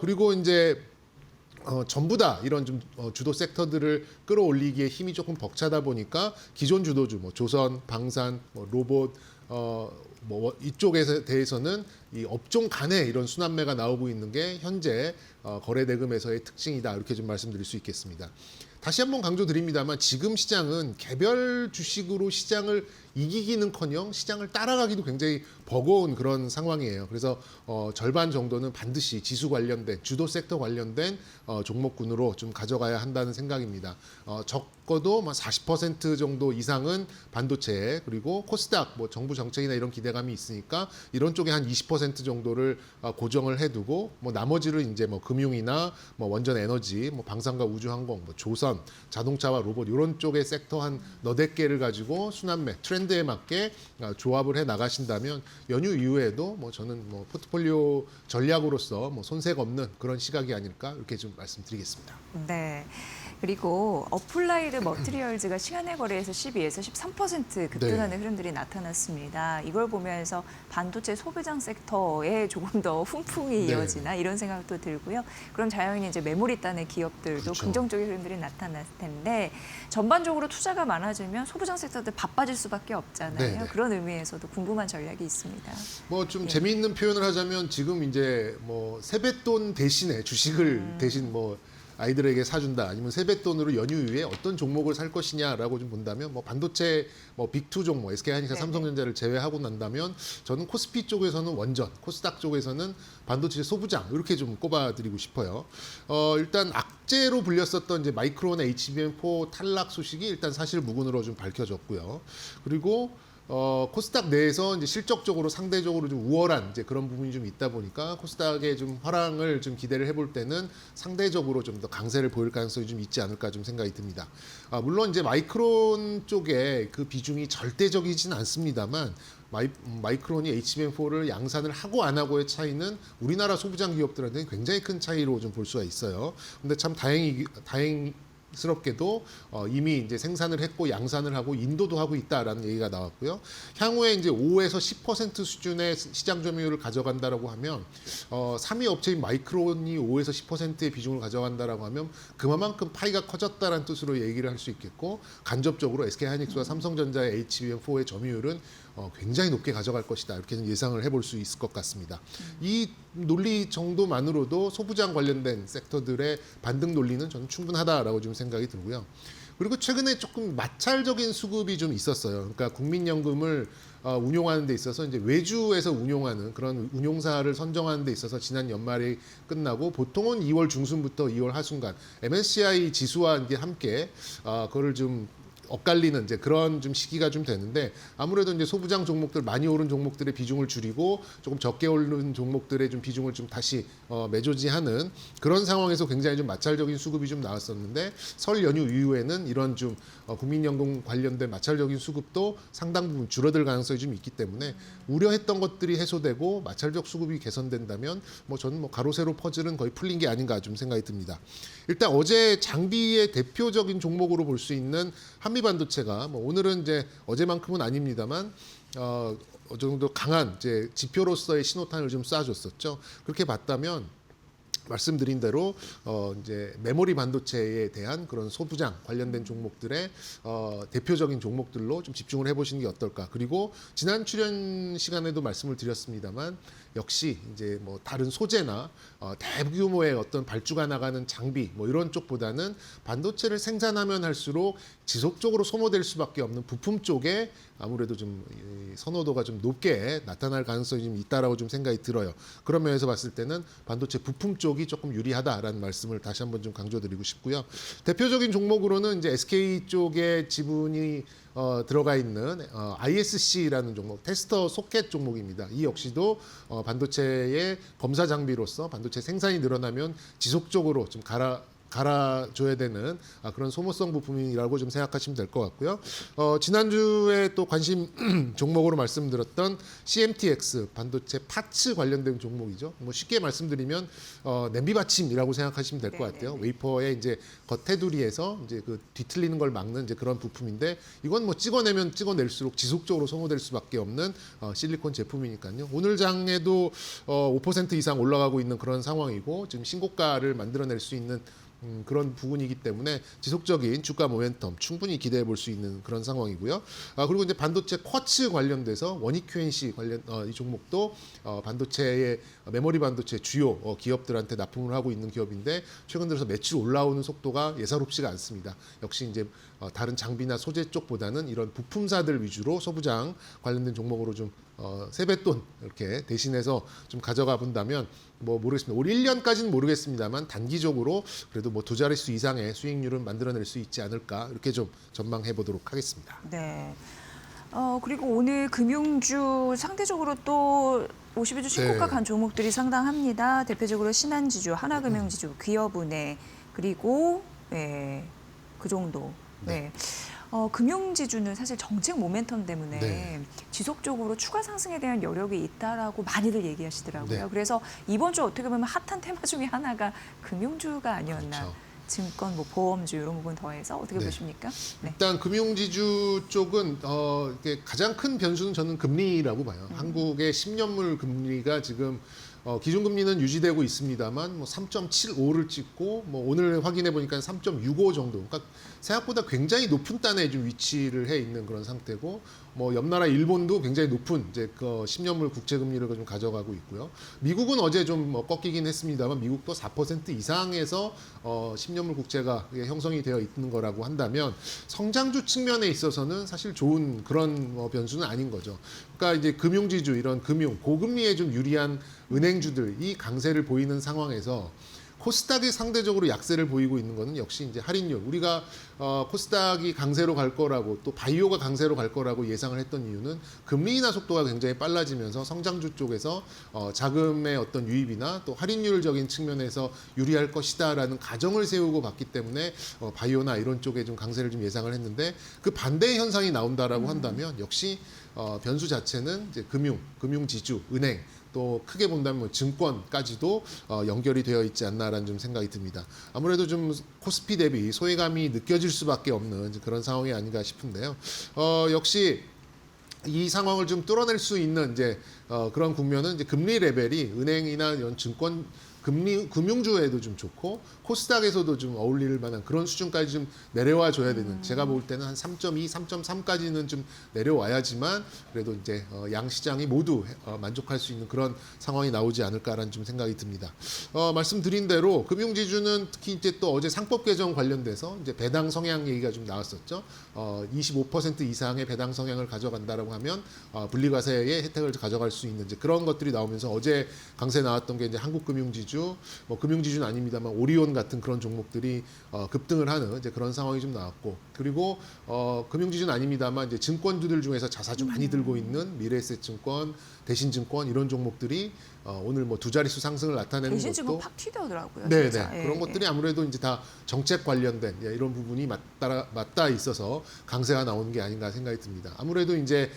그리고 이제 전부 다 이런 좀 주도 섹터들을 끌어올리기에 힘이 조금 벅차다 보니까 기존 주도주, 뭐 조선, 방산, 뭐 로봇, 뭐 이쪽에 대해서는 이 업종 간에 이런 순환매가 나오고 있는 게 현재 거래 대금에서의 특징이다 이렇게 좀 말씀드릴 수 있겠습니다. 다시 한번 강조드립니다만 지금 시장은 개별 주식으로 시장을 이기기는커녕 시장을 따라가기도 굉장히 버거운 그런 상황이에요. 그래서 절반 정도는 반드시 지수 관련된 주도 섹터 관련된 종목군으로 좀 가져가야 한다는 생각입니다. 적어도 40% 정도 이상은 반도체 그리고 코스닥 뭐 정부 정책이나 이런 기대감이 있으니까 이런 쪽에 한 20% 정도를 고정을 해두고 뭐 나머지를 이제 뭐 금융이나 뭐 원전 에너지, 뭐 방산과 우주항공, 뭐 조선, 자동차와 로봇 이런 쪽의 섹터 한 너댓 개를 가지고 순환매 트렌드에 맞게 조합을 해 나가신다면 연휴 이후에도 뭐 저는 뭐 포트폴리오 전략으로서 뭐 손색 없는 그런 시각이 아닐까 이렇게 좀 말씀드리겠습니다. 네. 그리고 어플라이드 머티리얼즈가 시간의 거래에서 12에서 13% 급등하는 흐름들이 나타났습니다. 이걸 보면서 반도체 소비장 섹터에 조금 더 훈풍이 이어지나 이런 생각도 들고요. 그럼 자연히 이제 메모리단의 기업들도 그렇죠. 긍정적인 흐름들이 나타날 텐데 전반적으로 투자가 많아지면 소비장 섹터들 바빠질 수밖에 없잖아요. 네네. 그런 의미에서도 궁금한 전략이 있습니다. 뭐 좀 재미있는 표현을 하자면 지금 이제 뭐 세뱃돈 대신에 주식을 대신 뭐 아이들에게 사준다 아니면 세뱃돈으로 연휴 이후에 어떤 종목을 살 것이냐라고 좀 본다면 뭐 반도체 뭐 빅2 종목 SK하이닉스, 삼성전자를 제외하고 난다면 저는 코스피 쪽에서는 원전, 코스닥 쪽에서는 반도체 소부장 이렇게 좀 꼽아드리고 싶어요. 일단 악재로 불렸었던 이제 마이크론 HBM4 탈락 소식이 일단 사실 무근으로 좀 밝혀졌고요. 그리고 코스닥 내에서 이제 실적적으로 상대적으로 좀 우월한 이제 그런 부분이 좀 있다 보니까 코스닥의 좀 화랑을 좀 기대를 해볼 때는 상대적으로 좀 더 강세를 보일 가능성이 좀 있지 않을까 좀 생각이 듭니다. 물론 이제 마이크론 쪽에 그 비중이 절대적이진 않습니다만 마이크론이 HBM4를 양산을 하고 안 하고의 차이는 우리나라 소부장 기업들한테는 굉장히 큰 차이로 좀 볼 수가 있어요. 근데 참 다행스럽게도 이미 이제 생산을 했고 양산을 하고 인도도 하고 있다라는 얘기가 나왔고요. 향후에 이제 5에서 10% 수준의 시장 점유율을 가져간다라고 하면 3위 업체인 마이크론이 5에서 10%의 비중을 가져간다라고 하면 그만큼 파이가 커졌다라는 뜻으로 얘기를 할 수 있겠고 간접적으로 SK하이닉스와 삼성전자의 HBM4의 점유율은 굉장히 높게 가져갈 것이다 이렇게 예상을 해볼 수 있을 것 같습니다. 이 논리 정도만으로도 소부장 관련된 섹터들의 반등 논리는 저는 충분하다라고 좀 생각이 들고요. 그리고 최근에 조금 마찰적인 수급이 좀 있었어요. 그러니까 국민연금을 운용하는 데 있어서 이제 외주에서 운용하는 그런 운용사를 선정하는 데 있어서 지난 연말이 끝나고 보통은 2월 중순부터 2월 하순간 MSCI 지수와 이제 함께 그거를 좀 엇갈리는 이제 그런 좀 시기가 좀 되는데 아무래도 이제 소부장 종목들 많이 오른 종목들의 비중을 줄이고 조금 적게 오른 종목들의 좀 비중을 좀 다시 매조지하는 그런 상황에서 굉장히 좀 마찰적인 수급이 좀 나왔었는데 설 연휴 이후에는 이런 좀 국민연금 관련된 마찰적인 수급도 상당 부분 줄어들 가능성이 좀 있기 때문에 우려했던 것들이 해소되고 마찰적 수급이 개선된다면 뭐 저는 뭐 가로 세로 퍼즐은 거의 풀린 게 아닌가 좀 생각이 듭니다. 일단 어제 장비의 대표적인 종목으로 볼 수 있는 한미반도체가 뭐 오늘은 이제 어제만큼은 아닙니다만 어느 정도 강한 이제 지표로서의 신호탄을 좀 쏴줬었죠. 그렇게 봤다면 말씀드린 대로 이제 메모리 반도체에 대한 그런 소부장 관련된 종목들의 대표적인 종목들로 좀 집중을 해보시는 게 어떨까. 그리고 지난 출연 시간에도 말씀을 드렸습니다만 역시 이제 뭐 다른 소재나 대규모의 어떤 발주가 나가는 장비 뭐 이런 쪽보다는 반도체를 생산하면 할수록 지속적으로 소모될 수밖에 없는 부품 쪽에 아무래도 좀 선호도가 좀 높게 나타날 가능성이 좀 있다라고 좀 생각이 들어요. 그런 면에서 봤을 때는 반도체 부품 쪽이 조금 유리하다라는 말씀을 다시 한번 좀 강조드리고 싶고요. 대표적인 종목으로는 이제 SK 쪽에 지분이 들어가 있는 ISC라는 종목, 테스터 소켓 종목입니다. 이 역시도 반도체의 검사 장비로서 반도체 생산이 늘어나면 지속적으로 좀 갈아줘야 되는 그런 소모성 부품이라고 좀 생각하시면 될 것 같고요. 지난주에 또 관심 종목으로 말씀드렸던 CMTX 반도체 파츠 관련된 종목이죠. 뭐 쉽게 말씀드리면 냄비 받침이라고 생각하시면 될 것 같아요. 웨이퍼의 이제 겉테두리에서 이제 그 뒤틀리는 걸 막는 이제 그런 부품인데 이건 뭐 찍어내면 찍어낼수록 지속적으로 소모될 수밖에 없는 실리콘 제품이니까요. 오늘 장에도 5% 이상 올라가고 있는 그런 상황이고 지금 신고가를 만들어낼 수 있는 그런 부분이기 때문에 지속적인 주가 모멘텀 충분히 기대해 볼 수 있는 그런 상황이고요. 그리고 이제 반도체 쿼츠 관련돼서 원익 QNC 관련 이 종목도 반도체의 메모리 반도체 주요 기업들한테 납품을 하고 있는 기업인데 최근 들어서 매출 올라오는 속도가 예사롭지가 않습니다. 역시 이제 다른 장비나 소재 쪽보다는 이런 부품사들 위주로 소부장 관련된 종목으로 좀 세뱃돈 이렇게 대신해서 좀 가져가 본다면 뭐 모르겠습니다. 올 1년까지는 모르겠습니다만 단기적으로 그래도 뭐 두 자릿수 이상의 수익률은 만들어낼 수 있지 않을까 이렇게 좀 전망해 보도록 하겠습니다. 네. 그리고 오늘 금융주 상대적으로 또 52주 신고가 네. 간 종목들이 상당합니다. 대표적으로 신한지주, 하나금융지주, 기업은행 그리고 그 정도. 네. 금융지주는 사실 정책 모멘텀 때문에 네. 지속적으로 추가 상승에 대한 여력이 있다라고 많이들 얘기하시더라고요. 네. 그래서 이번 주 어떻게 보면 핫한 테마 중에 하나가 금융주가 아니었나. 그렇죠. 증권, 뭐 보험주 이런 부분 더해서 어떻게 네. 보십니까? 네. 일단 금융지주 쪽은 이게 가장 큰 변수는 저는 금리라고 봐요. 한국의 10년물 금리가 지금 기준금리는 유지되고 있습니다만 뭐 3.75를 찍고 뭐 오늘 확인해 보니까 3.65 정도. 그러니까 생각보다 굉장히 높은 단에 좀 위치를 해 있는 그런 상태고 뭐 옆나라 일본도 굉장히 높은 이제 그 10년물 국채금리를 좀 가져가고 있고요. 미국은 어제 좀 꺾이긴 했습니다만 미국도 4% 이상에서 10년물 국채가 형성이 되어 있는 거라고 한다면 성장주 측면에 있어서는 사실 좋은 그런 변수는 아닌 거죠. 그러니까 이제 금융지주 이런 고금리에 좀 유리한 은행주들이 강세를 보이는 상황에서 코스닥이 상대적으로 약세를 보이고 있는 것은 역시 이제 할인율. 우리가 코스닥이 강세로 갈 거라고 또 바이오가 강세로 갈 거라고 예상을 했던 이유는 금리 인하 속도가 굉장히 빨라지면서 성장주 쪽에서 자금의 어떤 유입이나 또 할인율적인 측면에서 유리할 것이다라는 가정을 세우고 봤기 때문에 바이오나 이런 쪽에 좀 강세를 좀 예상을 했는데 그 반대의 현상이 나온다라고 한다면 역시 변수 자체는 이제 금융지주, 은행 또 크게 본다면 뭐 증권까지도 연결이 되어 있지 않나라는 좀 생각이 듭니다. 아무래도 좀 코스피 대비 소외감이 느껴질 수밖에 없는 그런 상황이 아닌가 싶은데요. 역시 이 상황을 좀 뚫어낼 수 있는 이제 그런 국면은 이제 금리 레벨이 은행이나 이런 증권 금융주에도 좀 좋고 코스닥에서도 좀 어울릴 만한 그런 수준까지 좀 내려와 줘야 되는 제가 볼 때는 한 3.2, 3.3까지는 좀 내려와야지만 그래도 이제 양 시장이 모두 만족할 수 있는 그런 상황이 나오지 않을까라는 좀 생각이 듭니다. 말씀드린 대로 금융지주는 특히 이제 또 어제 상법 개정 관련돼서 이제 배당 성향 얘기가 좀 나왔었죠. 25% 이상의 배당 성향을 가져간다라고 하면 분리과세의 혜택을 가져갈 수 있는 이제 그런 것들이 나오면서 어제 강세 나왔던 게 이제 한국금융지주 뭐 금융지주는 아닙니다만 오리온 같은 그런 종목들이 급등을 하는 이제 그런 상황이 좀 나왔고 그리고 금융지주는 아닙니다만 이제 증권주들 중에서 자사주 많이 들고 있는 미래에셋증권, 대신증권 이런 종목들이 오늘 뭐 두 자릿수 상승을 나타내는 대신증권 것도 팍 튀더라고요. 네네 진짜. 그런 것들이 아무래도 이제 다 정책 관련된 이런 부분이 맞닿아 있어서 강세가 나오는 게 아닌가 생각이 듭니다. 아무래도 이제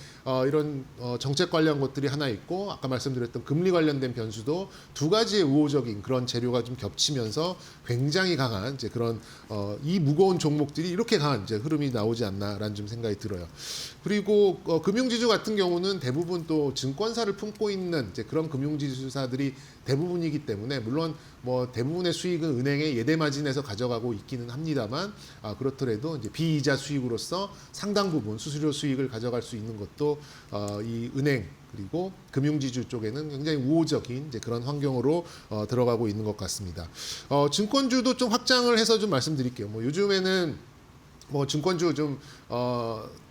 이런 정책 관련 것들이 하나 있고 아까 말씀드렸던 금리 관련된 변수도 두 가지의 우호적인 그런 재료가 좀 겹치면서 굉장히 강한 이제 그런 이 무거운 종목들이 이렇게 강한 이제 흐름이 나오지 않나라는 좀 생각이 들어요. 그리고 금융지주 같은 경우는 대부분 또 증권사를 품고 있는 이제 그런 금융지주사들이 대부분이기 때문에 물론 뭐 대부분의 수익은 은행의 예대 마진에서 가져가고 있기는 합니다만 그렇더라도 이제 비이자 수익으로서 상당 부분 수수료 수익을 가져갈 수 있는 것도 이 은행 그리고 금융지주 쪽에는 굉장히 우호적인 이제 그런 환경으로 들어가고 있는 것 같습니다. 증권주도 좀 확장을 해서 좀 말씀드릴게요. 뭐 요즘에는 뭐 증권주 좀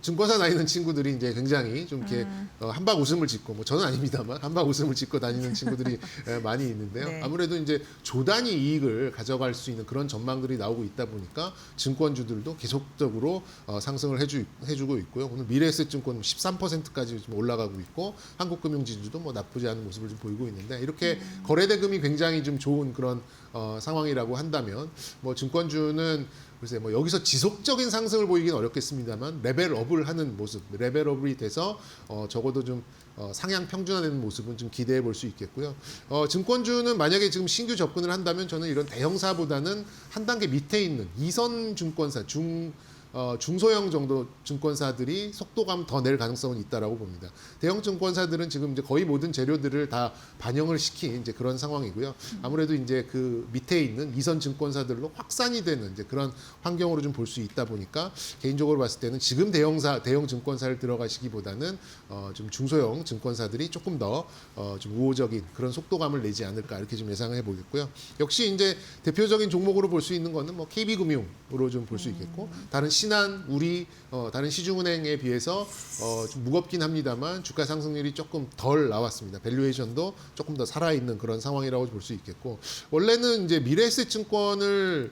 증권사 다니는 친구들이 이제 굉장히 좀 이렇게 한박 웃음을 짓고, 뭐 저는 아닙니다만 한박 웃음을 짓고 다니는 친구들이 많이 있는데요. 네. 아무래도 이제 조단위 이익을 가져갈 수 있는 그런 전망들이 나오고 있다 보니까 증권주들도 계속적으로 상승을 해주고 있고요. 오늘 미래에셋증권 13%까지 좀 올라가고 있고, 한국금융지주도 뭐 나쁘지 않은 모습을 좀 보이고 있는데, 이렇게 거래대금이 굉장히 좀 좋은 그런 상황이라고 한다면 뭐 증권주는 글쎄 뭐 여기서 지속적인 상승을 보이기는 어렵겠습니다만 레벨업을 하는 모습, 레벨업이 돼서 적어도 좀 상향 평준화되는 모습은 좀 기대해 볼 수 있겠고요. 증권주는 만약에 지금 신규 접근을 한다면 저는 이런 대형사보다는 한 단계 밑에 있는 2선 증권사, 중소형 정도 증권사들이 속도감 더 낼 가능성은 있다라고 봅니다. 대형 증권사들은 지금 이제 거의 모든 재료들을 다 반영을 시킨 이제 그런 상황이고요. 아무래도 이제 그 밑에 있는 2선 증권사들로 확산이 되는 이제 그런 환경으로 좀 볼 수 있다 보니까 개인적으로 봤을 때는 지금 대형 증권사를 들어가시기보다는 좀 중소형 증권사들이 조금 더 좀 우호적인 그런 속도감을 내지 않을까 이렇게 좀 예상해 보겠고요. 역시 이제 대표적인 종목으로 볼 수 있는 거는 뭐 KB금융으로 좀 볼 수 있겠고, 다른 신한, 우리, 다른 시중은행에 비해서 좀 무겁긴 합니다만 주가 상승률이 조금 덜 나왔습니다. 밸류에이션도 조금 더 살아있는 그런 상황이라고 볼 수 있겠고, 원래는 이제 미래에셋증권을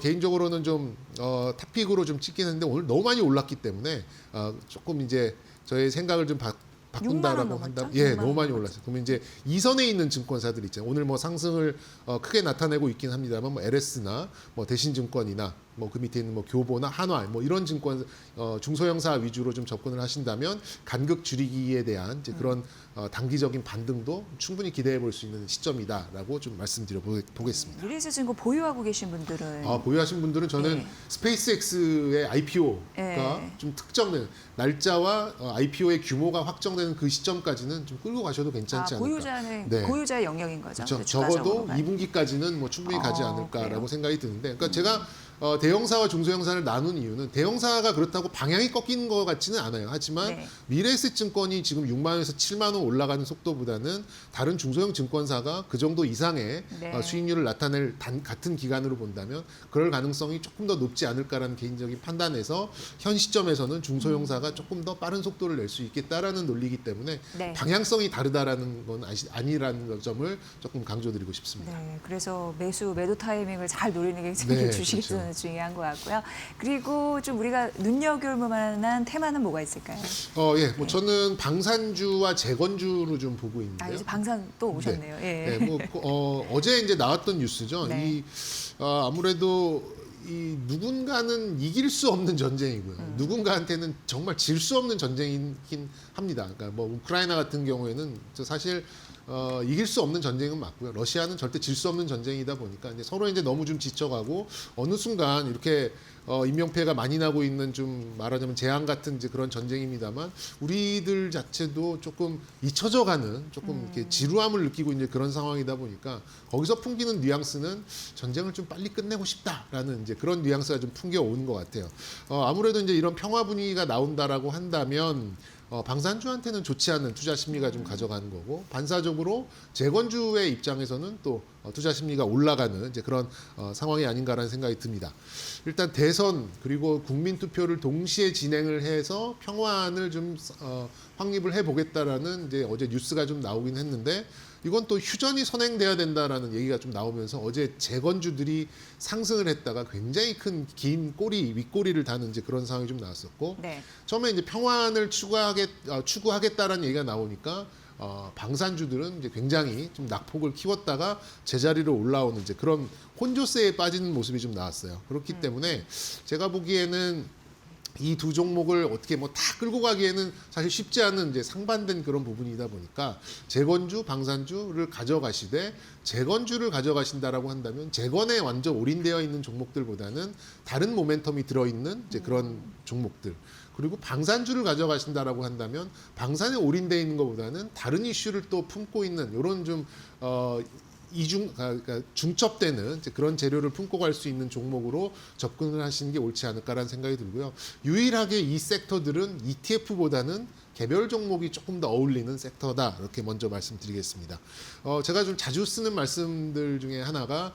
개인적으로는 좀 탑픽으로 좀 찍긴 했는데 오늘 너무 많이 올랐기 때문에 조금 이제 저의 생각을 좀 바꾼다라고 한다면, 예, 너무 많이 올랐어요. 그러면 이제 2선에 있는 증권사들 있잖아요. 오늘 뭐 상승을 크게 나타내고 있긴 합니다만, 뭐 LS나 뭐 대신증권이나 뭐 그 밑에 있는 뭐 교보나 한화 뭐 이런 증권 중소형사 위주로 좀 접근을 하신다면 간극 줄이기에 대한 이제 그런 단기적인 반등도 충분히 기대해 볼 수 있는 시점이다라고 좀 말씀드려 보겠습니다. 미래에셋증권 보유하고 계신 분들은 보유하신 분들은 저는 네. 스페이스X의 IPO가 네. 좀 특정된 날짜와 IPO의 규모가 확정되는 그 시점까지는 좀 끌고 가셔도 괜찮지 않을까. 보유자는 네. 보유자의 영역인 거죠. 그렇죠. 주가적으로 적어도 봐요. 2분기까지는 뭐 충분히 가지 그래요? 않을까라고 생각이 드는데, 그러니까 제가 대형사와 중소형사를 나눈 이유는 대형사가 그렇다고 방향이 꺾이는 것 같지는 않아요. 하지만 네. 미래에셋증권이 지금 6만 원에서 7만 원 올라가는 속도보다는 다른 중소형 증권사가 그 정도 이상의 네. 수익률을 나타낼 같은 기간으로 본다면 그럴 가능성이 조금 더 높지 않을까라는 개인적인 판단에서 현 시점에서는 중소형사가 조금 더 빠른 속도를 낼 수 있겠다라는 논리이기 때문에 네. 방향성이 다르다라는 건 아니라는 점을 조금 강조드리고 싶습니다. 네, 그래서 매도 타이밍을 잘 노리는 게 굉장히 네, 주식에서는 그렇죠. 중요한 것 같고요. 그리고 좀 우리가 눈여겨볼 만한 테마는 뭐가 있을까요? 예, 뭐 저는 방산주와 재건주로 좀 보고 있는데요. 이제 방산 또 오셨네요. 예. 네, 뭐 어제 이제 나왔던 뉴스죠. 네. 아무래도 이 누군가는 이길 수 없는 전쟁이고요. 누군가한테는 정말 질 수 없는 전쟁이긴 합니다. 그러니까 뭐 우크라이나 같은 경우에는 사실 이길 수 없는 전쟁은 맞고요. 러시아는 절대 질 수 없는 전쟁이다 보니까 이제 서로 이제 너무 좀 지쳐가고 어느 순간 이렇게 인명피해가 많이 나고 있는 좀 말하자면 재앙 같은 이제 그런 전쟁입니다만 우리들 자체도 조금 잊혀져가는 조금 이렇게 지루함을 느끼고 있는 그런 상황이다 보니까 거기서 풍기는 뉘앙스는 전쟁을 좀 빨리 끝내고 싶다라는 이제 그런 뉘앙스가 좀 풍겨오는 것 같아요. 아무래도 이제 이런 평화 분위기가 나온다라고 한다면 방산주한테는 좋지 않은 투자 심리가 좀 가져가는 거고, 반사적으로 재건주의 입장에서는 또 투자 심리가 올라가는 이제 그런 상황이 아닌가라는 생각이 듭니다. 일단 대선 그리고 국민 투표를 동시에 진행을 해서 평화안을 좀 확립을 해보겠다라는 이제 어제 뉴스가 좀 나오긴 했는데, 이건 또 휴전이 선행돼야 된다라는 얘기가 좀 나오면서 어제 재건주들이 상승을 했다가 굉장히 큰 긴 윗꼬리를 다는 이제 그런 상황이 좀 나왔었고, 네. 처음에 이제 평화안을 추구하겠다라는 얘기가 나오니까 방산주들은 이제 굉장히 좀 낙폭을 키웠다가 제자리로 올라오는 이제 그런 혼조세에 빠지는 모습이 좀 나왔어요. 그렇기 때문에 제가 보기에는 이 두 종목을 어떻게 뭐 다 끌고 가기에는 사실 쉽지 않은 이제 상반된 그런 부분이다 보니까 재건주, 방산주를 가져가시되 재건주를 가져가신다라고 한다면 재건에 완전 올인되어 있는 종목들보다는 다른 모멘텀이 들어있는 이제 그런 종목들. 그리고 방산주를 가져가신다라고 한다면 방산에 올인되어 있는 것보다는 다른 이슈를 또 품고 있는 이런 좀 그러니까 중첩되는 그런 재료를 품고 갈 수 있는 종목으로 접근을 하시는 게 옳지 않을까라는 생각이 들고요. 유일하게 이 섹터들은 ETF보다는 개별 종목이 조금 더 어울리는 섹터다. 이렇게 먼저 말씀드리겠습니다. 제가 좀 자주 쓰는 말씀들 중에 하나가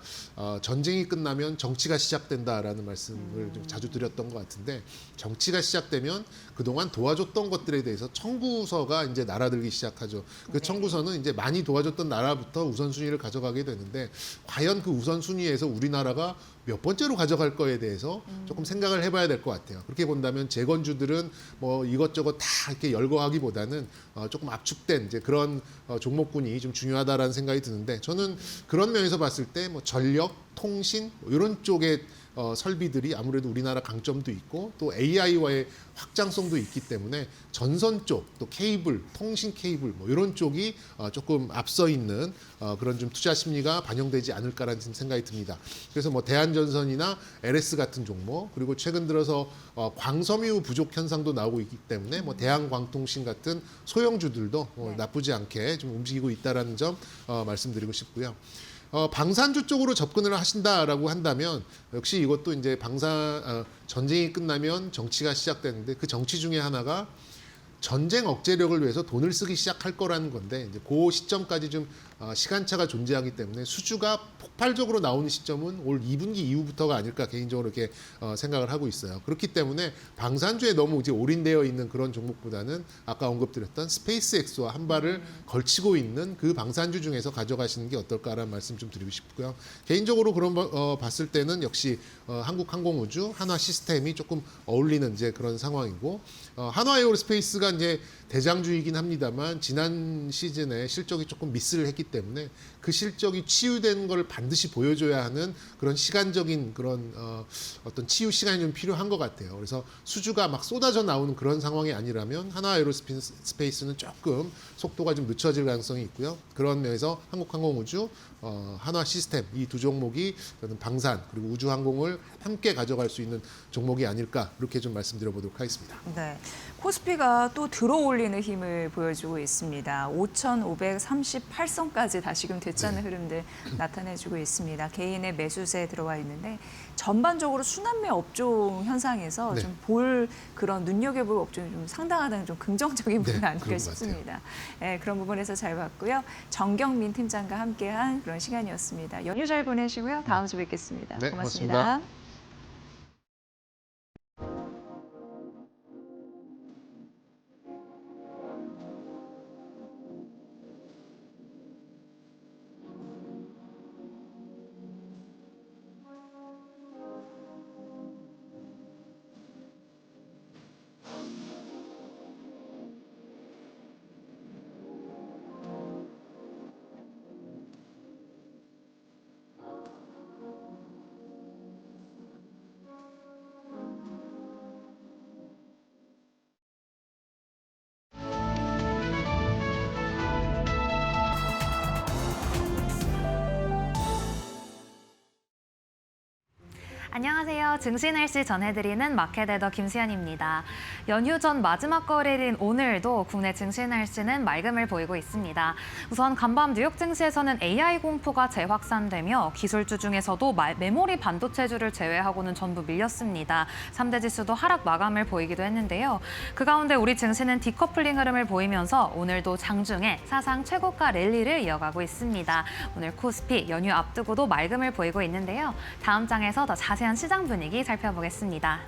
전쟁이 끝나면 정치가 시작된다라는 말씀을 좀 자주 드렸던 것 같은데, 정치가 시작되면 그동안 도와줬던 것들에 대해서 청구서가 이제 날아들기 시작하죠. 그 청구서는 이제 많이 도와줬던 나라부터 우선순위를 가져가게 되는데, 과연 그 우선순위에서 우리나라가 몇 번째로 가져갈 거에 대해서 조금 생각을 해봐야 될 것 같아요. 그렇게 본다면 재건주들은 뭐 이것저것 다 이렇게 열거하기보다는 조금 압축된 이제 그런 종목군이 좀 중요하다라는 생각이 드는데, 저는 그런 면에서 봤을 때 뭐 전력, 통신 이런 쪽에 설비들이 아무래도 우리나라 강점도 있고 또 AI와의 확장성도 있기 때문에 전선 쪽, 또 케이블, 통신 케이블 뭐 이런 쪽이 조금 앞서 있는 그런 좀 투자 심리가 반영되지 않을까라는 생각이 듭니다. 그래서 뭐 대한전선이나 LS 같은 종목, 그리고 최근 들어서 광섬유 부족 현상도 나오고 있기 때문에 뭐 대한광통신 같은 소형주들도 나쁘지 않게 좀 움직이고 있다라는 점 말씀드리고 싶고요. 방산주 쪽으로 접근을 하신다라고 한다면 역시 이것도 이제 전쟁이 끝나면 정치가 시작되는데, 그 정치 중에 하나가 전쟁 억제력을 위해서 돈을 쓰기 시작할 거라는 건데, 이제 그 시점까지 좀 시간차가 존재하기 때문에 수주가 폭발적으로 나오는 시점은 올 2분기 이후부터가 아닐까 개인적으로 이렇게 생각을 하고 있어요. 그렇기 때문에 방산주에 너무 이제 올인되어 있는 그런 종목보다는 아까 언급드렸던 스페이스X와 한 발을 걸치고 있는 그 방산주 중에서 가져가시는 게 어떨까라는 말씀 좀 드리고 싶고요. 개인적으로 그런 봤을 때는 역시 한국항공우주, 한화시스템이 조금 어울리는 이제 그런 상황이고, 한화에어로스페이스가 이제 대장주이긴 합니다만 지난 시즌에 실적이 조금 미스를 했기 때문에 그 실적이 치유되는 걸 반드시 보여줘야 하는 그런 시간적인 그런 어떤 치유 시간이 좀 필요한 것 같아요. 그래서 수주가 막 쏟아져 나오는 그런 상황이 아니라면 한화에어로스페이스는 조금 속도가 좀 늦춰질 가능성이 있고요. 그런 면에서 한국항공우주, 한화시스템 이 두 종목이 저는 방산 그리고 우주항공을 함께 가져갈 수 있는 종목이 아닐까, 이렇게 좀 말씀드려보도록 하겠습니다. 네, 코스피가 또 들어올리는 힘을 보여주고 있습니다. 5,538선까지 다시금 되찾는 흐름들 나타내주고 있습니다. 개인의 매수세에 들어와 있는데, 전반적으로 순환매 업종 현상에서 좀 볼 그런 눈여겨볼 업종이 좀 상당하다는 좀 긍정적인 부분 아닐까 싶습니다. 네, 그런 부분에서 잘 봤고요. 정경민 팀장과 함께한 그런 시간이었습니다. 연휴 잘 보내시고요. 다음 주에 뵙겠습니다. 네, 고맙습니다. 고맙습니다. 안녕하세요. 증시날씨 전해드리는 마켓에더 김수현입니다. 연휴 전 마지막 거래일인 오늘도 국내 증시날씨는 맑음을 보이고 있습니다. 우선 간밤 뉴욕 증시에서는 AI 공포가 재확산되며 기술주 중에서도 메모리 반도체주를 제외하고는 전부 밀렸습니다. 3대 지수도 하락 마감을 보이기도 했는데요. 그 가운데 우리 증시는 디커플링 흐름을 보이면서 오늘도 장중에 사상 최고가 랠리를 이어가고 있습니다. 오늘 코스피 연휴 앞두고도 맑음을 보이고 있는데요. 다음 장에서 더 자세한 시장 분위기 살펴보겠습니다.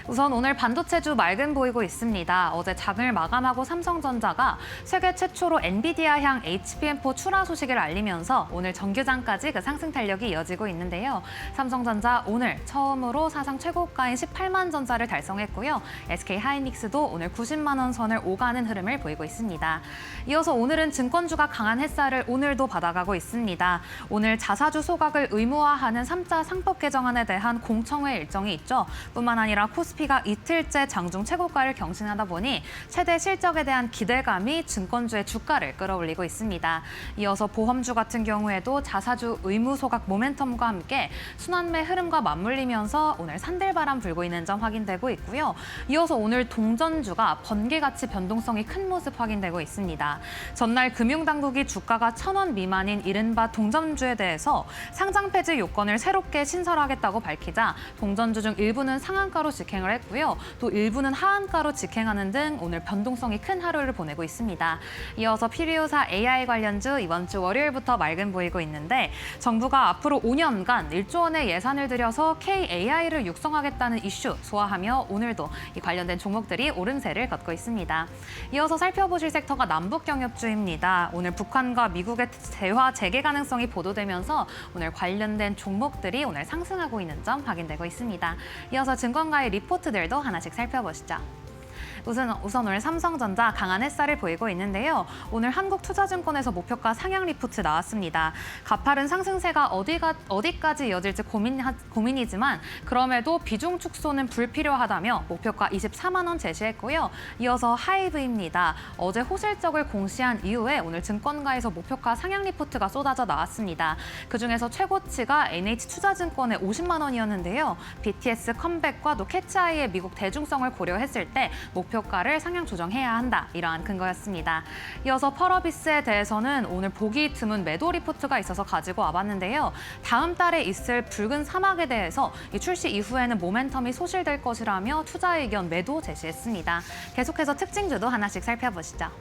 우선 오늘 반도체주 맑음 보이고 있습니다. 어제 장을 마감하고 삼성전자가 세계 최초로 엔비디아향 HBM4 출하 소식을 알리면서 오늘 정규장까지 그 상승 탄력이 이어지고 있는데요. 삼성전자 오늘 처음으로 사상 최고가인 18만 전자를 달성했고요. SK하이닉스도 오늘 90만 원 선을 오가는 흐름을 보이고 있습니다. 이어서 오늘은 증권주가 강한 햇살을 오늘도 받아가고 있습니다. 오늘 자사주 소각을 의무화하는 3자 상법 개정안에 대한 공청회 일정이 있죠. 뿐만 아니라 코스피가 이틀째 장중 최고가를 경신하다 보니 최대 실적에 대한 기대감이 증권주의 주가를 끌어올리고 있습니다. 이어서 보험주 같은 경우에도 자사주 의무 소각 모멘텀과 함께 순환매 흐름과 맞물리면서 오늘 산들바람 불고 있는 점 확인되고 있고요. 이어서 오늘 동전주가 번개같이 변동성이 큰 모습 확인되고 있습니다. 전날 금융당국이 주가가 1,000원 미만인 이른바 동전주에 대해서 상장 폐지 요건을 새롭게 신설하겠다고 밝히자 동전주 중 일부는 상한가로 직행을 급등을 했고요. 또 일부는 하한가로 직행하는 등 오늘 변동성이 큰 하루를 보내고 있습니다. 이어서 필요사 AI 관련주 이번 주 월요일부터 맑은 보이고 있는데 정부가 앞으로 5년간 1조 원의 예산을 들여서 KAI를 육성하겠다는 이슈 소화하며 오늘도 이 관련된 종목들이 오름세를 걷고 있습니다. 이어서 살펴보실 섹터가 남북 경협주입니다. 오늘 북한과 미국의 대화 재개 가능성이 보도되면서 오늘 관련된 종목들이 오늘 상승하고 있는 점 확인되고 있습니다. 이어서 증권가의 리포트들도 하나씩 살펴보시죠. 우선 오늘 삼성전자 강한 햇살을 보이고 있는데요. 오늘 한국투자증권에서 목표가 상향 리포트 나왔습니다. 가파른 상승세가 어디까지 이어질지 고민이지만 그럼에도 비중 축소는 불필요하다며 목표가 24만 원 제시했고요. 이어서 하이브입니다. 어제 호실적을 공시한 이후에 오늘 증권가에서 목표가 상향 리포트가 쏟아져 나왔습니다. 그중에서 최고치가 NH투자증권의 50만 원이었는데요. BTS 컴백과 또 캐치아이의 미국 대중성을 고려했을 때 목표가를 상향 조정해야 한다. 이러한 근거였습니다. 이어서 펄어비스에 대해서는 오늘 보기 드문 매도 리포트가 있어서 가지고 와봤는데요. 다음 달에 있을 붉은 사막에 대해서 이 출시 이후에는 모멘텀이 소실될 것이라며 투자 의견 매도 제시했습니다. 계속해서 특징주도 하나씩 살펴보시죠.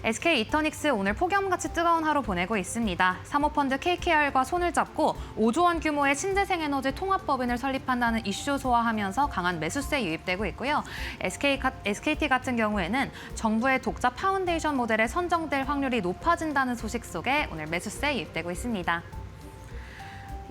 SK 이터닉스 오늘 폭염같이 뜨거운 하루 보내고 있습니다. 사모펀드 KKR과 손을 잡고 5조 원 규모의 신재생에너지 통합법인을 설립한다는 이슈 소화하면서 강한 매수세 유입되고 있고요. SKT 같은 경우에는 정부의 독자 파운데이션 모델에 선정될 확률이 높아진다는 소식 속에 오늘 매수세 유입되고 있습니다.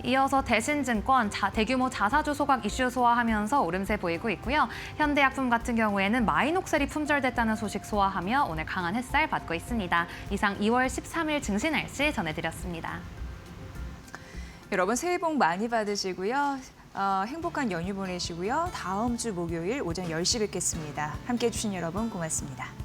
이어서 대신증권 대규모 자사주 소각 이슈 소화하면서 오름세 보이고 있고요. 현대약품 같은 경우에는 마이녹셀이 품절됐다는 소식 소화하며 오늘 강한 햇살 받고 있습니다. 이상 2월 13일 증시 날씨 전해드렸습니다. 여러분 새해 복 많이 받으시고요. 행복한 연휴 보내시고요. 다음 주 목요일 오전 10시 뵙겠습니다. 함께해 주신 여러분 고맙습니다.